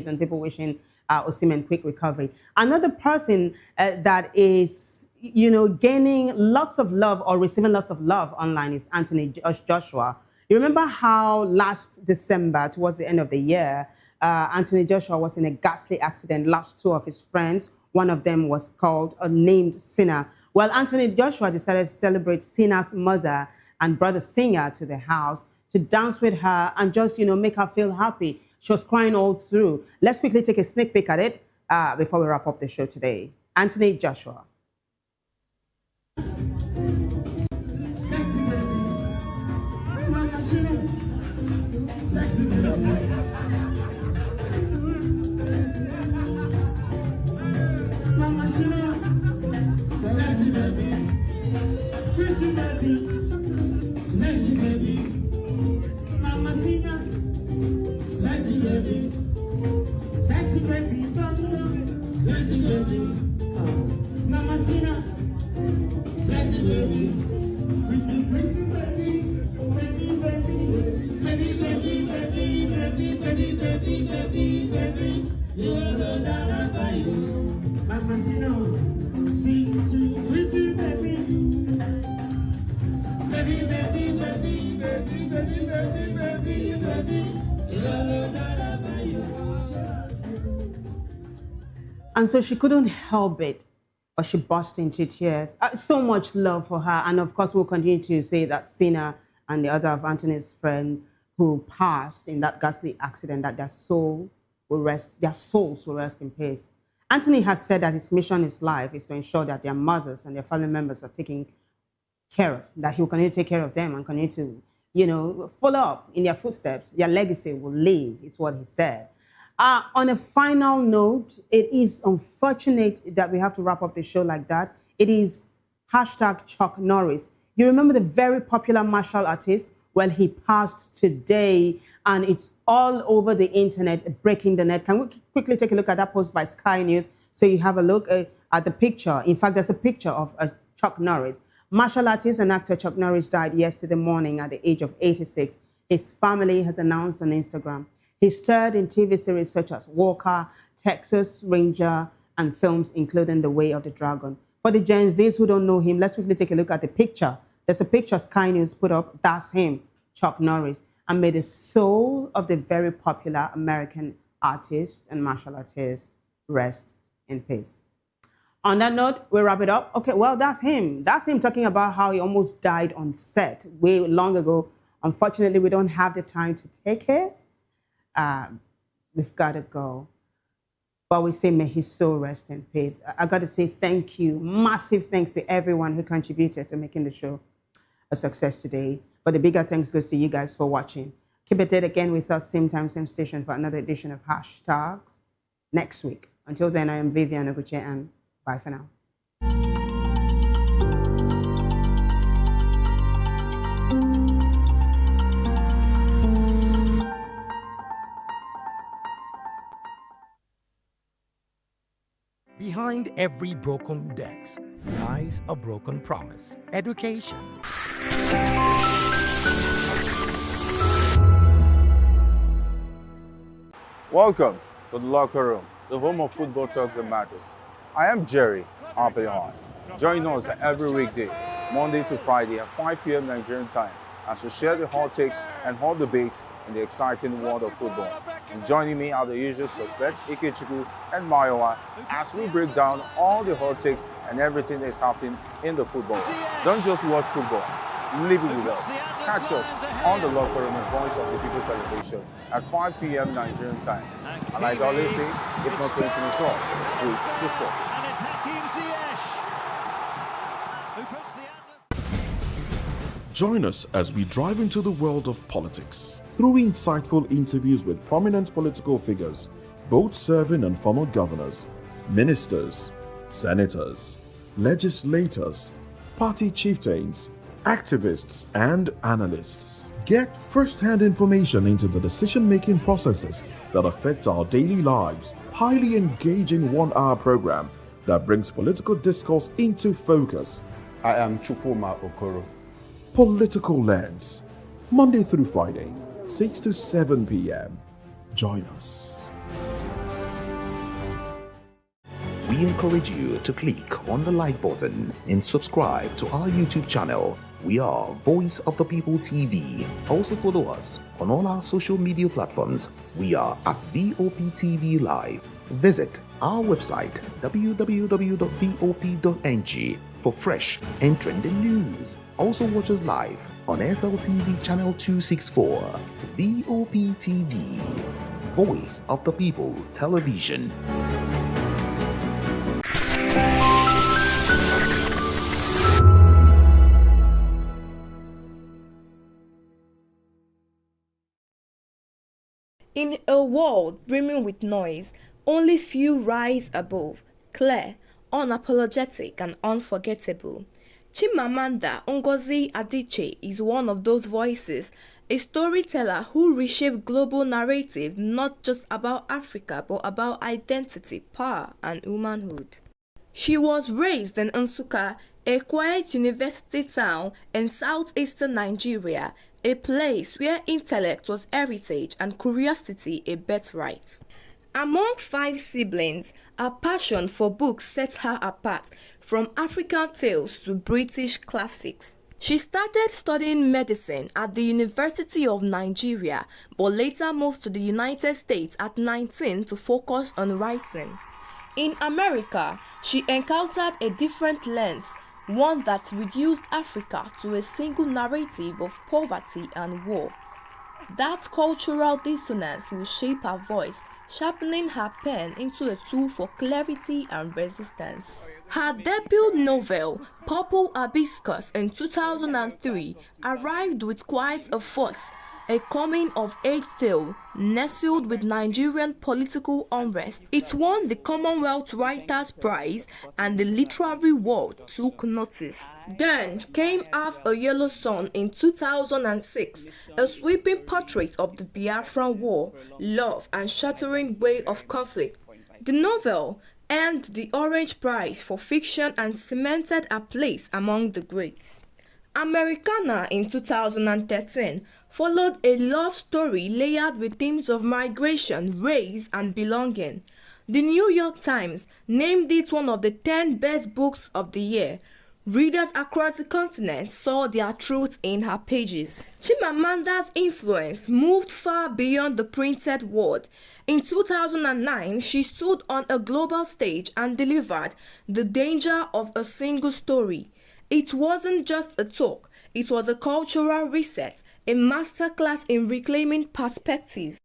and people wishing OSIMHEN quick recovery. Another person that is, gaining lots of love or receiving lots of love online is Anthony Joshua. You remember how last December, towards the end of the year, Anthony Joshua was in a ghastly accident, lost two of his friends. One of them was named Sinner. Well, Anthony Joshua decided to celebrate Sinner's mother and brought a singer to the house to dance with her and just, make her feel happy. She was crying all through. Let's quickly take a sneak peek at it before we wrap up the show today. Anthony Joshua. Sexy baby. Mama Shina, sexy baby, pretty baby, sexy baby. Mama Shina, sexy baby, pretty baby. Mama Shina, sexy baby, pretty baby, baby. You are the that I you. Mama Shina, see pretty baby, baby. And so she couldn't help it, or she burst into tears. So much love for her, and of course we'll continue to say that Sinner and the other of Anthony's friend who passed in that ghastly accident, that their souls will rest in peace. Anthony has said that his mission in his life is to ensure that their mothers and their family members are taken care of, that he will continue to take care of them and continue to, follow up in their footsteps. Their legacy will live, is what he said. On a final note, it is unfortunate that we have to wrap up the show like that. It is hashtag Chuck Norris. You remember the very popular martial artist? Well, he passed today, and it's all over the internet, breaking the net. Can we quickly take a look at that post by Sky News so you have a look at the picture? In fact, there's a picture of Chuck Norris. Martial artist and actor Chuck Norris died yesterday morning at the age of 86. His family has announced on Instagram. He starred in TV series such as Walker, Texas Ranger, and films including The Way of the Dragon. For the Gen Zs who don't know him, let's quickly take a look at the picture. There's a picture Sky News put up. That's him, Chuck Norris. And may the soul of the very popular American artist and martial artist rest in peace. On that note, we wrap it up. Okay, well, that's him. That's him talking about how he almost died on set way long ago. Unfortunately, we don't have the time to take it. We've got to go. But we say, may his soul rest in peace. I got to say thank you. Massive thanks to everyone who contributed to making the show a success today. But the bigger thanks goes to you guys for watching. Keep it again with us, same time, same station, for another edition of Hashtags next week. Until then, I am Vivian Oguche, and bye for now. Behind every broken desk lies a broken promise. Education. Welcome to the locker room, the home of football talk that matters. I am Jerry Arpelon. Join us every weekday, Monday to Friday at 5 p.m. Nigerian time, as we share the hot takes and hot debates in the exciting world of football. And joining me are the usual suspects, Ikechukwu and Mayowa, as we break down all the hot takes and everything that's happening in the football. Don't just watch football, live it with us. Catch us on the locker room and Voice of the People television at 5 p.m. Nigerian time. And like I always say, if not 20 minutes off, please the sport. And it's Hakim Ziyech who puts the Join us as we drive into the world of politics through insightful interviews with prominent political figures, both serving and former governors, ministers, senators, legislators, party chieftains, activists, and analysts. Get first-hand information into the decision-making processes that affect our daily lives. Highly engaging 1-hour program that brings political discourse into focus. I am Chukwuma Okoro. Political Lens, Monday through Friday, 6 to 7 p.m. Join us. We encourage you to click on the like button and subscribe to our YouTube channel. We are Voice of the People TV. Also follow us on all our social media platforms. We are at VOPTV Live. Visit our website www.vop.ng for fresh and trending news. Also watch us live on SLTV channel 264, VOP TV, Voice of the People Television. In a world brimming with noise, only few rise above, clear, unapologetic, and unforgettable. Chimamanda Ngozi Adichie is one of those voices, a storyteller who reshaped global narratives not just about Africa but about identity, power, and womanhood. She was raised in Nsukka, a quiet university town in southeastern Nigeria, a place where intellect was heritage and curiosity a birthright. Among 5 siblings, her passion for books set her apart, from African tales to British classics. She started studying medicine at the University of Nigeria, but later moved to the United States at 19 to focus on writing. In America, she encountered a different lens, one that reduced Africa to a single narrative of poverty and war. That cultural dissonance will shape her voice, sharpening her pen into a tool for clarity and resistance. Her debut novel, Purple Hibiscus, in 2003, arrived with quite a fuss, a coming-of-age tale nestled with Nigerian political unrest. It won the Commonwealth Writers' Prize and the literary world took notice. Then came Half a Yellow Sun in 2006, a sweeping portrait of the Biafran War, love, and shattering way of conflict. The novel earned the Orange Prize for fiction and cemented her place among the greats. Americana in 2013 followed a love story layered with themes of migration, race, and belonging. The New York Times named it one of the 10 best books of the year. Readers across the continent saw their truth in her pages. Chimamanda's influence moved far beyond the printed word. In 2009, she stood on a global stage and delivered The Danger of a Single Story. It wasn't just a talk, it was a cultural reset, a masterclass in reclaiming perspective.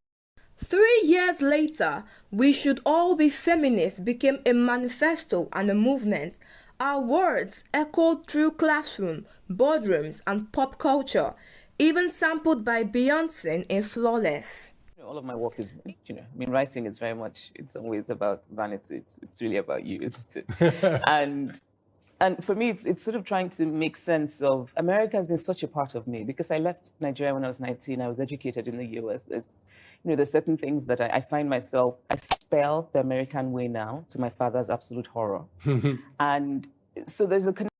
3 years later, We Should All Be Feminists became a manifesto and a movement. Our words echoed through classrooms, boardrooms, and pop culture, even sampled by Beyonce in Flawless. All of my work is, writing is very much, in some ways, about vanity. It's really about you, isn't it? And for me, it's sort of trying to make sense of, America has been such a part of me, because I left Nigeria when I was 19. I was educated in the US. There's certain things that I find myself, I spell the American way now, to my father's absolute horror. And so there's a connection.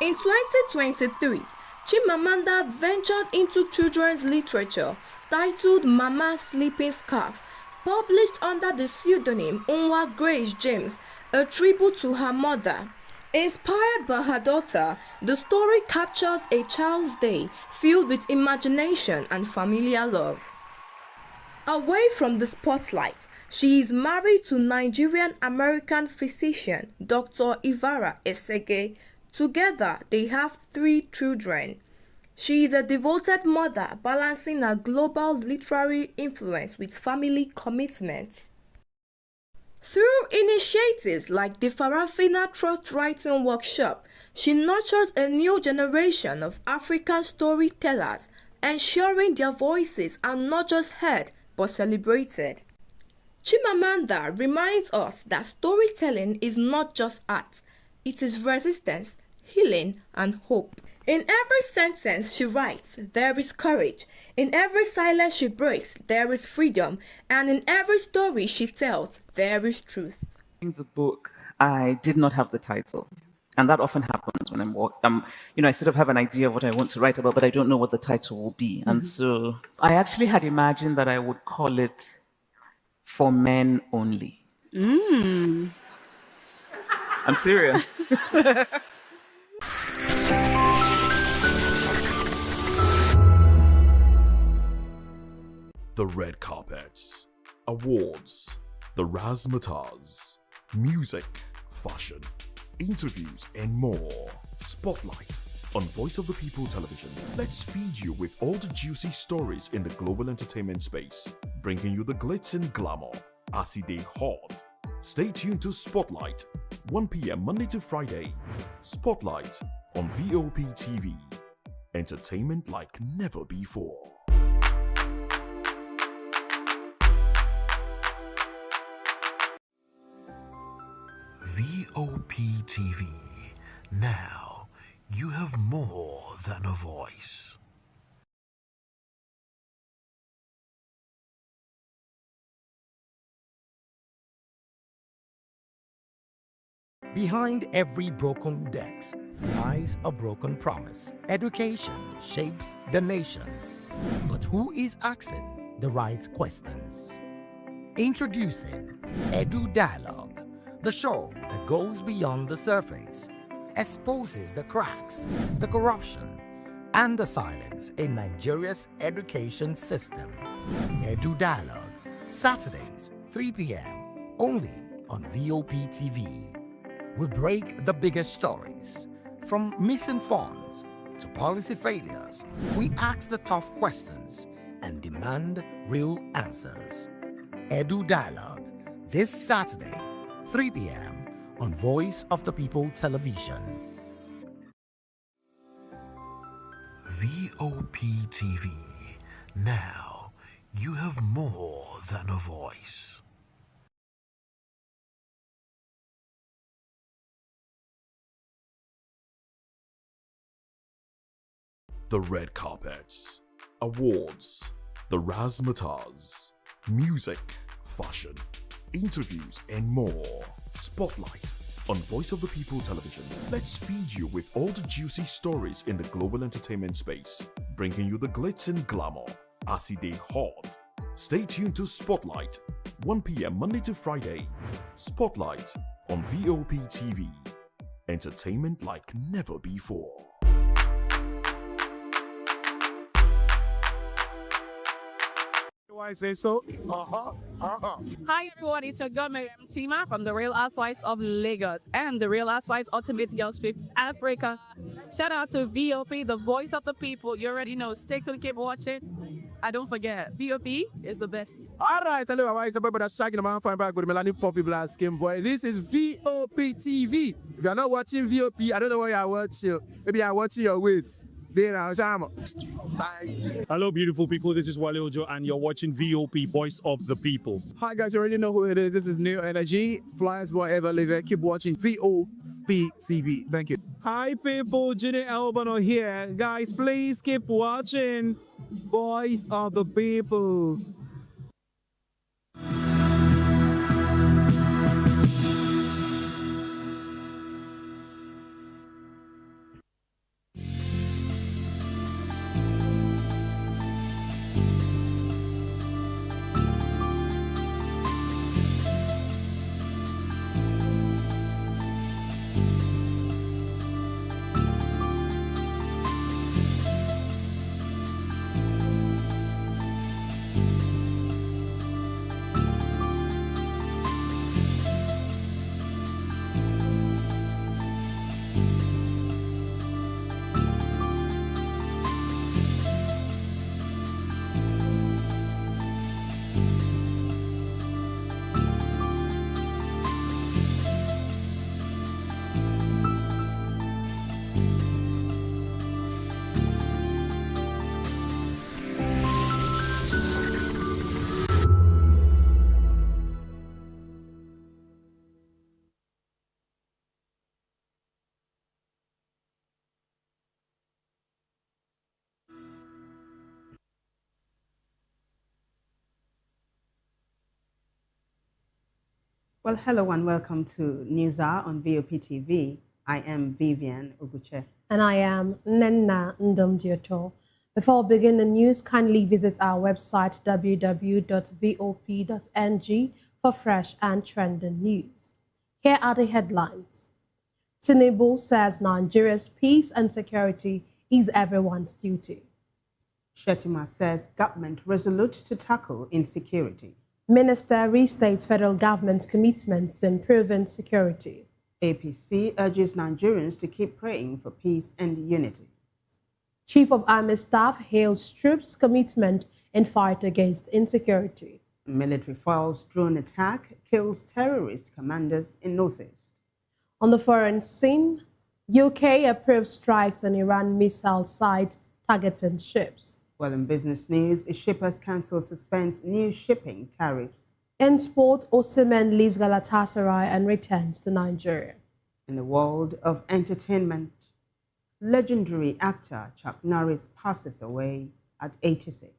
In 2023, Chimamanda ventured into children's literature titled Mama's Sleeping Scarf, published under the pseudonym Unwa Grace James, a tribute to her mother. Inspired by her daughter, the story captures a child's day filled with imagination and familiar love. Away from the spotlight, she is married to Nigerian-American physician Dr. Ivara Esege. Together, they have 3 children. She is a devoted mother, balancing her global literary influence with family commitments. Through initiatives like the Farafina Trust Writing Workshop, she nurtures a new generation of African storytellers, ensuring their voices are not just heard but celebrated. Chimamanda reminds us that storytelling is not just art, it is resistance, healing, and hope. In every sentence she writes, there is courage. In every silence she breaks, there is freedom. And in every story she tells, there is truth. In the book, I did not have the title. And that often happens when I sort of have an idea of what I want to write about, but I don't know what the title will be. And so I actually had imagined that I would call it For Men Only. I'm serious. The red carpets, awards, the razzmatazz, music, fashion, interviews, and more. Spotlight on Voice of the People Television. Let's feed you with all the juicy stories in the global entertainment space, bringing you the glitz and glamour as it is hot. Stay tuned to Spotlight, 1 p.m. Monday to Friday. Spotlight on VOP TV. Entertainment like never before. VOP TV. Now, you have more than a voice. Behind every broken desk lies a broken promise. Education shapes the nations. But who is asking the right questions? Introducing Edu Dialogue, the show that goes beyond the surface, exposes the cracks, the corruption, and the silence in Nigeria's education system. Edu Dialogue, Saturdays, 3 p.m., only on VOP TV. We break the biggest stories, from missing funds to policy failures. We ask the tough questions and demand real answers. Edu Dialogue, this Saturday, 3 p.m. on Voice of the People Television. VOP TV. Now, you have more than a voice. The red carpets, awards, the razzmatazz, music, fashion, interviews, and more. Spotlight On Voice of the People Television, let's feed you with all the juicy stories in the global entertainment space, bringing you the glitz and glamour as it is hot. Stay tuned to Spotlight, 1 p.m. Monday to Friday. Spotlight on VOP TV. Entertainment like never before. Why say so? Hi everyone, it's your girl Miriam Tima from the Real Housewives of Lagos and the Real Housewives Ultimate Girls Trip Africa. Shout out to VOP, the voice of the people. You already know. Stay tuned, keep watching. And don't forget, VOP is the best. Alright, hello, it's about that shagging the man fine back with Melanie Poppy Black Skin Boy. This is VOP TV. If you're not watching VOP, I don't know what you're watching. Maybe you're watching your weight. Bye. Hello, beautiful people. This is Wale Ojo, and you're watching VOP, Voice of the People. Hi, guys. You already know who it is. This is New Energy. Flyers boy ever live. Keep watching VOP TV. Thank you. Hi, people. Ginny Albano here. Guys, please keep watching Voice of the People. Well, hello and welcome to News Hour on VOP TV. I am Vivian Oguche. And I am Nenna Ndomdioto. Before we begin the news, kindly visit our website www.vop.ng for fresh and trending news. Here are the headlines. Tinubu says Nigeria's peace and security is everyone's duty. Shettima says government resolute to tackle insecurity. Minister restates federal government's commitments to improving security. APC urges Nigerians to keep praying for peace and unity. Chief of Army Staff hails troops' commitment in fight against insecurity. Military files drone attack kills terrorist commanders in Northeast. On the foreign scene, UK approves strikes on Iran missile sites targeting ships. Well, in business news, a shippers' council suspends new shipping tariffs. In sport, OSIMHEN leaves Galatasaray and returns to Nigeria. In the world of entertainment, legendary actor Chuck Norris passes away at 86.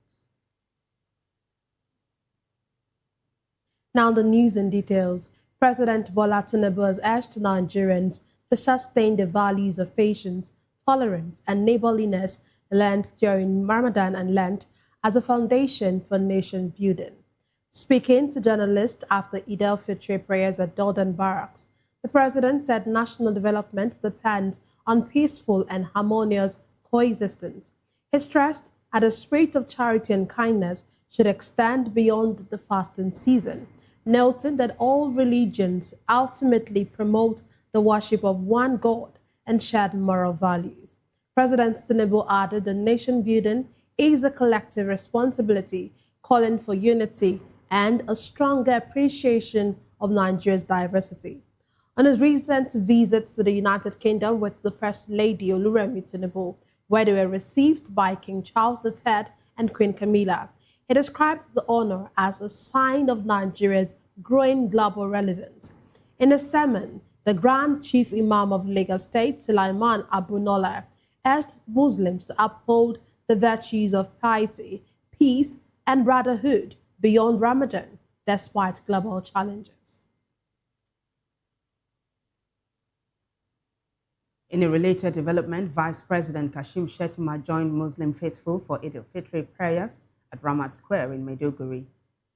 Now the news in details. President Bola Tinubu has urged Nigerians to sustain the values of patience, tolerance, and neighborliness learned during Ramadan and Lent as a foundation for nation building. Speaking to journalists after Eid al-Fitr prayers at Dordon Barracks, the president said national development depends on peaceful and harmonious coexistence. He stressed that a spirit of charity and kindness should extend beyond the fasting season, noting that all religions ultimately promote the worship of one God and shared moral values. President Tinubu added that nation building is a collective responsibility, calling for unity and a stronger appreciation of Nigeria's diversity. On his recent visit to the United Kingdom with the First Lady Oluremi Tinubu, where they were received by King Charles III and Queen Camilla, he described the honor as a sign of Nigeria's growing global relevance. In a sermon, the Grand Chief Imam of Lagos State, Sulaiman Abunola, urged Muslims to uphold the virtues of piety, peace, and brotherhood beyond Ramadan, despite global challenges. In a related development, Vice President Kashim Shettima joined Muslim faithful for Eid al-Fitr prayers at Ramat Square in Maiduguri.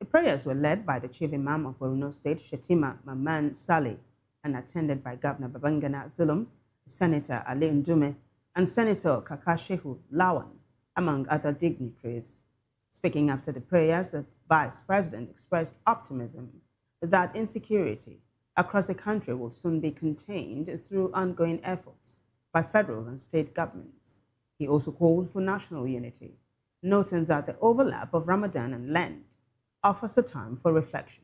The prayers were led by the Chief Imam of Borno State, Shettima Maman Saleh, and attended by Governor Babangana Zulum, Senator Ali Ndume, and Senator Kakashehu Lawan, among other dignitaries. Speaking after the prayers, the Vice President expressed optimism that insecurity across the country will soon be contained through ongoing efforts by federal and state governments. He also called for national unity, noting that the overlap of Ramadan and Lent offers a time for reflection.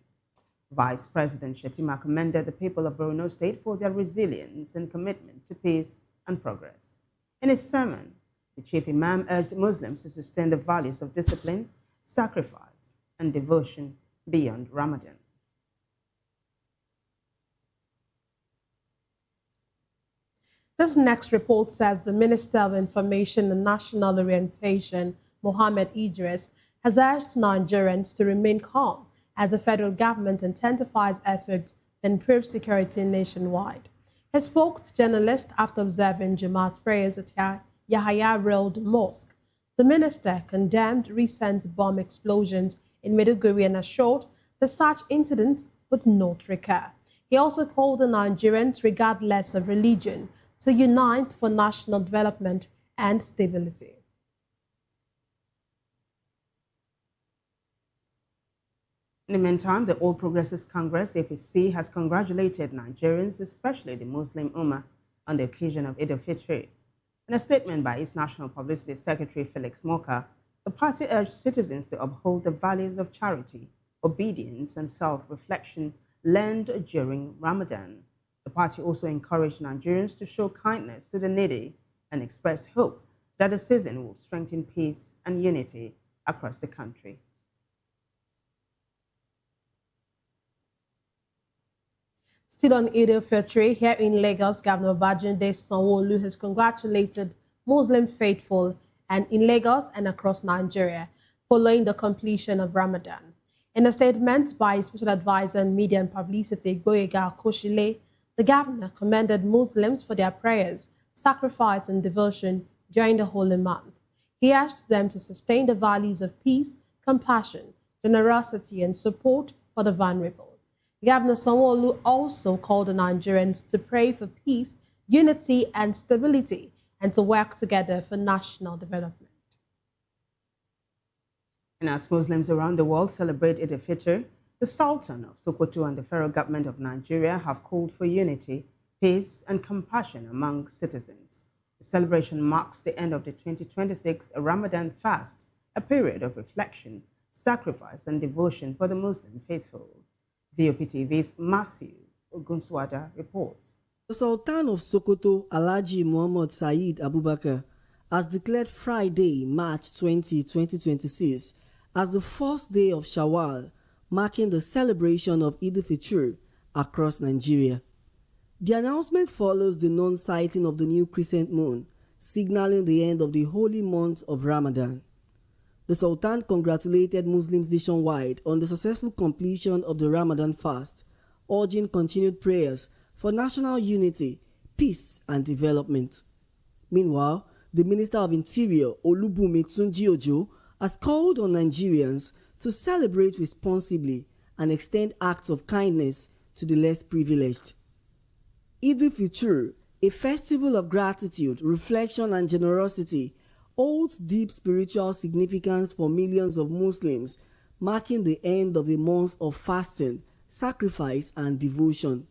Vice President Shettima commended the people of Borno State for their resilience and commitment to peace and progress. In his sermon, the Chief Imam urged Muslims to sustain the values of discipline, sacrifice, and devotion beyond Ramadan. This next report says the Minister of Information and National Orientation, Mohammed Idris, has urged Nigerians to remain calm as the federal government intensifies efforts to improve security nationwide. He spoke to journalists after observing Jamaat prayers at Yahya Road Mosque. The minister condemned recent bomb explosions in Maiduguri and assured that such incidents would not recur. He also called on Nigerians, regardless of religion, to unite for national development and stability. In the meantime, the All Progressives Congress, APC, has congratulated Nigerians, especially the Muslim Ummah, on the occasion of Eid al-Fitr. In a statement by its National Publicity Secretary Felix Moka, the party urged citizens to uphold the values of charity, obedience, and self-reflection learned during Ramadan. The party also encouraged Nigerians to show kindness to the needy and expressed hope that the season will strengthen peace and unity across the country. Still on Eid al-Fitr, here in Lagos, Governor Babajide Sowore has congratulated Muslim faithful and in Lagos and across Nigeria following the completion of Ramadan. In a statement by Special Advisor on Media and Publicity, Gboyega Koshile, the governor commended Muslims for their prayers, sacrifice, and devotion during the holy month. He asked them to sustain the values of peace, compassion, generosity, and support for the vulnerable. Governor Sowore also called on Nigerians to pray for peace, unity, and stability, and to work together for national development. And as Muslims around the world celebrate Eid al-Fitr, the Sultan of Sokoto and the federal government of Nigeria have called for unity, peace, and compassion among citizens. The celebration marks the end of the 2026 Ramadan fast, a period of reflection, sacrifice, and devotion for the Muslim faithful. VOP TV's Matthew Ogunswada reports. The Sultan of Sokoto, Alhaji Muhammad Saeed Abubakar, has declared Friday, March 20, 2026, as the first day of Shawwal, marking the celebration of Eid al-Fitr across Nigeria. The announcement follows the non-sighting of the new crescent moon, signaling the end of the holy month of Ramadan. The Sultan congratulated Muslims nationwide on the successful completion of the Ramadan fast, urging continued prayers for national unity, peace, and development. Meanwhile, the Minister of Interior, Olubunmi Tunji-Ojo, has called on Nigerians to celebrate responsibly and extend acts of kindness to the less privileged. Eid al-Fitr, a festival of gratitude, reflection, and generosity, holds deep spiritual significance for millions of Muslims, marking the end of a month of fasting, sacrifice, and devotion.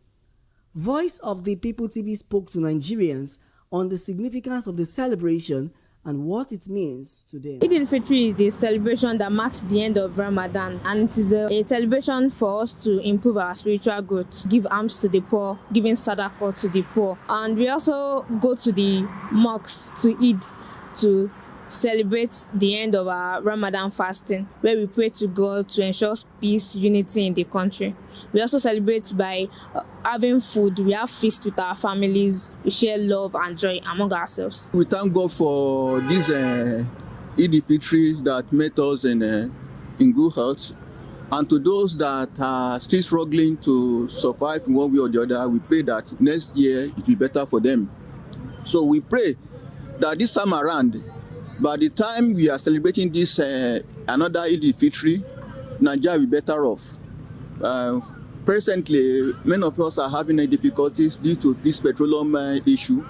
Voice of the People TV spoke to Nigerians on the significance of the celebration and what it means to them. Eid al-Fitr is the celebration that marks the end of Ramadan, and it is a celebration for us to improve our spiritual growth, give alms to the poor, giving sadaqah to the poor. And we also go to the mosques to Eid to celebrate the end of our Ramadan fasting, where we pray to God to ensure peace, unity in the country. We also celebrate by having food. We have feast with our families. We share love and joy among ourselves. We thank God for this Eid al-Fitr that met us in good health. And to those that are still struggling to survive in one way or the other, we pray that next year it will be better for them. So we pray that this time around, by the time we are celebrating this another Eid al-Fitr, Nigeria will be better off. Presently, many of us are having difficulties due to this petroleum issue,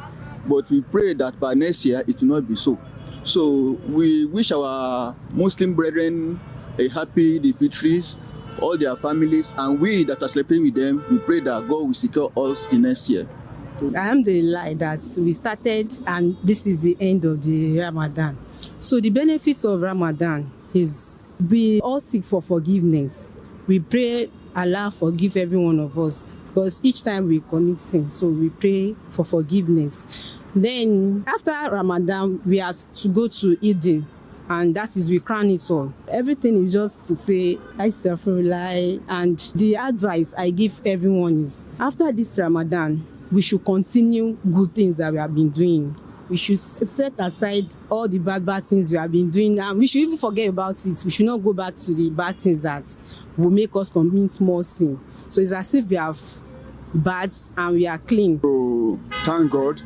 but we pray that by next year it will not be so. So we wish our Muslim brethren a happy Eid al-Fitr, all their families, and we that are celebrating with them, we pray that God will secure us till next year. Alhamdulillah that we started and this is the end of the Ramadan. So the benefits of Ramadan is we all seek for forgiveness. We pray Allah forgive every one of us because each time we commit sin, so we pray for forgiveness. Then after Ramadan, we are to go to Eid, and that is we crown it all. Everything is just to say Astaghfirullah, and the advice I give everyone is after this Ramadan, we should continue good things that we have been doing. We should set aside all the bad things we have been doing, and we should even forget about it. We should not go back to the bad things that will make us commit more sin. So it's as if we have bads and we are clean. So thank God,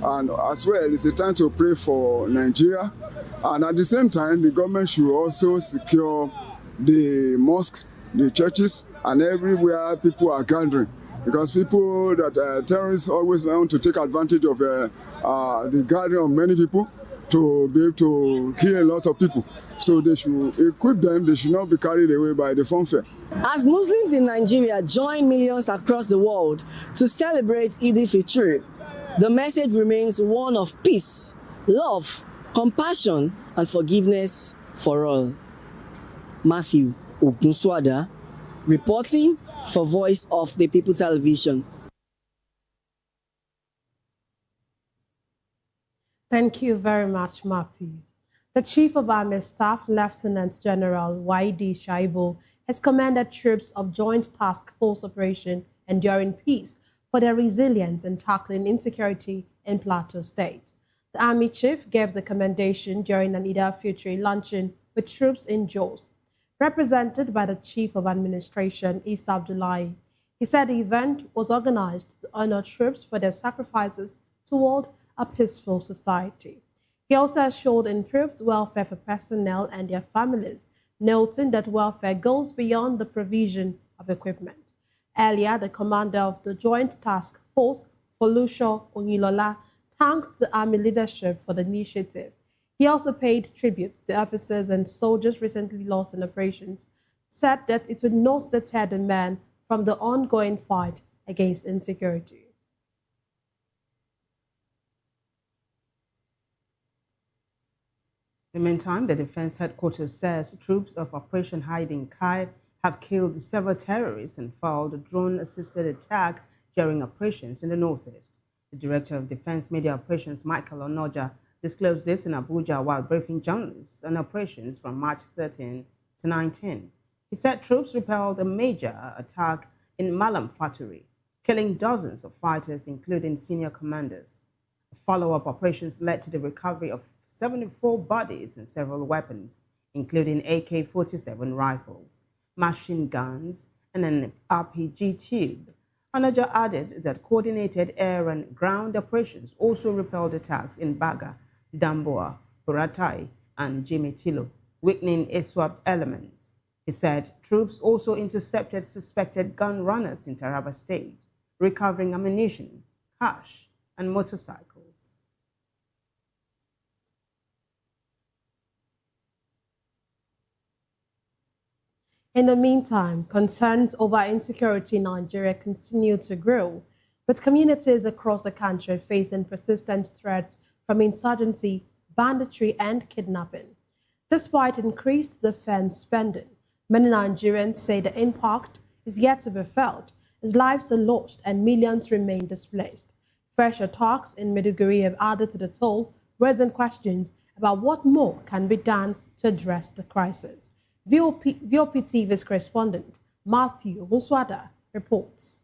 and as well, it's a time to pray for Nigeria, and at the same time, the government should also secure the mosque, the churches, and everywhere people are gathering. Because people that terrorists always want to take advantage of the gathering of many people to be able to kill a lot of people. So they should equip them, they should not be carried away by the fanfare. As Muslims in Nigeria join millions across the world to celebrate Eid al-Fitr, the message remains one of peace, love, compassion, and forgiveness for all. Matthew Ogunswada, reporting for Voice of the People Television. Thank you very much, Matthew. The Chief of Army Staff, Lieutenant General Wike Shaibu, has commended troops of Joint Task Force Operation Enduring Peace for their resilience in tackling insecurity in Plateau State. The Army Chief gave the commendation during an Eid al-Fitr luncheon with troops in Jos, represented by the Chief of Administration, Isa Abdullahi. He said the event was organized to honor troops for their sacrifices toward a peaceful society. He also assured improved welfare for personnel and their families, noting that welfare goes beyond the provision of equipment. Earlier, the commander of the Joint Task Force, Folusho Onilola, thanked the Army leadership for the initiative. He also paid tribute to officers and soldiers recently lost in operations, said that it would not deter the men from the ongoing fight against insecurity. In the meantime, the Defense Headquarters says troops of Operation Hiding Kai have killed several terrorists and foiled a drone-assisted attack during operations in the northeast. The Director of Defense Media Operations, Michael Onoja, disclosed this in Abuja while briefing journalists on operations from March 13 to 19. He said troops repelled a major attack in Malam Faturi, killing dozens of fighters, including senior commanders. Follow-up operations led to the recovery of 74 bodies and several weapons, including AK-47 rifles, machine guns, and an RPG tube. Onoja added that coordinated air and ground operations also repelled attacks in Baga, Damboa, Buratai, and Jimitilo, weakening ISWAP elements. He said troops also intercepted suspected gun runners in Taraba State, recovering ammunition, cash, and motorcycles. In the meantime, concerns over insecurity in Nigeria continue to grow, with communities across the country facing persistent threats from insurgency, banditry, and kidnapping. Despite increased defense spending, many Nigerians say the impact is yet to be felt as lives are lost and millions remain displaced. Fresh attacks in Maiduguri have added to the toll, raising questions about what more can be done to address the crisis. VOP TV's correspondent Matthew Ogunswada reports.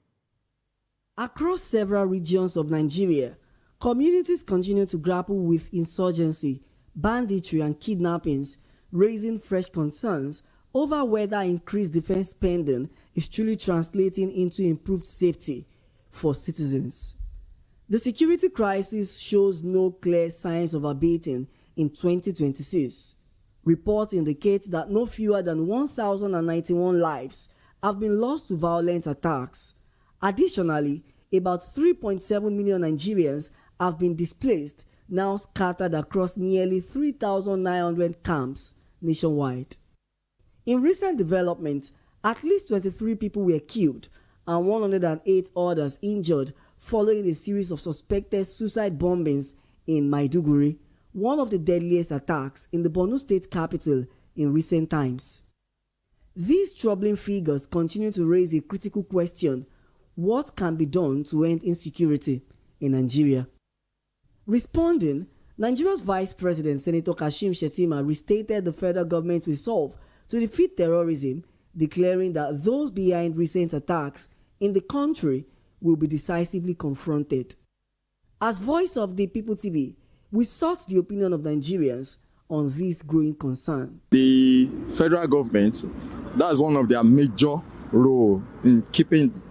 Across several regions of Nigeria, communities continue to grapple with insurgency, banditry, and kidnappings, raising fresh concerns over whether increased defense spending is truly translating into improved safety for citizens. The security crisis shows no clear signs of abating in 2026. Reports indicate that no fewer than 1,091 lives have been lost to violent attacks. Additionally, about 3.7 million Nigerians have been displaced, now scattered across nearly 3,900 camps nationwide. In recent developments, at least 23 people were killed and 108 others injured following a series of suspected suicide bombings in Maiduguri, one of the deadliest attacks in the Borno state capital in recent times. These troubling figures continue to raise a critical question: what can be done to end insecurity in Nigeria? Responding, Nigeria's Vice President Senator Kashim Shettima restated the federal government's resolve to defeat terrorism, declaring that those behind recent attacks in the country will be decisively confronted. As Voice of the People TV, we sought the opinion of Nigerians on this growing concern. The federal government, that's one of their major role in keeping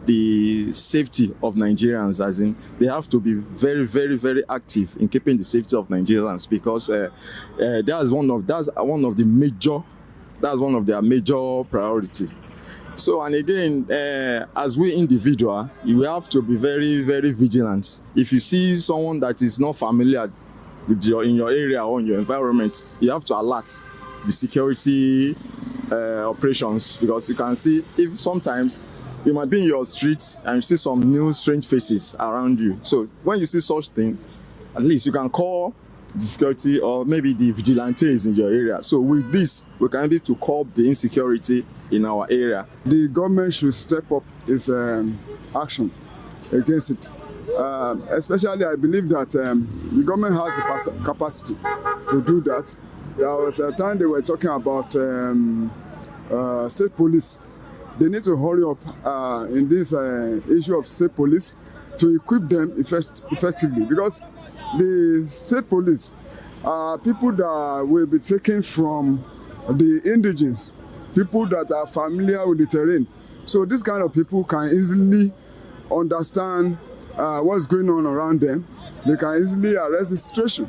the safety of Nigerians, as in they have to be very, very, very active in keeping the safety of Nigerians, because that's one of their major priority. So, and again, as we individual, you have to be very, very vigilant. If you see someone that is not familiar with in your area or in your environment, you have to alert the security operations, because you can see if sometimes you might be in your street and you see some new strange faces around you. So when you see such thing, at least you can call the security or maybe the vigilantes in your area. So with this, we can be able to curb the insecurity in our area. The government should step up its action against it. Especially, I believe that the government has the capacity to do that. There was a time they were talking about state police. They need to hurry up in this issue of state police to equip them effectively, because the state police are people that will be taken from the indigenes, people that are familiar with the terrain. So these kind of people can easily understand what's going on around them. They can easily arrest the situation,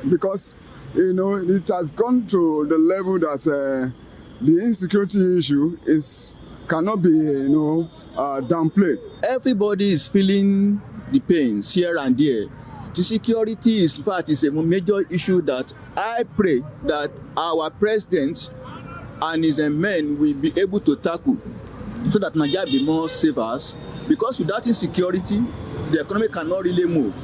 because it has gone to the level that the insecurity issue cannot be downplayed. Everybody is feeling the pains here and there. The security is a major issue that I pray that our president and his men will be able to tackle, so that Nigeria be more safer. Because without insecurity, the economy cannot really move.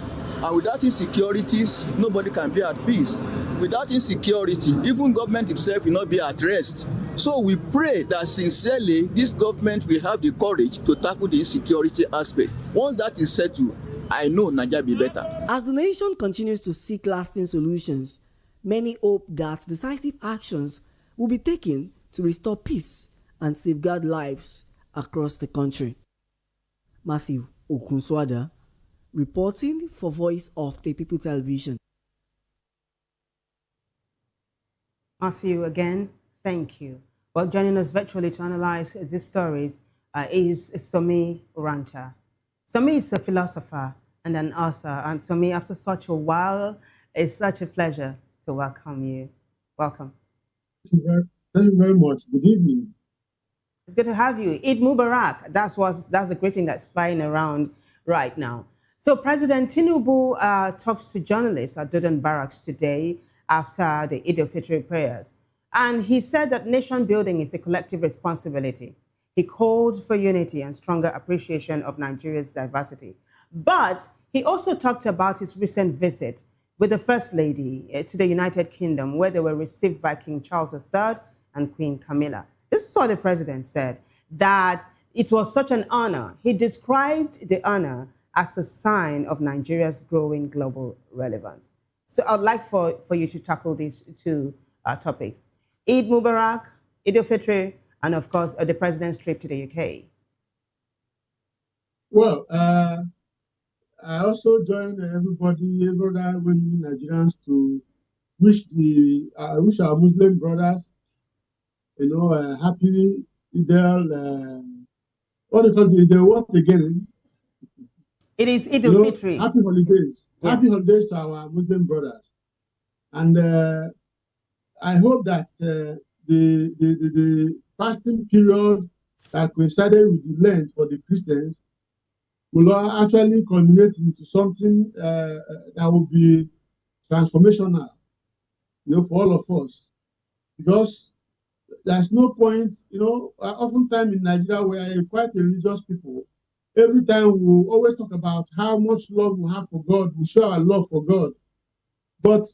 And without insecurities, nobody can be at peace. Without insecurity, even government itself will not be at rest. So we pray that sincerely this government will have the courage to tackle the insecurity aspect. Once that is settled, I know Nigeria will be better. As the nation continues to seek lasting solutions, many hope that decisive actions will be taken to restore peace and safeguard lives across the country. Matthew Okunswada, reporting for Voice of the People Television. Matthew, again, thank you. Well, joining us virtually to analyze these stories is Somi Uranta. Somi is a philosopher and an author. And Somi, after such a while, it's such a pleasure to welcome you. Welcome. Thank you very much. Good evening. It's good to have you. Eid Mubarak. That's the great thing that's flying around right now. So President Tinubu talked to journalists at Dodan Barracks today after the Eid al-Fitr prayers. And he said that nation building is a collective responsibility. He called for unity and stronger appreciation of Nigeria's diversity. But he also talked about his recent visit with the First Lady to the United Kingdom, where they were received by King Charles III and Queen Camilla. This is what the president said, that it was such an honor. He described the honor as a sign of Nigeria's growing global relevance. So I'd like for you to tackle these two topics. Eid Mubarak, Eid al-Fitr, and of course, the president's trip to the UK. Well, I also join everybody, Nigerians, to wish our Muslim brothers, happy Eid al, what again? It is Eid al-Fitr. Happy holidays. Yeah. Happy holidays to our Muslim brothers. And I hope that the fasting period that coincided with the Lent for the Christians will actually culminate into something that will be transformational, for all of us. Because there's no point, oftentimes in Nigeria, we are quite a religious people. Every time we always talk about how much love we have for God, we show our love for God. But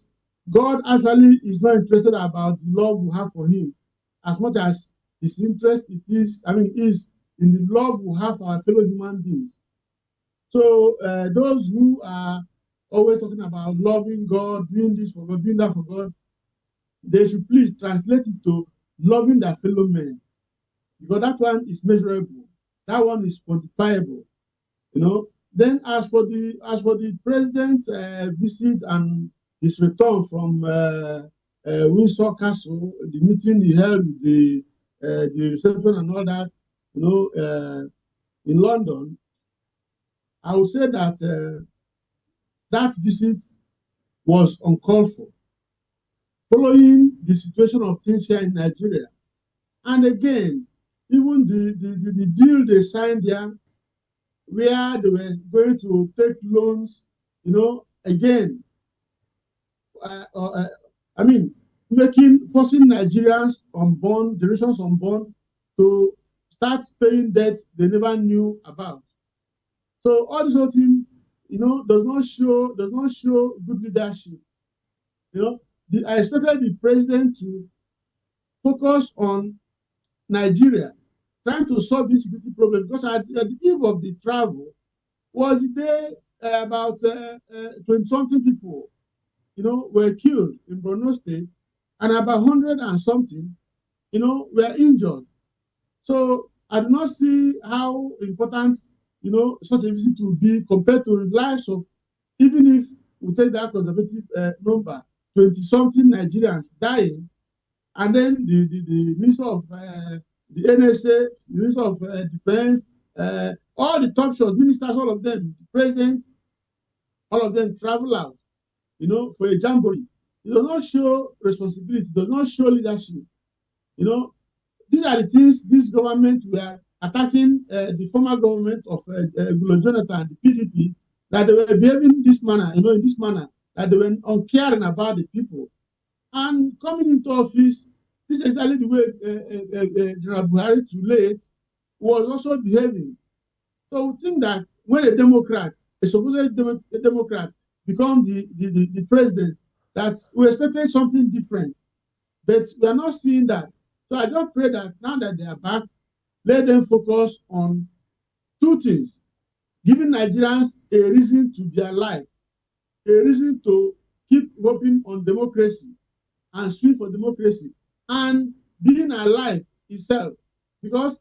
God actually is not interested about the love we have for Him, as much as His interest is in the love we have for our fellow human beings. So those who are always talking about loving God, doing this for God, doing that for God, they should please translate it to loving their fellow men, because that one is measurable, that one is quantifiable. Then as for the president's visit and his return from Windsor Castle, the meeting he held with the reception and all that, in London, I would say that that visit was uncalled for, following the situation of things here in Nigeria. And again, even the deal they signed there, where they were going to take loans, again, forcing Nigerians unborn, generations unborn, to start paying debts they never knew about. So all this whole thing, does not show good leadership. I expected the president to focus on Nigeria, trying to solve this security problem, because at the eve of the travel was the day about 20-something people, were killed in Borno State, and about 100 and something, were injured. So I do not see how important, such a visit will be compared to the lives of, even if we take that conservative number, 20-something Nigerians dying, and then the Minister of the NSA, the Minister of Defense, all the top shots, ministers, all of them, the president, all of them travel out, for a jamboree. It does not show responsibility, does not show leadership. These are the things this government were attacking the former government of Jonathan, the PDP, that they were behaving in this manner, that they were uncaring about the people. And coming into office, this is exactly the way General Buhari too late was also behaving. So we think that when a Democrat, a supposed Democrat, becomes the president, that we expected something different. But we are not seeing that. So I just pray that now that they are back, let them focus on two things: giving Nigerians a reason to be alive, a reason to keep hoping on democracy and swing for democracy, and being alive itself. Because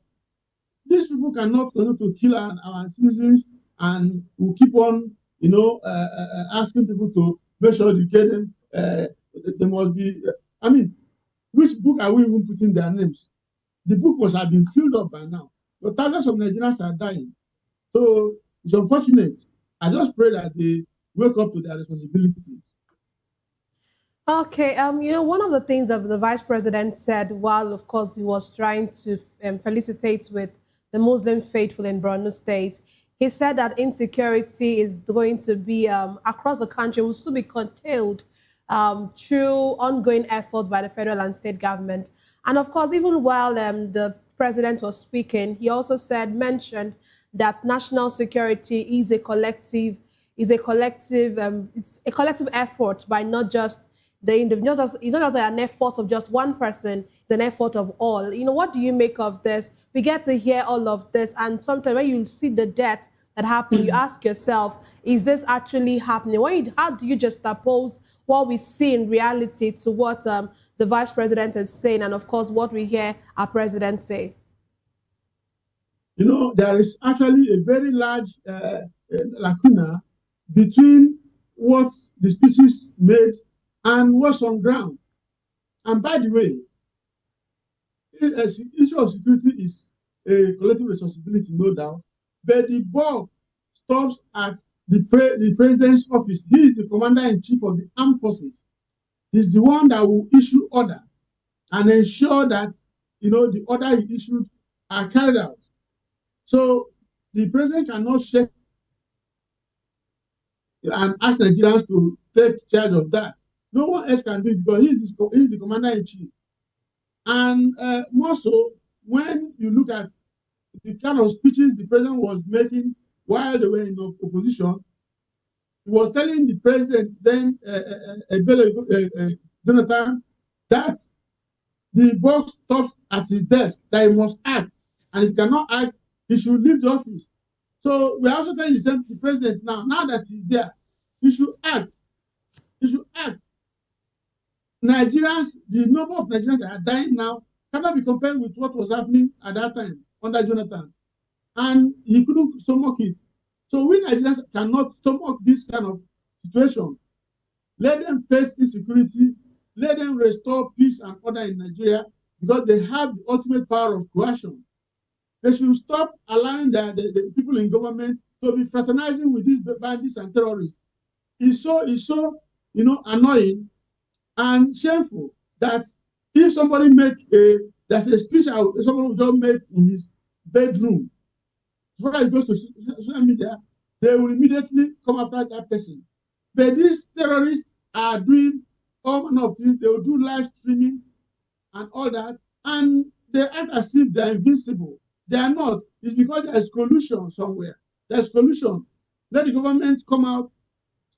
these people cannot continue to kill our citizens, and we keep on, asking people to make sure they get them. They must be. Which book are we even putting their names? The book must have been filled up by now. But thousands of Nigerians are dying. So it's unfortunate. I just pray that they wake up to their responsibilities. Okay, one of the things that the vice president said, while of course he was trying to felicitate with the Muslim faithful in Borno State, he said that insecurity is going to be across the country, will still be curtailed through ongoing efforts by the federal and state government. And of course, even while the president was speaking, he also mentioned that national security is a collective, it's a collective effort by not just the individual. It's not just an effort of just one person, it's an effort of all. What do you make of this? We get to hear all of this, and sometimes when you see the death that happened, you ask yourself, is this actually happening? How do you just oppose what we see in reality to what the vice president is saying, and of course what we hear our president say? There is actually a very large lacuna between what the speeches made and what's on ground. And by the way, the issue of security is a collective responsibility, no doubt, but the bulk stops at the president's office. He is the commander-in-chief of the armed forces. He's the one that will issue order and ensure that the order he issued are carried out. So the president cannot shake and ask Nigerians to take charge of that. No one else can do it because he's the commander-in-chief. And more so, when you look at the kind of speeches the president was making while they were in opposition, he was telling the president then, Jonathan, that the boss stops at his desk, that he must act. And if he cannot act, he should leave the office. So we're also telling the president now that he's there, he should act. He should act. Nigerians, the number of Nigerians that are dying now cannot be compared with what was happening at that time under Jonathan. And he couldn't stomach it. So we Nigerians cannot stomach this kind of situation. Let them face insecurity. Let them restore peace and order in Nigeria because they have the ultimate power of coercion. They should stop allowing the people in government to be fraternizing with these bandits and terrorists. It's so annoying and shameful that if somebody there's a speech somebody will just make in his bedroom, before he goes to social media, they will immediately come after that person. But these terrorists are doing all manner of things. They will do live streaming and all that, and they act as if they're invincible. They are not. It's because there's collusion somewhere. There's collusion. Let the government come out,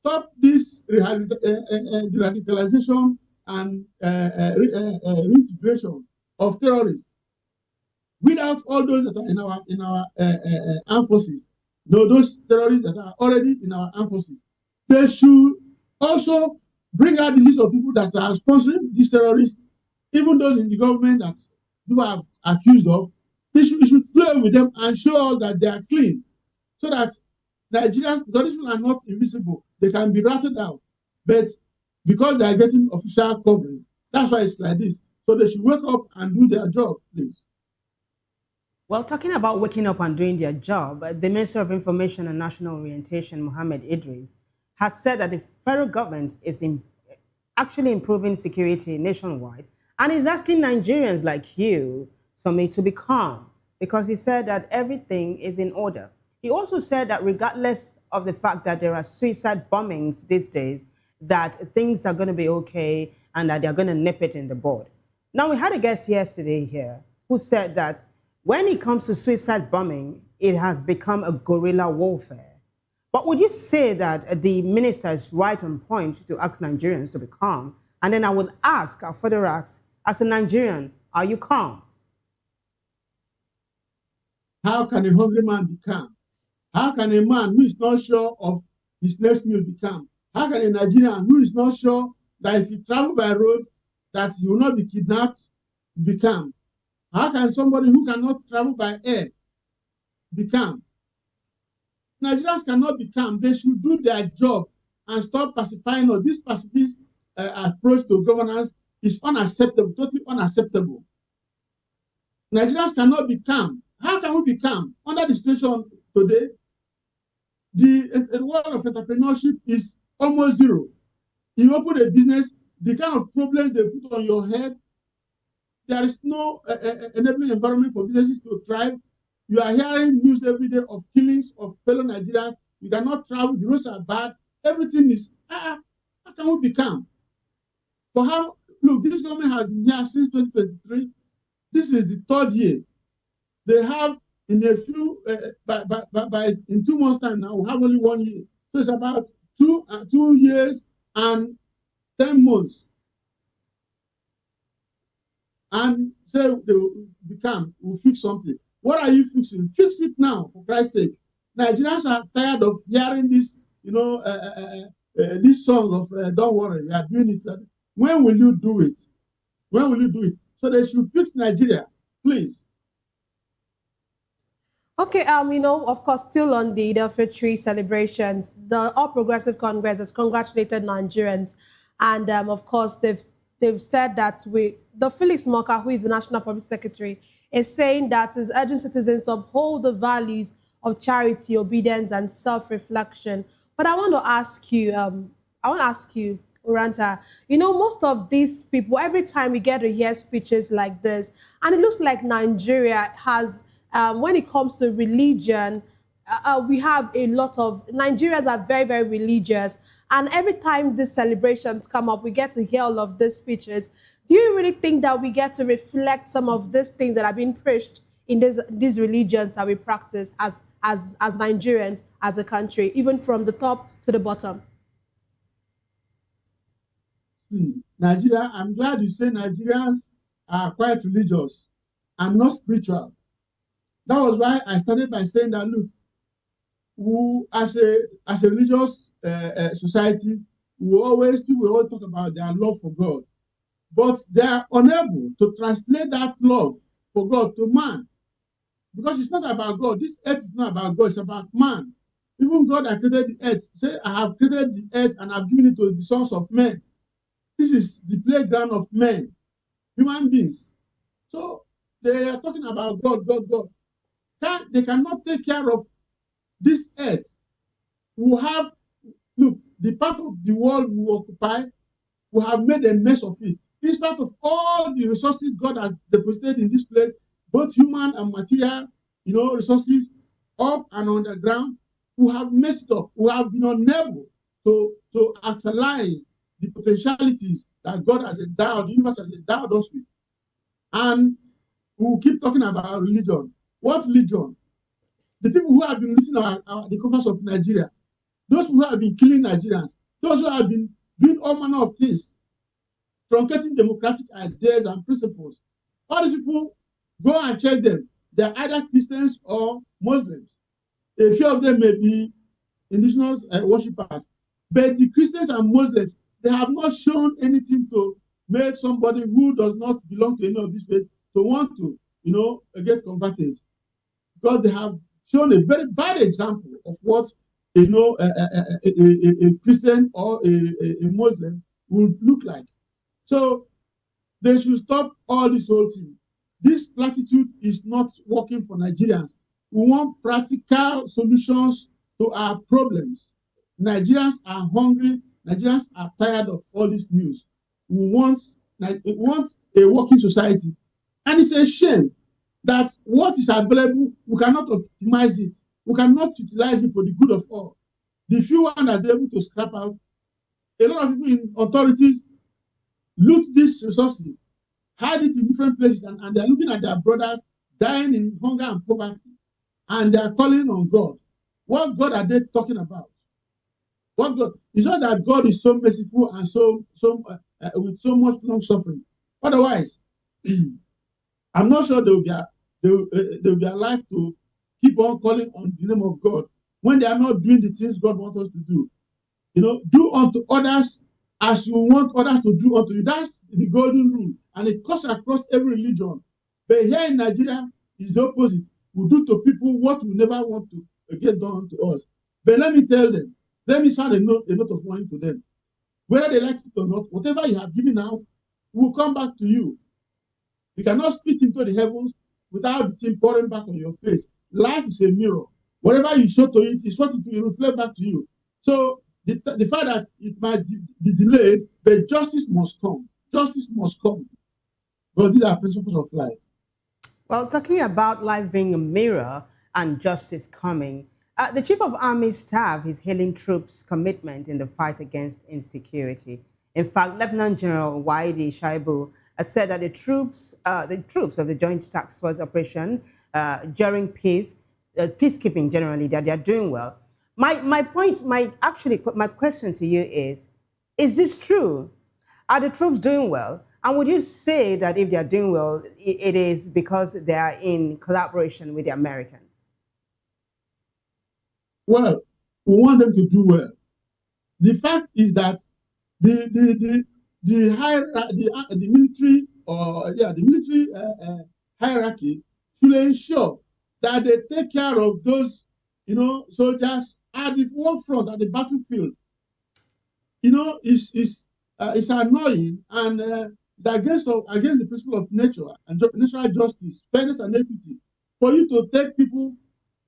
stop this radicalization and reintegration of terrorists. Without all those that are in our armed forces, those terrorists that are already in our armed forces, they should also bring out the list of people that are sponsoring these terrorists, even those in the government that you are accused of. They should play with them and show us that they are clean, so that Nigerians, because these people are not invisible, they can be ratted out. But because they are getting official coverage, that's why it's like this. So they should wake up and do their job, please. Well, talking about waking up and doing their job, the Minister of Information and National Orientation, Mohammed Idris, has said that the federal government is actually improving security nationwide and is asking Nigerians like you, Somi, to be calm because he said that everything is in order. He also said that regardless of the fact that there are suicide bombings these days, that things are going to be okay and that they're going to nip it in the bud. Now, we had a guest yesterday here who said that when it comes to suicide bombing, it has become a guerrilla warfare. But would you say that the minister is right on point to ask Nigerians to be calm? And then I will further ask, as a Nigerian, are you calm? How can a hungry man be calm? How can a man who is not sure of his next meal be calm? How can a Nigerian who is not sure that if he travels by road, that he will not be kidnapped, be calm? How can somebody who cannot travel by air be calm? Nigerians cannot be calm. They should do their job and stop pacifying us. This pacifist approach to governance is unacceptable, totally unacceptable. Nigerians cannot be calm. How can we be calm? Under the situation today, the world of entrepreneurship is almost zero. You open a business, the kind of problems they put on your head, there is no enabling environment for businesses to thrive. You are hearing news every day of killings of fellow Nigerians. You cannot travel, the roads are bad. Everything is, how can we be calm? Look, this government has been here since 2023. This is the third year. They have in a few, in 2 months' time now, we have only 1 year. So it's about 2 years and 10 months. And say they will become, we'll fix something. What are you fixing? Fix it now, for Christ's sake. Nigerians are tired of hearing this, this song of don't worry, we are doing it. When will you do it? When will you do it? So they should fix Nigeria, please. Okay, of course, still on the Tree celebrations, the All Progressive Congress has congratulated Nigerians, and of course, they've said that the Felix Moka, who is the National Public Secretary, is saying that he's urging citizens to uphold the values of charity, obedience, and self-reflection. But I want to ask you, Uranta, you know, most of these people, every time we get to hear speeches like this, and it looks like Nigeria has, when it comes to religion, we have a lot of Nigerians are very, very religious. And every time these celebrations come up, we get to hear all of these speeches. Do you really think that we get to reflect some of these things that are being preached in these religions that we practice as Nigerians, as a country, even from the top to the bottom? Nigeria, I'm glad you say Nigerians are quite religious and not spiritual. That was why I started by saying that, look, who, as a religious society, people always talk about their love for God, but they are unable to translate that love for God to man, because it's not about God. This earth is not about God; it's about man. Even God that created the earth say, "I have created the earth and I've given it to the sons of men." This is the playground of men, human beings. So they are talking about God, God, God. They cannot take care of this earth. We have, look, the part of the world we occupy, we have made a mess of it. In spite of all the resources God has deposited in this place, both human and material, resources, up and underground, we have messed up. We have been unable to actualize the potentialities that God has endowed, the universe has endowed us with. And we will keep talking about religion. What religion? The people who have been looting the coffers of Nigeria, those who have been killing Nigerians, those who have been doing all manner of things, truncating democratic ideas and principles. All these people, go and check them. They're either Christians or Muslims. A few of them may be indigenous worshippers. But the Christians and Muslims, they have not shown anything to make somebody who does not belong to any of these faiths to want to, get converted. Because they have shown a very bad example of what, a Christian or a Muslim would look like. So they should stop all this whole thing. This platitude is not working for Nigerians. We want practical solutions to our problems. Nigerians are hungry. Nigerians are tired of all this news. We want a working society. And it's a shame that what is available, we cannot optimize it. We cannot utilize it for the good of all. The few ones that are able to scrap out, a lot of people in authorities loot these resources, hide it in different places, and they're looking at their brothers dying in hunger and poverty, and they're calling on God. What God are they talking about? What God? It's not that God is so merciful and with so much long suffering. Otherwise, I'm not sure they will be alive to keep on calling on the name of God when they are not doing the things God wants us to do. Do unto others as you want others to do unto you. That's the golden rule, and it cuts across every religion. But here in Nigeria, it's the opposite. We do to people what we never want to get done to us. But let me tell them, let me sound a note of warning to them. Whether they like it or not, whatever you have given out will come back to you. You cannot spit into the heavens without the thing pouring back on your face. Life is a mirror. Whatever you show to it is what it will reflect back to you. So the fact that it might be delayed, but justice must come. Justice must come. Because these are principles of life. Well, talking about life being a mirror and justice coming, the Chief of Army Staff is hailing troops' commitment in the fight against insecurity. In fact, Lieutenant General Wike Shaibu has said that the troops of the Joint Task Force operation during peacekeeping generally, that they are doing well. My question to you is this true? Are the troops doing well? And would you say that if they are doing well, it is because they are in collaboration with the Americans? Well, we want them to do well. The fact is that the military hierarchy should ensure that they take care of those, soldiers at the forefront, at the battlefield. It's annoying and it's against the principle of nature and natural justice, fairness and equity, for you to take people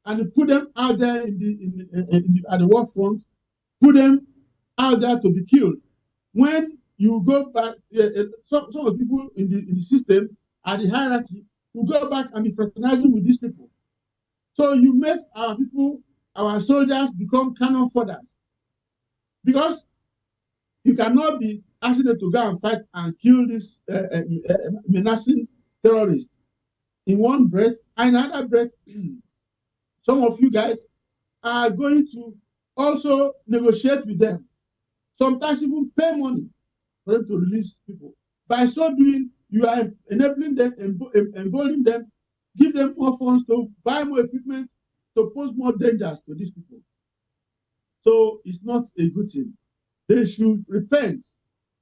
and you put them out there at the war front, put them out there to be killed. When you go back, some of the people in the system, at the hierarchy, will go back and be fraternizing with these people. So you make our people, our soldiers, become cannon fodders. Because you cannot be asking them to go and fight and kill these menacing terrorists in one breath, and another breath, some of you guys are going to also negotiate with them. Sometimes even pay money for them to release people. By so doing, you are enabling them, emboldening them, give them more funds to buy more equipment, to pose more dangers to these people. So it's not a good thing. They should repent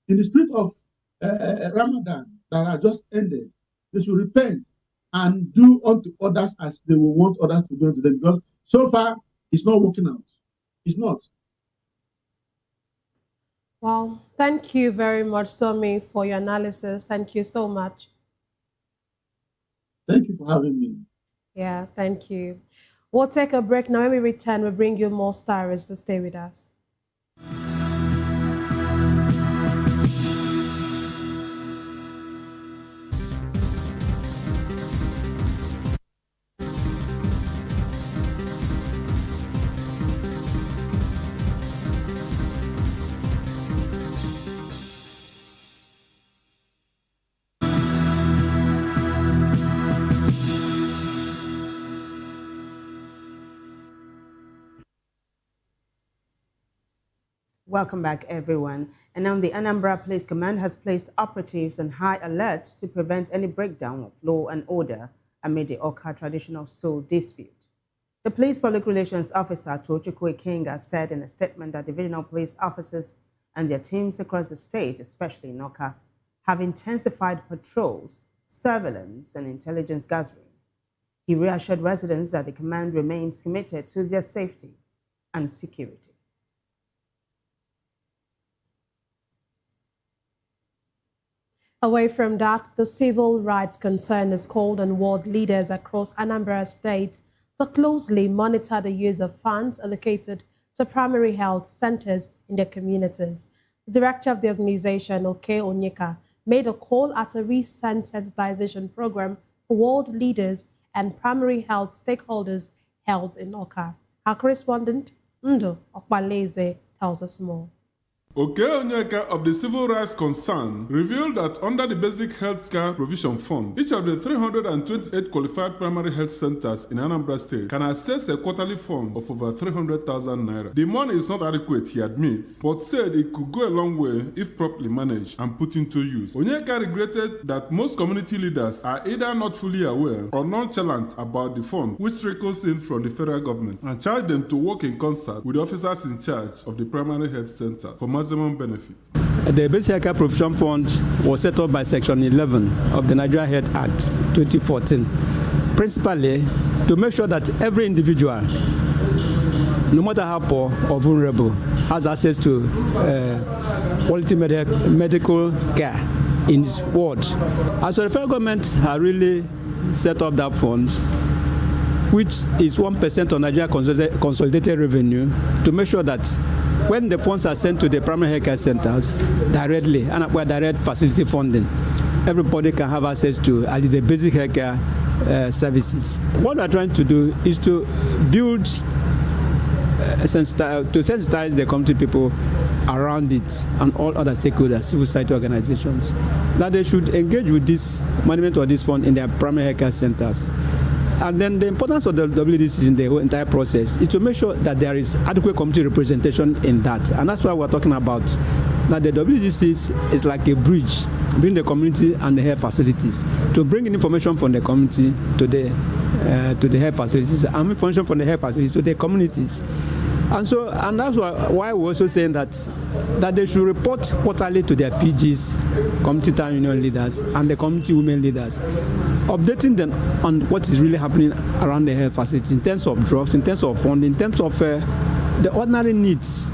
in the spirit of Ramadan that has just ended. They should repent and do unto others as they will want others to do unto them, because so far it's not working out. It's not. Well, thank you very much, Somi, for your analysis. Thank you so much. Thank you for having me. Yeah, thank you. We'll take a break now. When we return, we'll bring you more stories to stay with us. Welcome back, everyone. And now the Anambra Police Command has placed operatives on high alert to prevent any breakdown of law and order amid the Oka traditional soul dispute. The Police Public Relations Officer, Tochukwu Ikenga, said in a statement that divisional police officers and their teams across the state, especially in Oka, have intensified patrols, surveillance, and intelligence gathering. He reassured residents that the command remains committed to their safety and security. Away from that, the civil rights concern has called on world leaders across Anambra State to closely monitor the use of funds allocated to primary health centers in their communities. The director of the organization, Oke Onyeka, made a call at a recent sensitization program for world leaders and primary health stakeholders held in Oka. Our correspondent, Ndo Okbaleze, tells us more. Oke Onyeka of the Civil Rights Concern revealed that under the Basic Health Care Provision Fund, each of the 328 qualified primary health centers in Anambra State can access a quarterly fund of over 300,000 naira. The money is not adequate, he admits, but said it could go a long way if properly managed and put into use. Onyeka regretted that most community leaders are either not fully aware or nonchalant about the fund, which trickles in from the federal government, and charged them to work in concert with the officers in charge of the primary health center for maximum benefits. The Basic Care Provision Fund was set up by Section 11 of the Nigeria Health Act 2014, principally to make sure that every individual, no matter how poor or vulnerable, has access to quality medical care in this world. And so the federal government has really set up that fund, which is 1% of Nigeria consolidated revenue, to make sure that when the funds are sent to the primary health care centers directly and acquire direct facility funding, everybody can have access to at least the basic health care services. What we are trying to do is to build, to sensitize the community people around it and all other stakeholders, civil society organizations, that they should engage with this management of this fund in their primary health care centers. And then the importance of the WDC in the whole entire process is to make sure that there is adequate community representation in that. And that's why we're talking about that the WDC is like a bridge between the community and the health facilities, to bring in information from the community to the health facilities, and information from the health facilities to the communities. And that's why we're also saying that they should report quarterly to their PGs, community town union leaders, and the community women leaders, updating them on what is really happening around the health facilities in terms of drugs, in terms of funding, in terms of the ordinary needs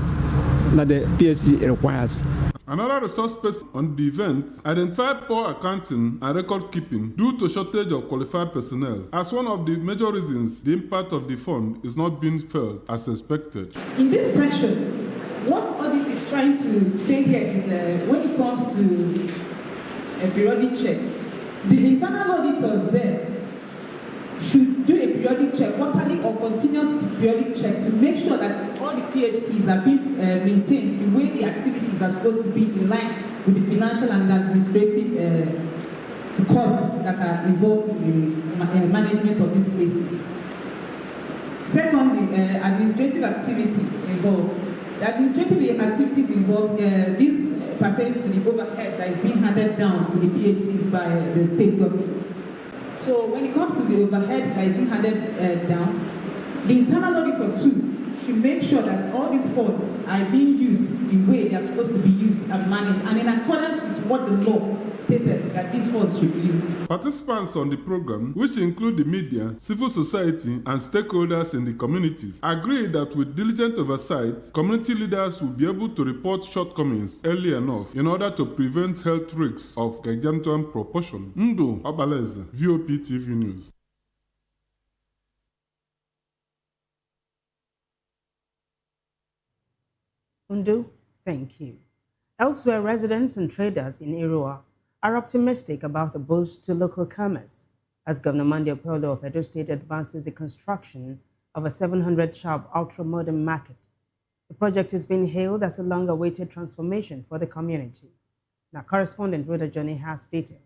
that the PSC requires. Another resource person on the event identified poor accounting and record keeping due to shortage of qualified personnel as one of the major reasons the impact of the fund is not being felt as expected. In this section, what audit is trying to say here is when it comes to a periodic check, the internal auditors there should do a periodic check, quarterly or continuous periodic check, to make sure that all the PHCs are being maintained the way the activities are supposed to be, in line with the financial and administrative costs that are involved in the management of these places. Secondly, administrative activity involved. The administrative activities involved, this pertains to the overhead that is being handed down to the PHCs by the state government. So when it comes to the overhead that is being handed down, the internal auditor too should make sure that all these funds are being used in the way they are supposed to be used and managed, and in accordance with what the law stated that these funds should be used. Participants on the program, which include the media, civil society, and stakeholders in the communities, agree that with diligent oversight, community leaders will be able to report shortcomings early enough in order to prevent health risks of gargantuan proportion. Ndo Abaleze, VOP TV News. Undu, thank you. Elsewhere, residents and traders in Irua are optimistic about the boost to local commerce as Governor Monday Opolo of Edo State advances the construction of a 700-shop ultra-modern market. The project is being hailed as a long-awaited transformation for the community. Now, correspondent Rhoda Johnny has details.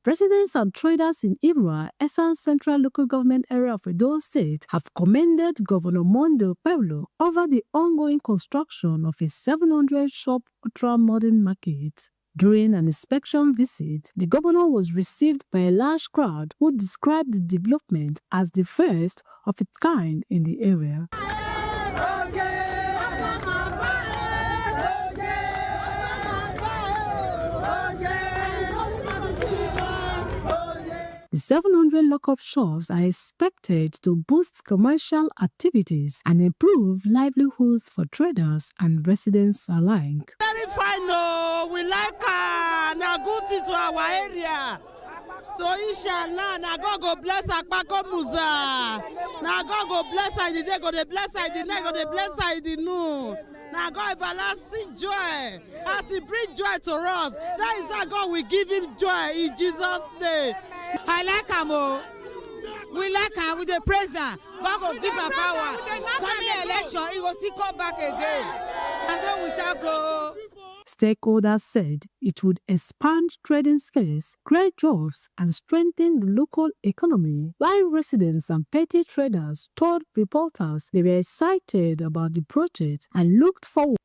Residents and traders in Irua, Esan Central Local Government Area of Edo State, have commended Governor Monday Opolo over the ongoing construction of a 700-shop ultra-modern market. During an inspection visit, the governor was received by a large crowd who described the development as the first of its kind in the area. The 700 lock-up shops are expected to boost commercial activities and improve livelihoods for traders and residents alike. Very fine, no. We like na good to our area. So inshallah, na God go bless Akpako Musa. Na God go bless her the day, go the bless her the night, go the bless her the noon. Now God everlasting joy. As He brings joy to us, that is how God will give Him joy in Jesus' name. I like him. We like her with the president. God will give her power. Coming election, He will still come back again. And so we thank God. Stakeholders said it would expand trading skills, create jobs, and strengthen the local economy, while residents and petty traders told reporters they were excited about the project and looked forward.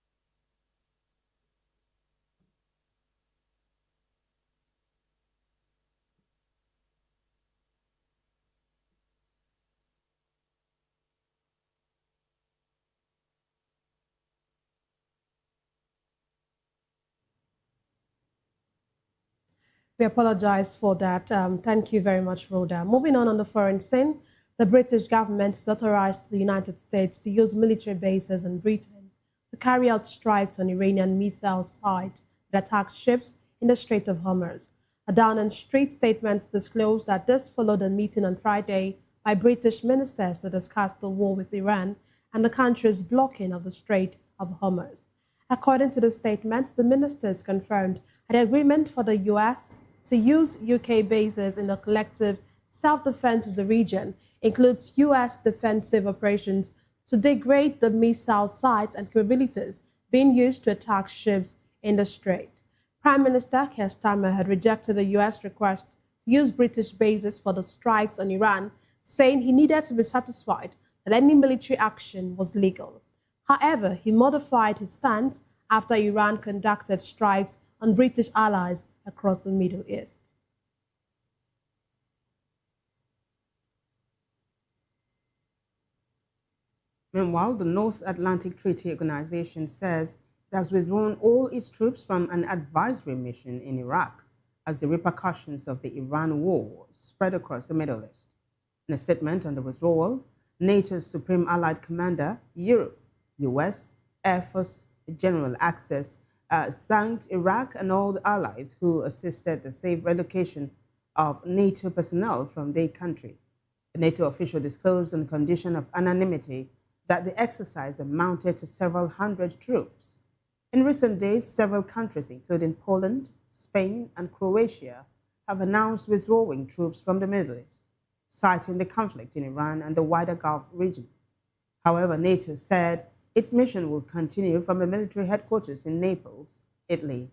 We apologize for that. Thank you very much, Rhoda. Moving on the foreign scene, the British government has authorized the United States to use military bases in Britain to carry out strikes on Iranian missile sites that attack ships in the Strait of Hormuz. A Downing Street statement disclosed that this followed a meeting on Friday by British ministers to discuss the war with Iran and the country's blocking of the Strait of Hormuz. According to the statement, the ministers confirmed an agreement for the U.S. to use UK bases in the collective self-defense of the region includes U.S. defensive operations to degrade the missile sites and capabilities being used to attack ships in the strait. Prime Minister Keir Starmer had rejected the U.S. request to use British bases for the strikes on Iran, saying he needed to be satisfied that any military action was legal. However, he modified his stance after Iran conducted strikes on British allies across the Middle East. Meanwhile, the North Atlantic Treaty Organization says it has withdrawn all its troops from an advisory mission in Iraq as the repercussions of the Iran war spread across the Middle East. In a statement on the withdrawal, NATO's Supreme Allied Commander, Europe, US Air Force General Access thanked Iraq and all the allies who assisted the safe relocation of NATO personnel from their country. A NATO official disclosed on condition of anonymity that the exercise amounted to several hundred troops. In recent days, several countries, including Poland, Spain, and Croatia, have announced withdrawing troops from the Middle East, citing the conflict in Iran and the wider Gulf region. However, NATO said its mission will continue from a military headquarters in Naples, Italy.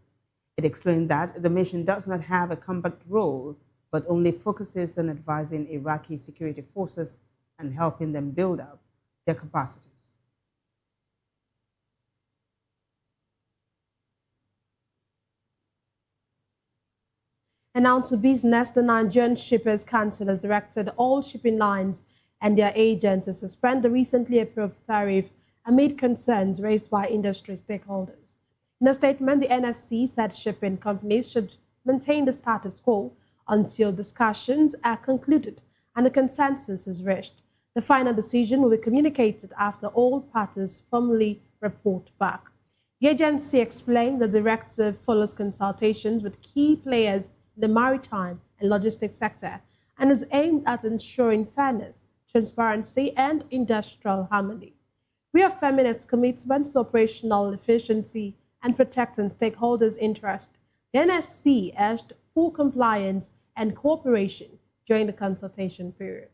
It explained that the mission does not have a combat role, but only focuses on advising Iraqi security forces and helping them build up their capacities. And now to business, the Nigerian Shippers Council has directed all shipping lines and their agents to suspend the recently approved tariff amid concerns raised by industry stakeholders. In a statement, the NSC said shipping companies should maintain the status quo until discussions are concluded and a consensus is reached. The final decision will be communicated after all parties formally report back. The agency explained the directive follows consultations with key players in the maritime and logistics sector and is aimed at ensuring fairness, transparency, and industrial harmony. Reaffirming its commitment to operational efficiency and protecting stakeholders' interests, the NSC urged full compliance and cooperation during the consultation period.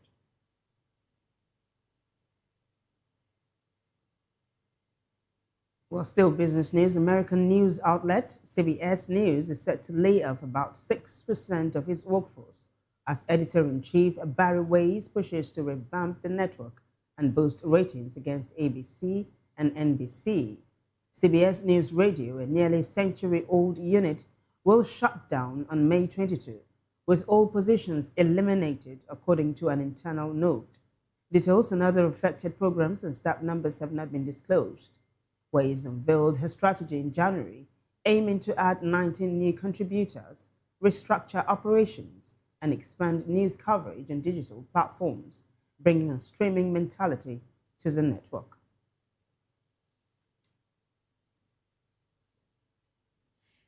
Well, still business news. American news outlet CBS News is set to lay off about 6% of its workforce as editor-in-chief Barry Weiss pushes to revamp the network and boost ratings against ABC and NBC. CBS News Radio, a nearly century-old unit, will shut down on May 22, with all positions eliminated according to an internal note. Details on other affected programs and staff numbers have not been disclosed. Weiss unveiled her strategy in January, aiming to add 19 new contributors, restructure operations, and expand news coverage on digital platforms, bringing a streaming mentality to the network.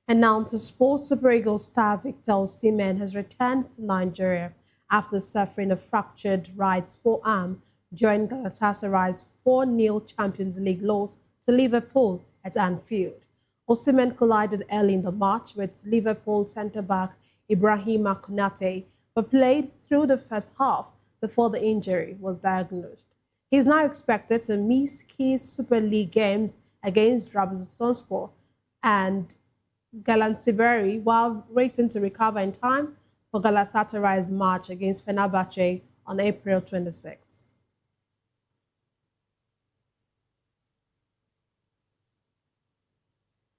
And now to sports. Super Eagles star Victor OSIMHEN has returned to Nigeria after suffering a fractured right forearm during Galatasaray's 4-0 Champions League loss to Liverpool at Anfield. OSIMHEN collided early in the match with Liverpool centre-back Ibrahima Konate, but played through the first half before the injury was diagnosed. He is now expected to miss key Super League games against Trabzonspor and Galatasaray while racing to recover in time for Galatasaray's match against Fenerbahce on April 26.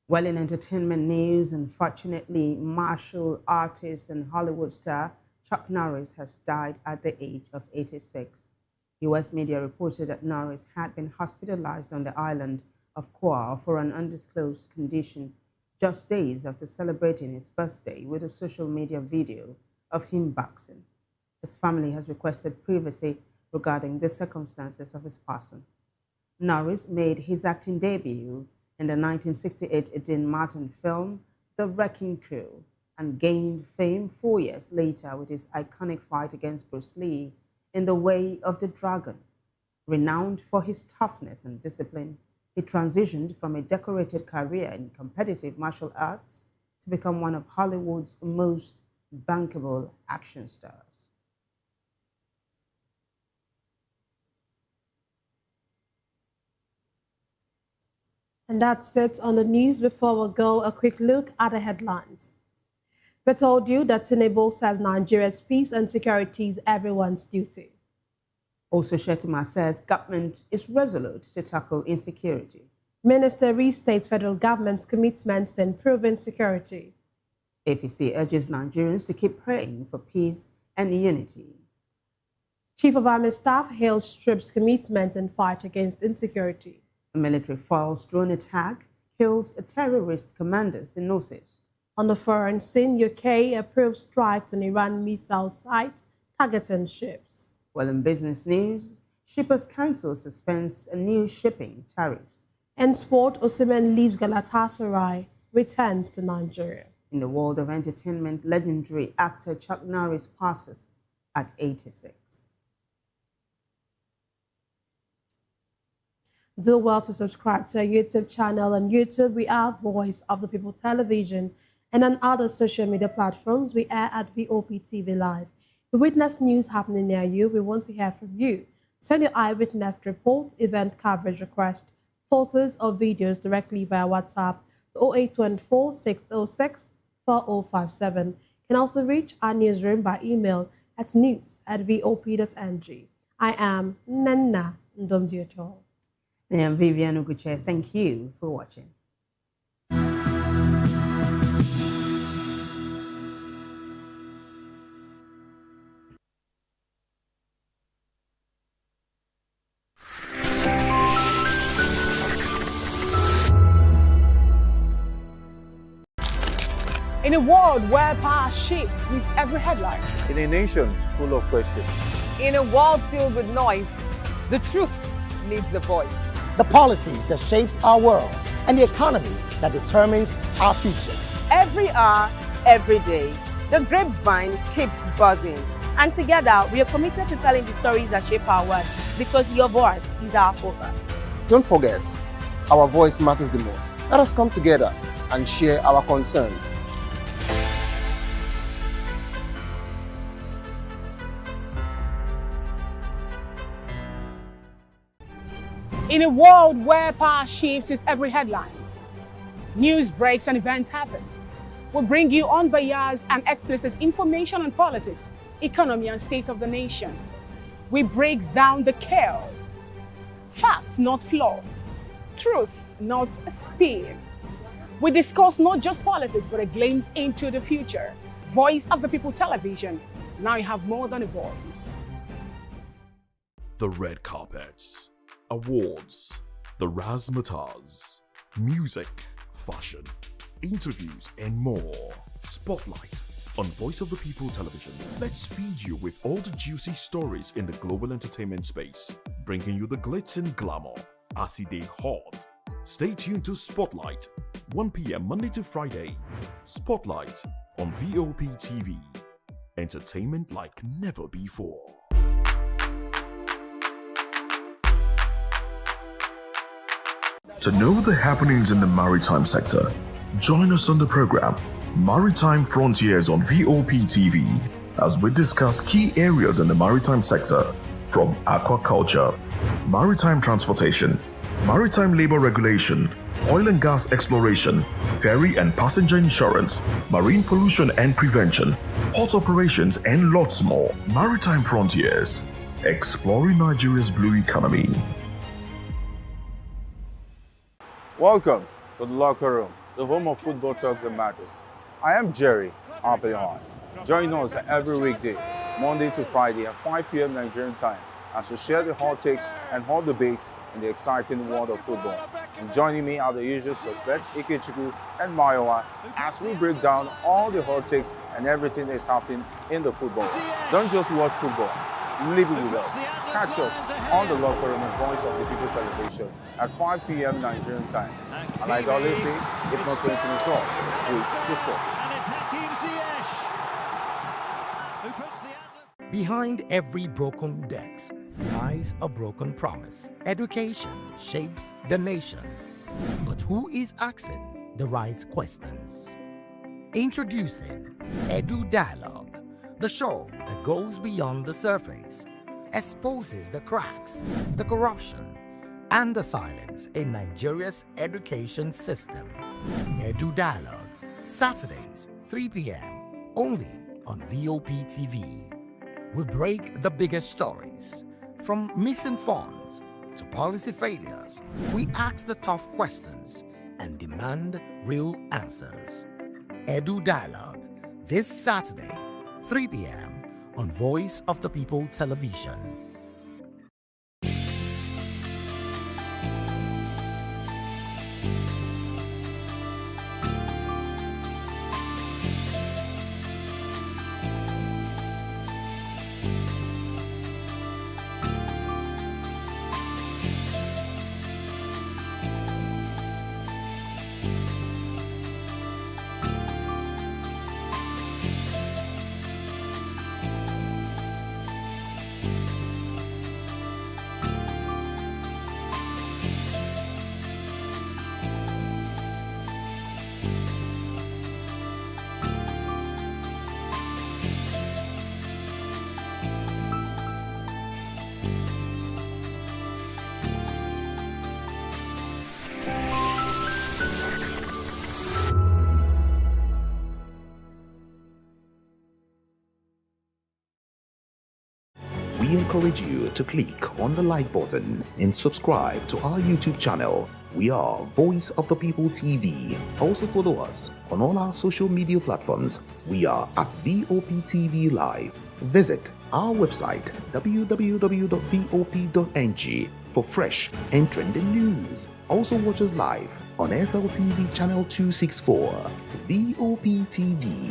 Well, in entertainment news, unfortunately, martial artist and Hollywood star Chuck Norris has died at the age of 86. U.S. media reported that Norris had been hospitalized on the island of Kauai for an undisclosed condition just days after celebrating his birthday with a social media video of him boxing. His family has requested privacy regarding the circumstances of his passing. Norris made his acting debut in the 1968 Dean Martin film, The Wrecking Crew, and gained fame 4 years later with his iconic fight against Bruce Lee in The Way of the Dragon. Renowned for his toughness and discipline, he transitioned from a decorated career in competitive martial arts to become one of Hollywood's most bankable action stars. And that's it on the news. Before we go, a quick look at the headlines. We told you that Tinubu says Nigeria's peace and security is everyone's duty. Also, Shettima says government is resolute to tackle insecurity. Minister restates federal government's commitments to improving security. APC urges Nigerians to keep praying for peace and unity. Chief of Army Staff hails troops' commitment in fight against insecurity. A military false drone attack kills terrorist commanders in Northeast. On the foreign scene, UK approves strikes on Iran missile sites targeting ships. Well, in business news, Shippers Council suspends new shipping tariffs. In sport, OSIMHEN leaves Galatasaray returns to Nigeria. In the world of entertainment, legendary actor Chuck Norris passes at 86. Do well to subscribe to our YouTube channel. On YouTube, we are Voice of the People Television, and on other social media platforms, we are at VOP TV Live. We witness news happening near you. We want to hear from you. Send your eyewitness report, event coverage request, photos or videos directly via WhatsApp to 0824 606 4057. You can also reach our newsroom by email at news@vop.ng. I am Nana Ndomdioto. I am Vivian Uguche. Thank you for watching. In a world where power shifts with every headline. In a nation full of questions. In a world filled with noise, the truth needs the voice. The policies that shapes our world and the economy that determines our future. Every hour, every day, the grapevine keeps buzzing. And together, we are committed to telling the stories that shape our world because your voice is our focus. Don't forget, our voice matters the most. Let us come together and share our concerns. In a world where power shifts with every headlines, news breaks and events happens, we bring you unbiased and explicit information on politics, economy and state of the nation. We break down the chaos. Facts, not fluff. Truth, not spin. We discuss not just politics, but a glimpse into the future. Voice of the People Television. Now you have more than a voice. The red carpets, awards, the razzmatazz, music, fashion, interviews, and more. Spotlight on Voice of the People Television. Let's feed you with all the juicy stories in the global entertainment space, bringing you the glitz and glamour as it is hot. Stay tuned to Spotlight, 1 p.m. Monday to Friday. Spotlight on VOP TV. Entertainment like never before. To know the happenings in the maritime sector, join us on the program Maritime Frontiers on VOP TV as we discuss key areas in the maritime sector from aquaculture, maritime transportation, maritime labor regulation, oil and gas exploration, ferry and passenger insurance, marine pollution and prevention, port operations, and lots more. Maritime Frontiers, exploring Nigeria's blue economy. Welcome to the locker room, the home of football talk that matters. I am Jerry Apelon. Join us every weekday, Monday to Friday at 5 p.m. Nigerian time, as we share the hot takes and hot debates in the exciting world of football. And joining me are the usual suspects, Ikechukwu and Mayowa, as we break down all the hot takes and everything that's happening in the football. Don't just watch football, live it with us. Catch us on the locker room and Voice of the People Television at 5 p.m. Nigerian time. And like I always say, if not 20 minutes off, please the sport. Behind every broken desk lies a broken promise. Education shapes the nations. But who is asking the right questions? Introducing Edu Dialogue, the show that goes beyond the surface, exposes the cracks, the corruption, and the silence in Nigeria's education system. Edu Dialogue, Saturdays, 3 p.m., only on VOP TV. We break the biggest stories, from missing funds to policy failures. We ask the tough questions and demand real answers. Edu Dialogue, this Saturday, 3 p.m. on Voice of the People Television. we encourage you to click on the like button and subscribe to our YouTube channel. We are Voice of the People TV. Also follow us on all our social media platforms. We are at VOP TV Live. Visit our website www.vop.ng for fresh and trending news. Also watch us live on SLTV channel 264. VOP TV,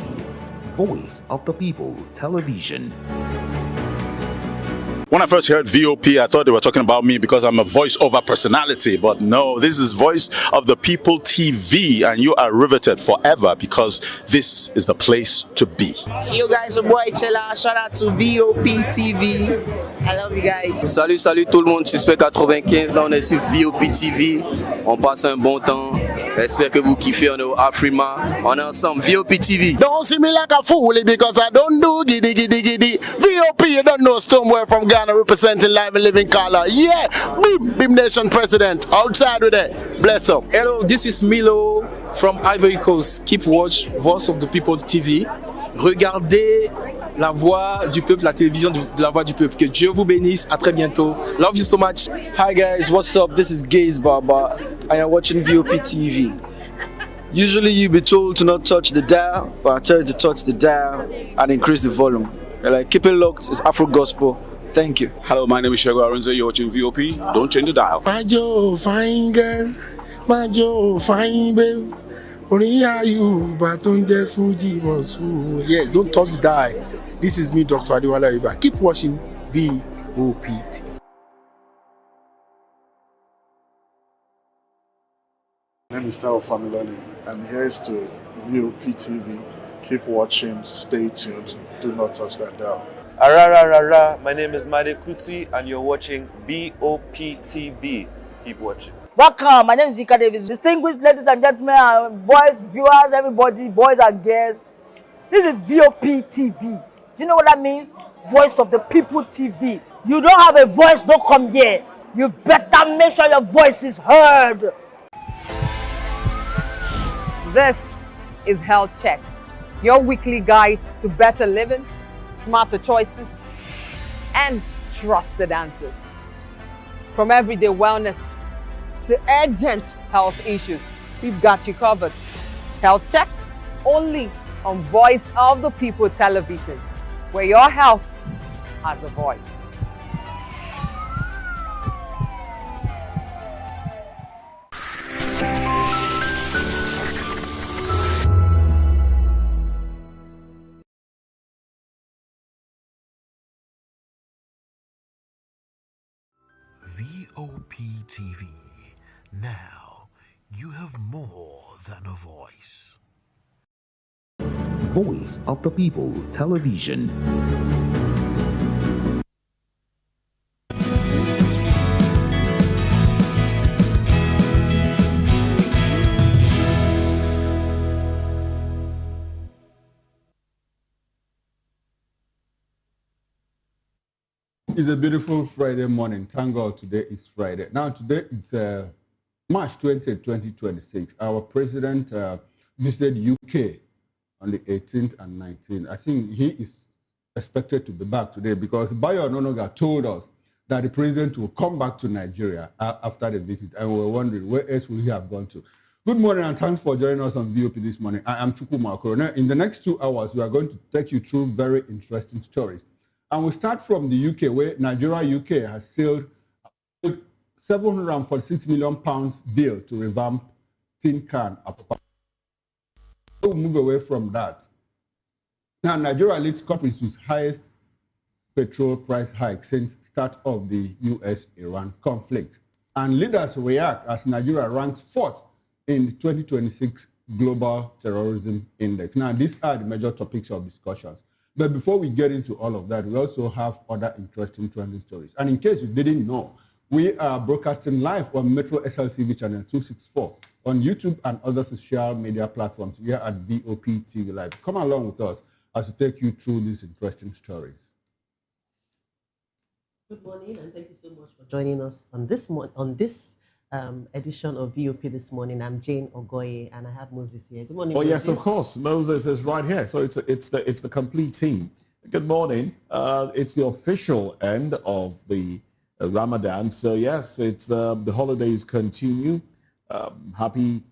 Voice of the People Television. When I first heard VOP, I thought they were talking about me because I'm a voice-over personality. But no, this is Voice of the People TV, and you are riveted forever because this is the place to be. Yo guys, your boy Chella. Shout out to VOP TV. I love you guys. Salut, salut tout le monde. Suspect 95. Là, on est sur VOP TV. On passe un bon temps. J'espère que vous kiffez. On est au Afrima. On est ensemble. VOP TV. Don't see me like a fool because I don't do giddy giddy giddy. VOP, you don't know Stoneware from Ghana representing live and living color. Yeah, Beam Nation president. Outside with it. Bless up. Hello, this is Milo from Ivory Coast. Keep watch Voice of the People TV. Regardez la voix du peuple, la télévision de la voix du peuple. Que Dieu vous bénisse. À très bientôt. Love you so much. Hi guys, what's up? This is Gaze Baba. I am watching VOP TV. Usually you be told to not touch the dial, but I tell you to touch the dial and increase the volume. Like, keep it locked. It's Afro Gospel. Thank you. Hello, my name is Shego Aronzo. You're watching VOP. Don't change the dial. My Joe, fine girl. My Joe, fine babe. Yes, don't touch the dial. This is me, Dr. Adiwala Iba. Keep watching VOP TV. My name is Tao Familoni, and here's to VOP TV. Keep watching, stay tuned, do not touch that dial. Arararara, my name is Made Kuti, and you're watching VOP TV. Keep watching. Welcome, my name is Zika Davis. Distinguished ladies and gentlemen, boys, viewers, everybody, boys and girls. This is VOP TV. Do you know what that means? Voice of the People TV. You don't have a voice, don't come here. You better make sure your voice is heard. This is Health Check, your weekly guide to better living, smarter choices, and trusted answers. From everyday wellness to urgent health issues, we've got you covered. Health Check, only on Voice of the People Television, where your health has a voice. VOP TV. Now, you have more than a voice. Voice of the People Television. It's a beautiful Friday morning. Thank God today is Friday. Now today it's March 20, 2026. Our president visited UK on the 18th and 19th. I think he is expected to be back today because Bayo Ononoga told us that the president will come back to Nigeria after the visit, and we were wondering where else will he have gone to. Good morning and thanks for joining us on VOP this morning. I am Chukwu Makoro. Now, in the next 2 hours, we are going to take you through very interesting stories. And we start from the UK, where Nigeria UK has sealed a £746 million deal to revamp tin can. We'll move away from that. Now, Nigeria leads countries with highest petrol price hike since start of the US-Iran conflict. And leaders react as Nigeria ranks 4th in the 2026 Global Terrorism Index. Now, these are the major topics of discussions. But before we get into all of that, we also have other interesting trending stories. And in case you didn't know, we are broadcasting live on Metro SLTV channel 264, on YouTube and other social media platforms. We are at VOP TV Live. Come along with us as we take you through these interesting stories. Good morning, and thank you so much for joining us on this edition of VOP this morning. I'm Jane Ogoye, and I have Moses here. Good morning. Oh Moses. yes, of course. Moses is right here. So it's the complete team. Good morning. It's the official end of the Ramadan. So yes, it's the holidays continue. Happy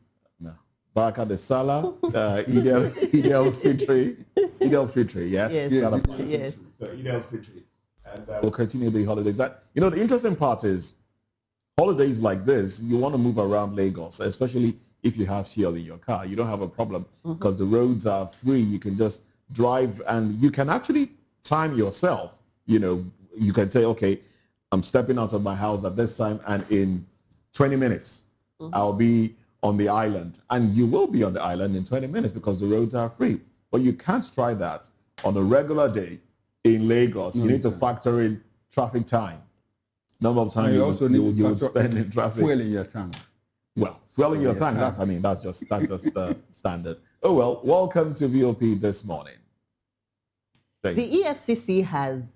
Baraka de Salah, Eid al Fitri. Eid al Fitri, yes? Yes. So Eid al Fitri. And we'll continue the holidays. The interesting part is holidays like this, you want to move around Lagos, especially if you have fuel in your car. You don't have a problem because the roads are free. You can just drive and you can actually time yourself. You can say, okay, I'm stepping out of my house at this time and in 20 minutes, I'll be on the island. And you will be on the island in 20 minutes because the roads are free. But you can't try that on a regular day in Lagos. You need to factor in traffic time. Number of times you would spend in traffic. Fuel in your tank. Well, fuel in your tank, that's just standard. Oh well, welcome to VOP this morning. The EFCC has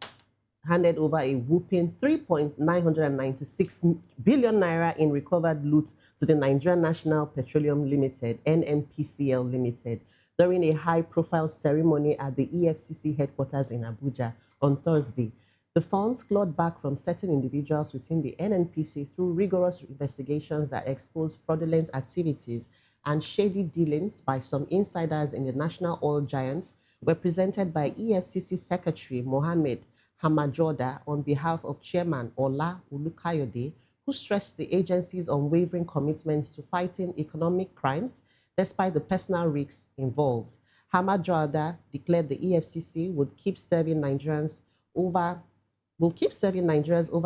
handed over a whooping 3.996 billion naira in recovered loot to the Nigerian National Petroleum Limited, NNPCL Limited, during a high-profile ceremony at the EFCC headquarters in Abuja on Thursday. The funds clawed back from certain individuals within the NNPC through rigorous investigations that exposed fraudulent activities and shady dealings by some insiders in the national oil giant were presented by EFCC Secretary Mohammed Hamajoda on behalf of Chairman Ola Ulukayode, who stressed the agency's unwavering commitment to fighting economic crimes despite the personal risks involved. Hamajoda declared the EFCC would keep serving Nigerians over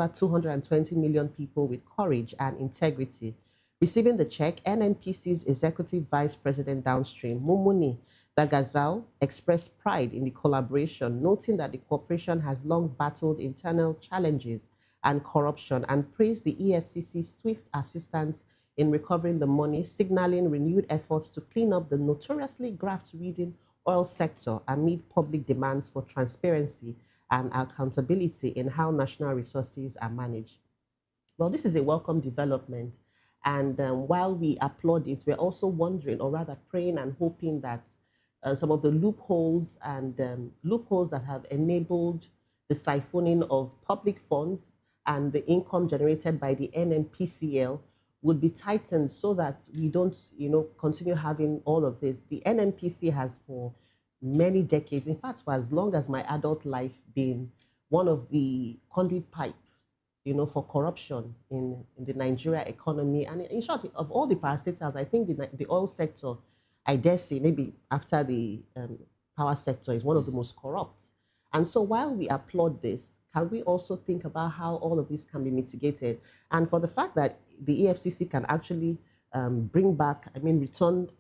220 million people with courage and integrity. Receiving the check, NNPC's Executive Vice President Downstream, Mumuni Dagazao, expressed pride in the collaboration, noting that the corporation has long battled internal challenges and corruption, and praised the EFCC's swift assistance in recovering the money, signaling renewed efforts to clean up the notoriously graft-ridden oil sector amid public demands for transparency and accountability in how national resources are managed. Well, this is a welcome development. And while we applaud it, we're also wondering, or rather praying and hoping that some of the loopholes that have enabled the siphoning of public funds and the income generated by the NNPCL would be tightened so that we don't, continue having all of this. The NNPC has for many decades, in fact, for as long as my adult life, been one of the conduit pipes, for corruption in the Nigeria economy. And in short, of all the parastatals, I think the oil sector, I dare say, maybe after the power sector, is one of the most corrupt. And so while we applaud this, can we also think about how all of this can be mitigated? And for the fact that the EFCC can actually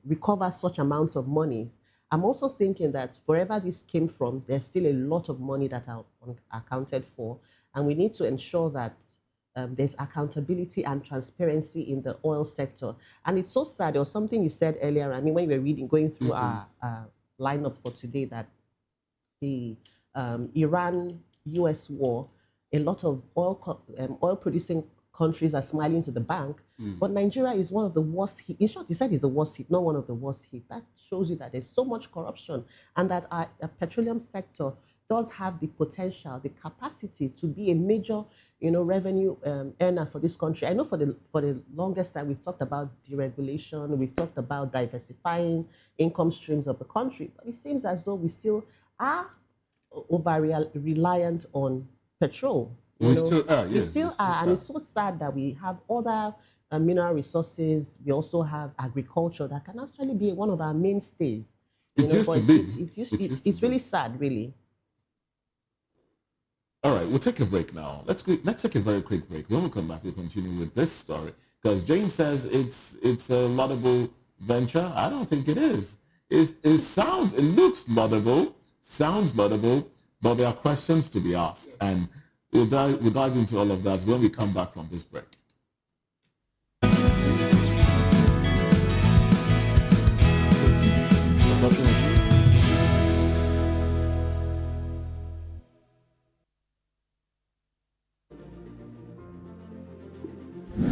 recover such amounts of money, I'm also thinking that wherever this came from, there's still a lot of money that are accounted for. And we need to ensure that there's accountability and transparency in the oil sector. And it's so sad. There was something you said earlier, when you were going through our lineup for today, that the Iran-US war, a lot of oil-producing countries are smiling to the bank, but Nigeria is one of the worst hit. In short, he said it's the worst hit, not one of the worst hit. That shows you that there's so much corruption and that our petroleum sector does have the potential, the capacity to be a major, revenue earner for this country. I know for the longest time we've talked about deregulation, we've talked about diversifying income streams of the country, but it seems as though we still are over-reliant on petrol. We still are, and it's so sad that we have other mineral resources. We also have agriculture that can actually be one of our mainstays. It's really sad, really. All right, we'll take a break now. Let's take a very quick break. When we come back, we'll continue with this story. Because Jane says it's a laudable venture. I don't think it is. It looks laudable, sounds laudable, but there are questions to be asked. And we'll dive into all of that when we come back from this break.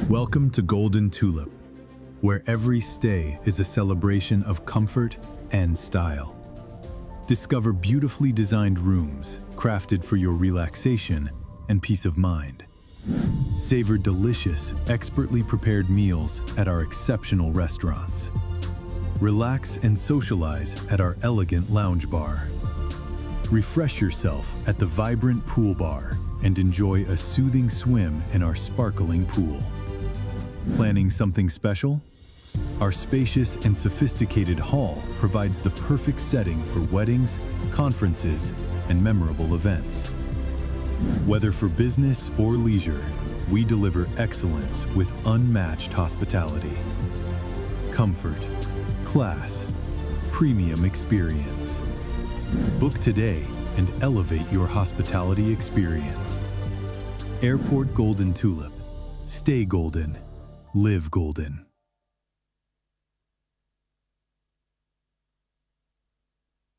Welcome to Golden Tulip, where every stay is a celebration of comfort and style. Discover beautifully designed rooms crafted for your relaxation and peace of mind. Savor delicious, expertly prepared meals at our exceptional restaurants. Relax and socialize at our elegant lounge bar. Refresh yourself at the vibrant pool bar and enjoy a soothing swim in our sparkling pool. Planning something special? Our spacious and sophisticated hall provides the perfect setting for weddings, conferences, and memorable events. Whether for business or leisure, we deliver excellence with unmatched hospitality. Comfort, class, premium experience. Book today and elevate your hospitality experience. Airport Golden Tulip. Stay golden. Live golden.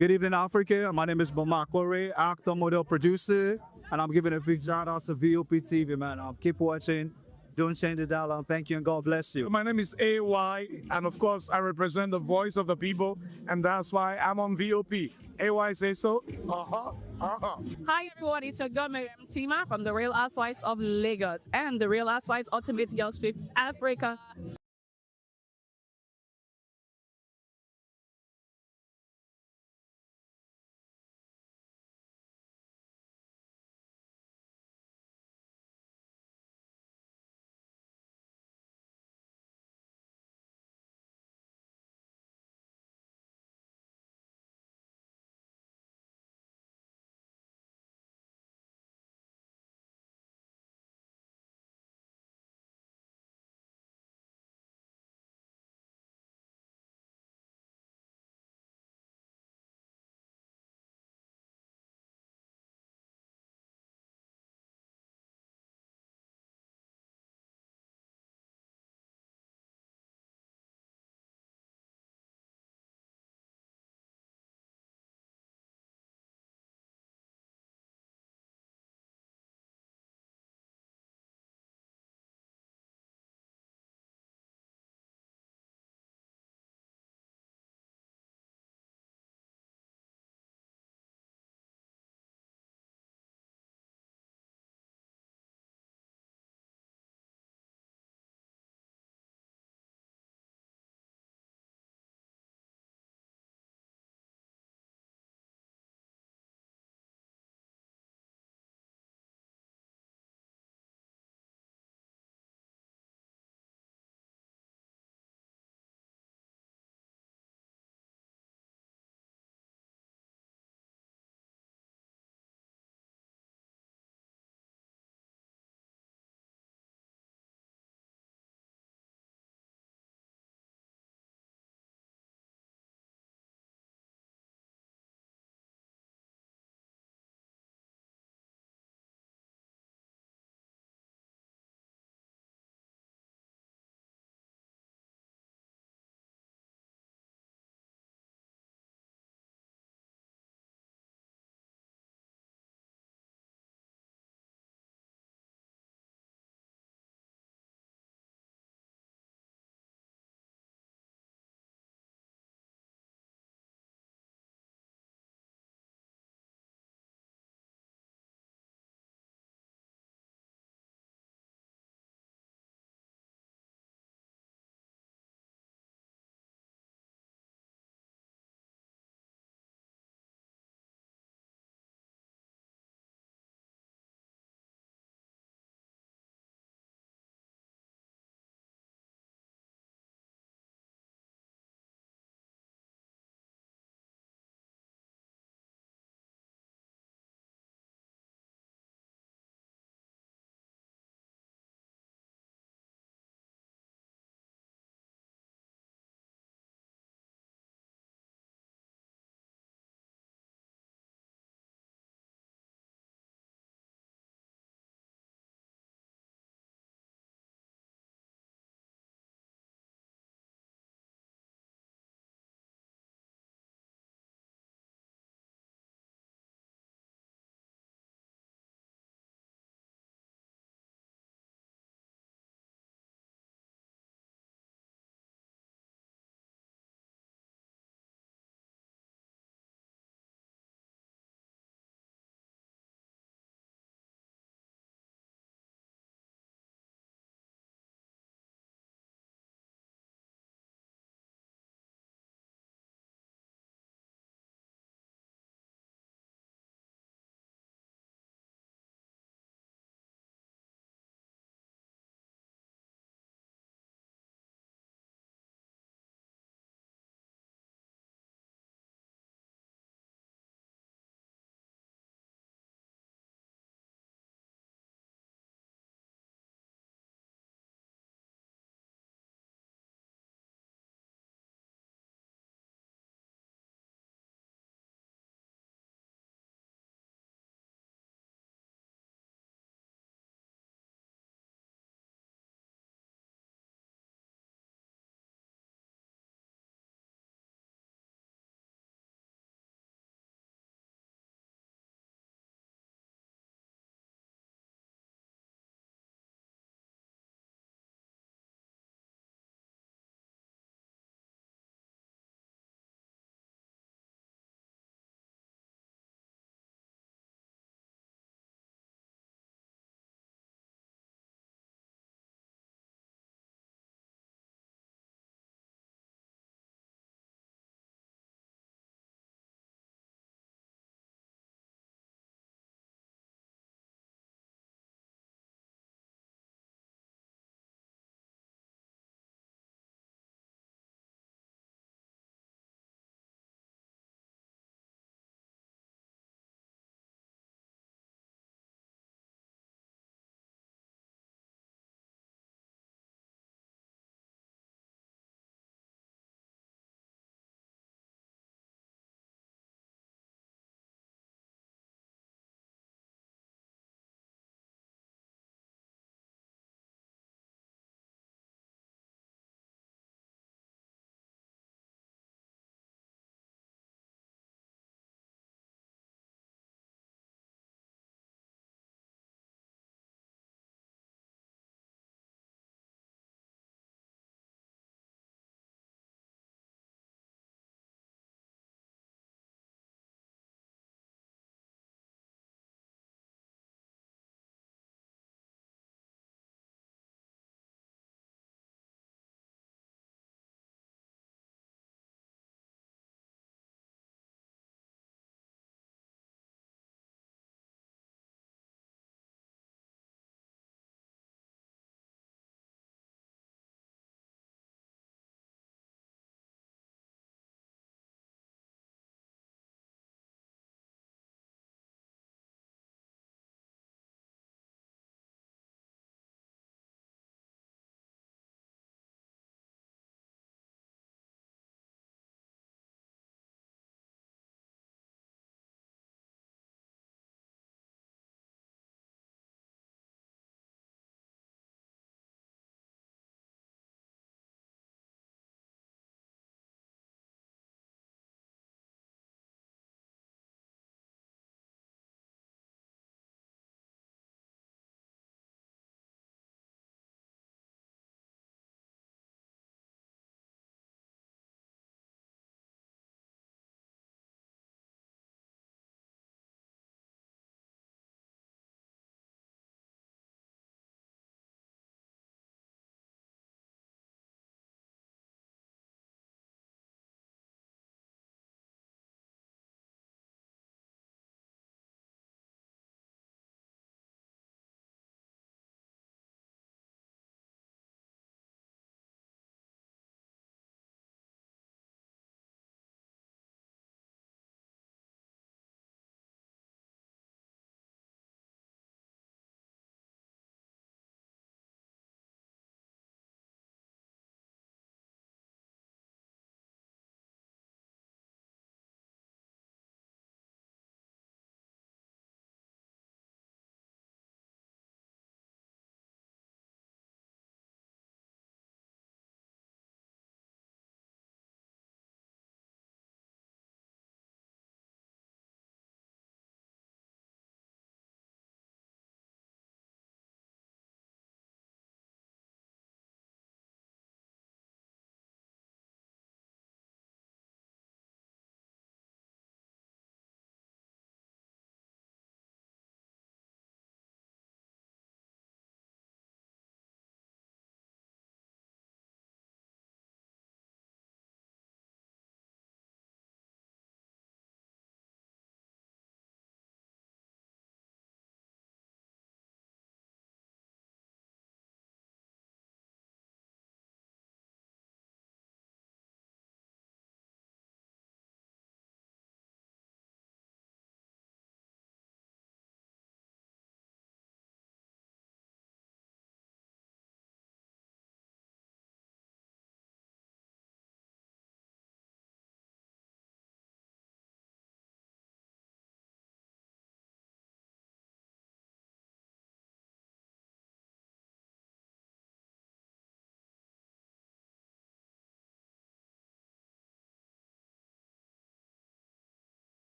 Good evening, Africa. My name is Mama Kore, actor, model, producer, and I'm giving a big shout out to VOP TV, man. Keep watching. Don't change the dial. Thank you and God bless you. My name is AY, and of course, I represent the voice of the people, and that's why I'm on VOP. AY say so. Hi everyone, it's your girl Miriam Tima from The Real Housewives of Lagos and The Real Housewives Ultimate Girls Trip Africa.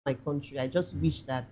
my country. I just wish that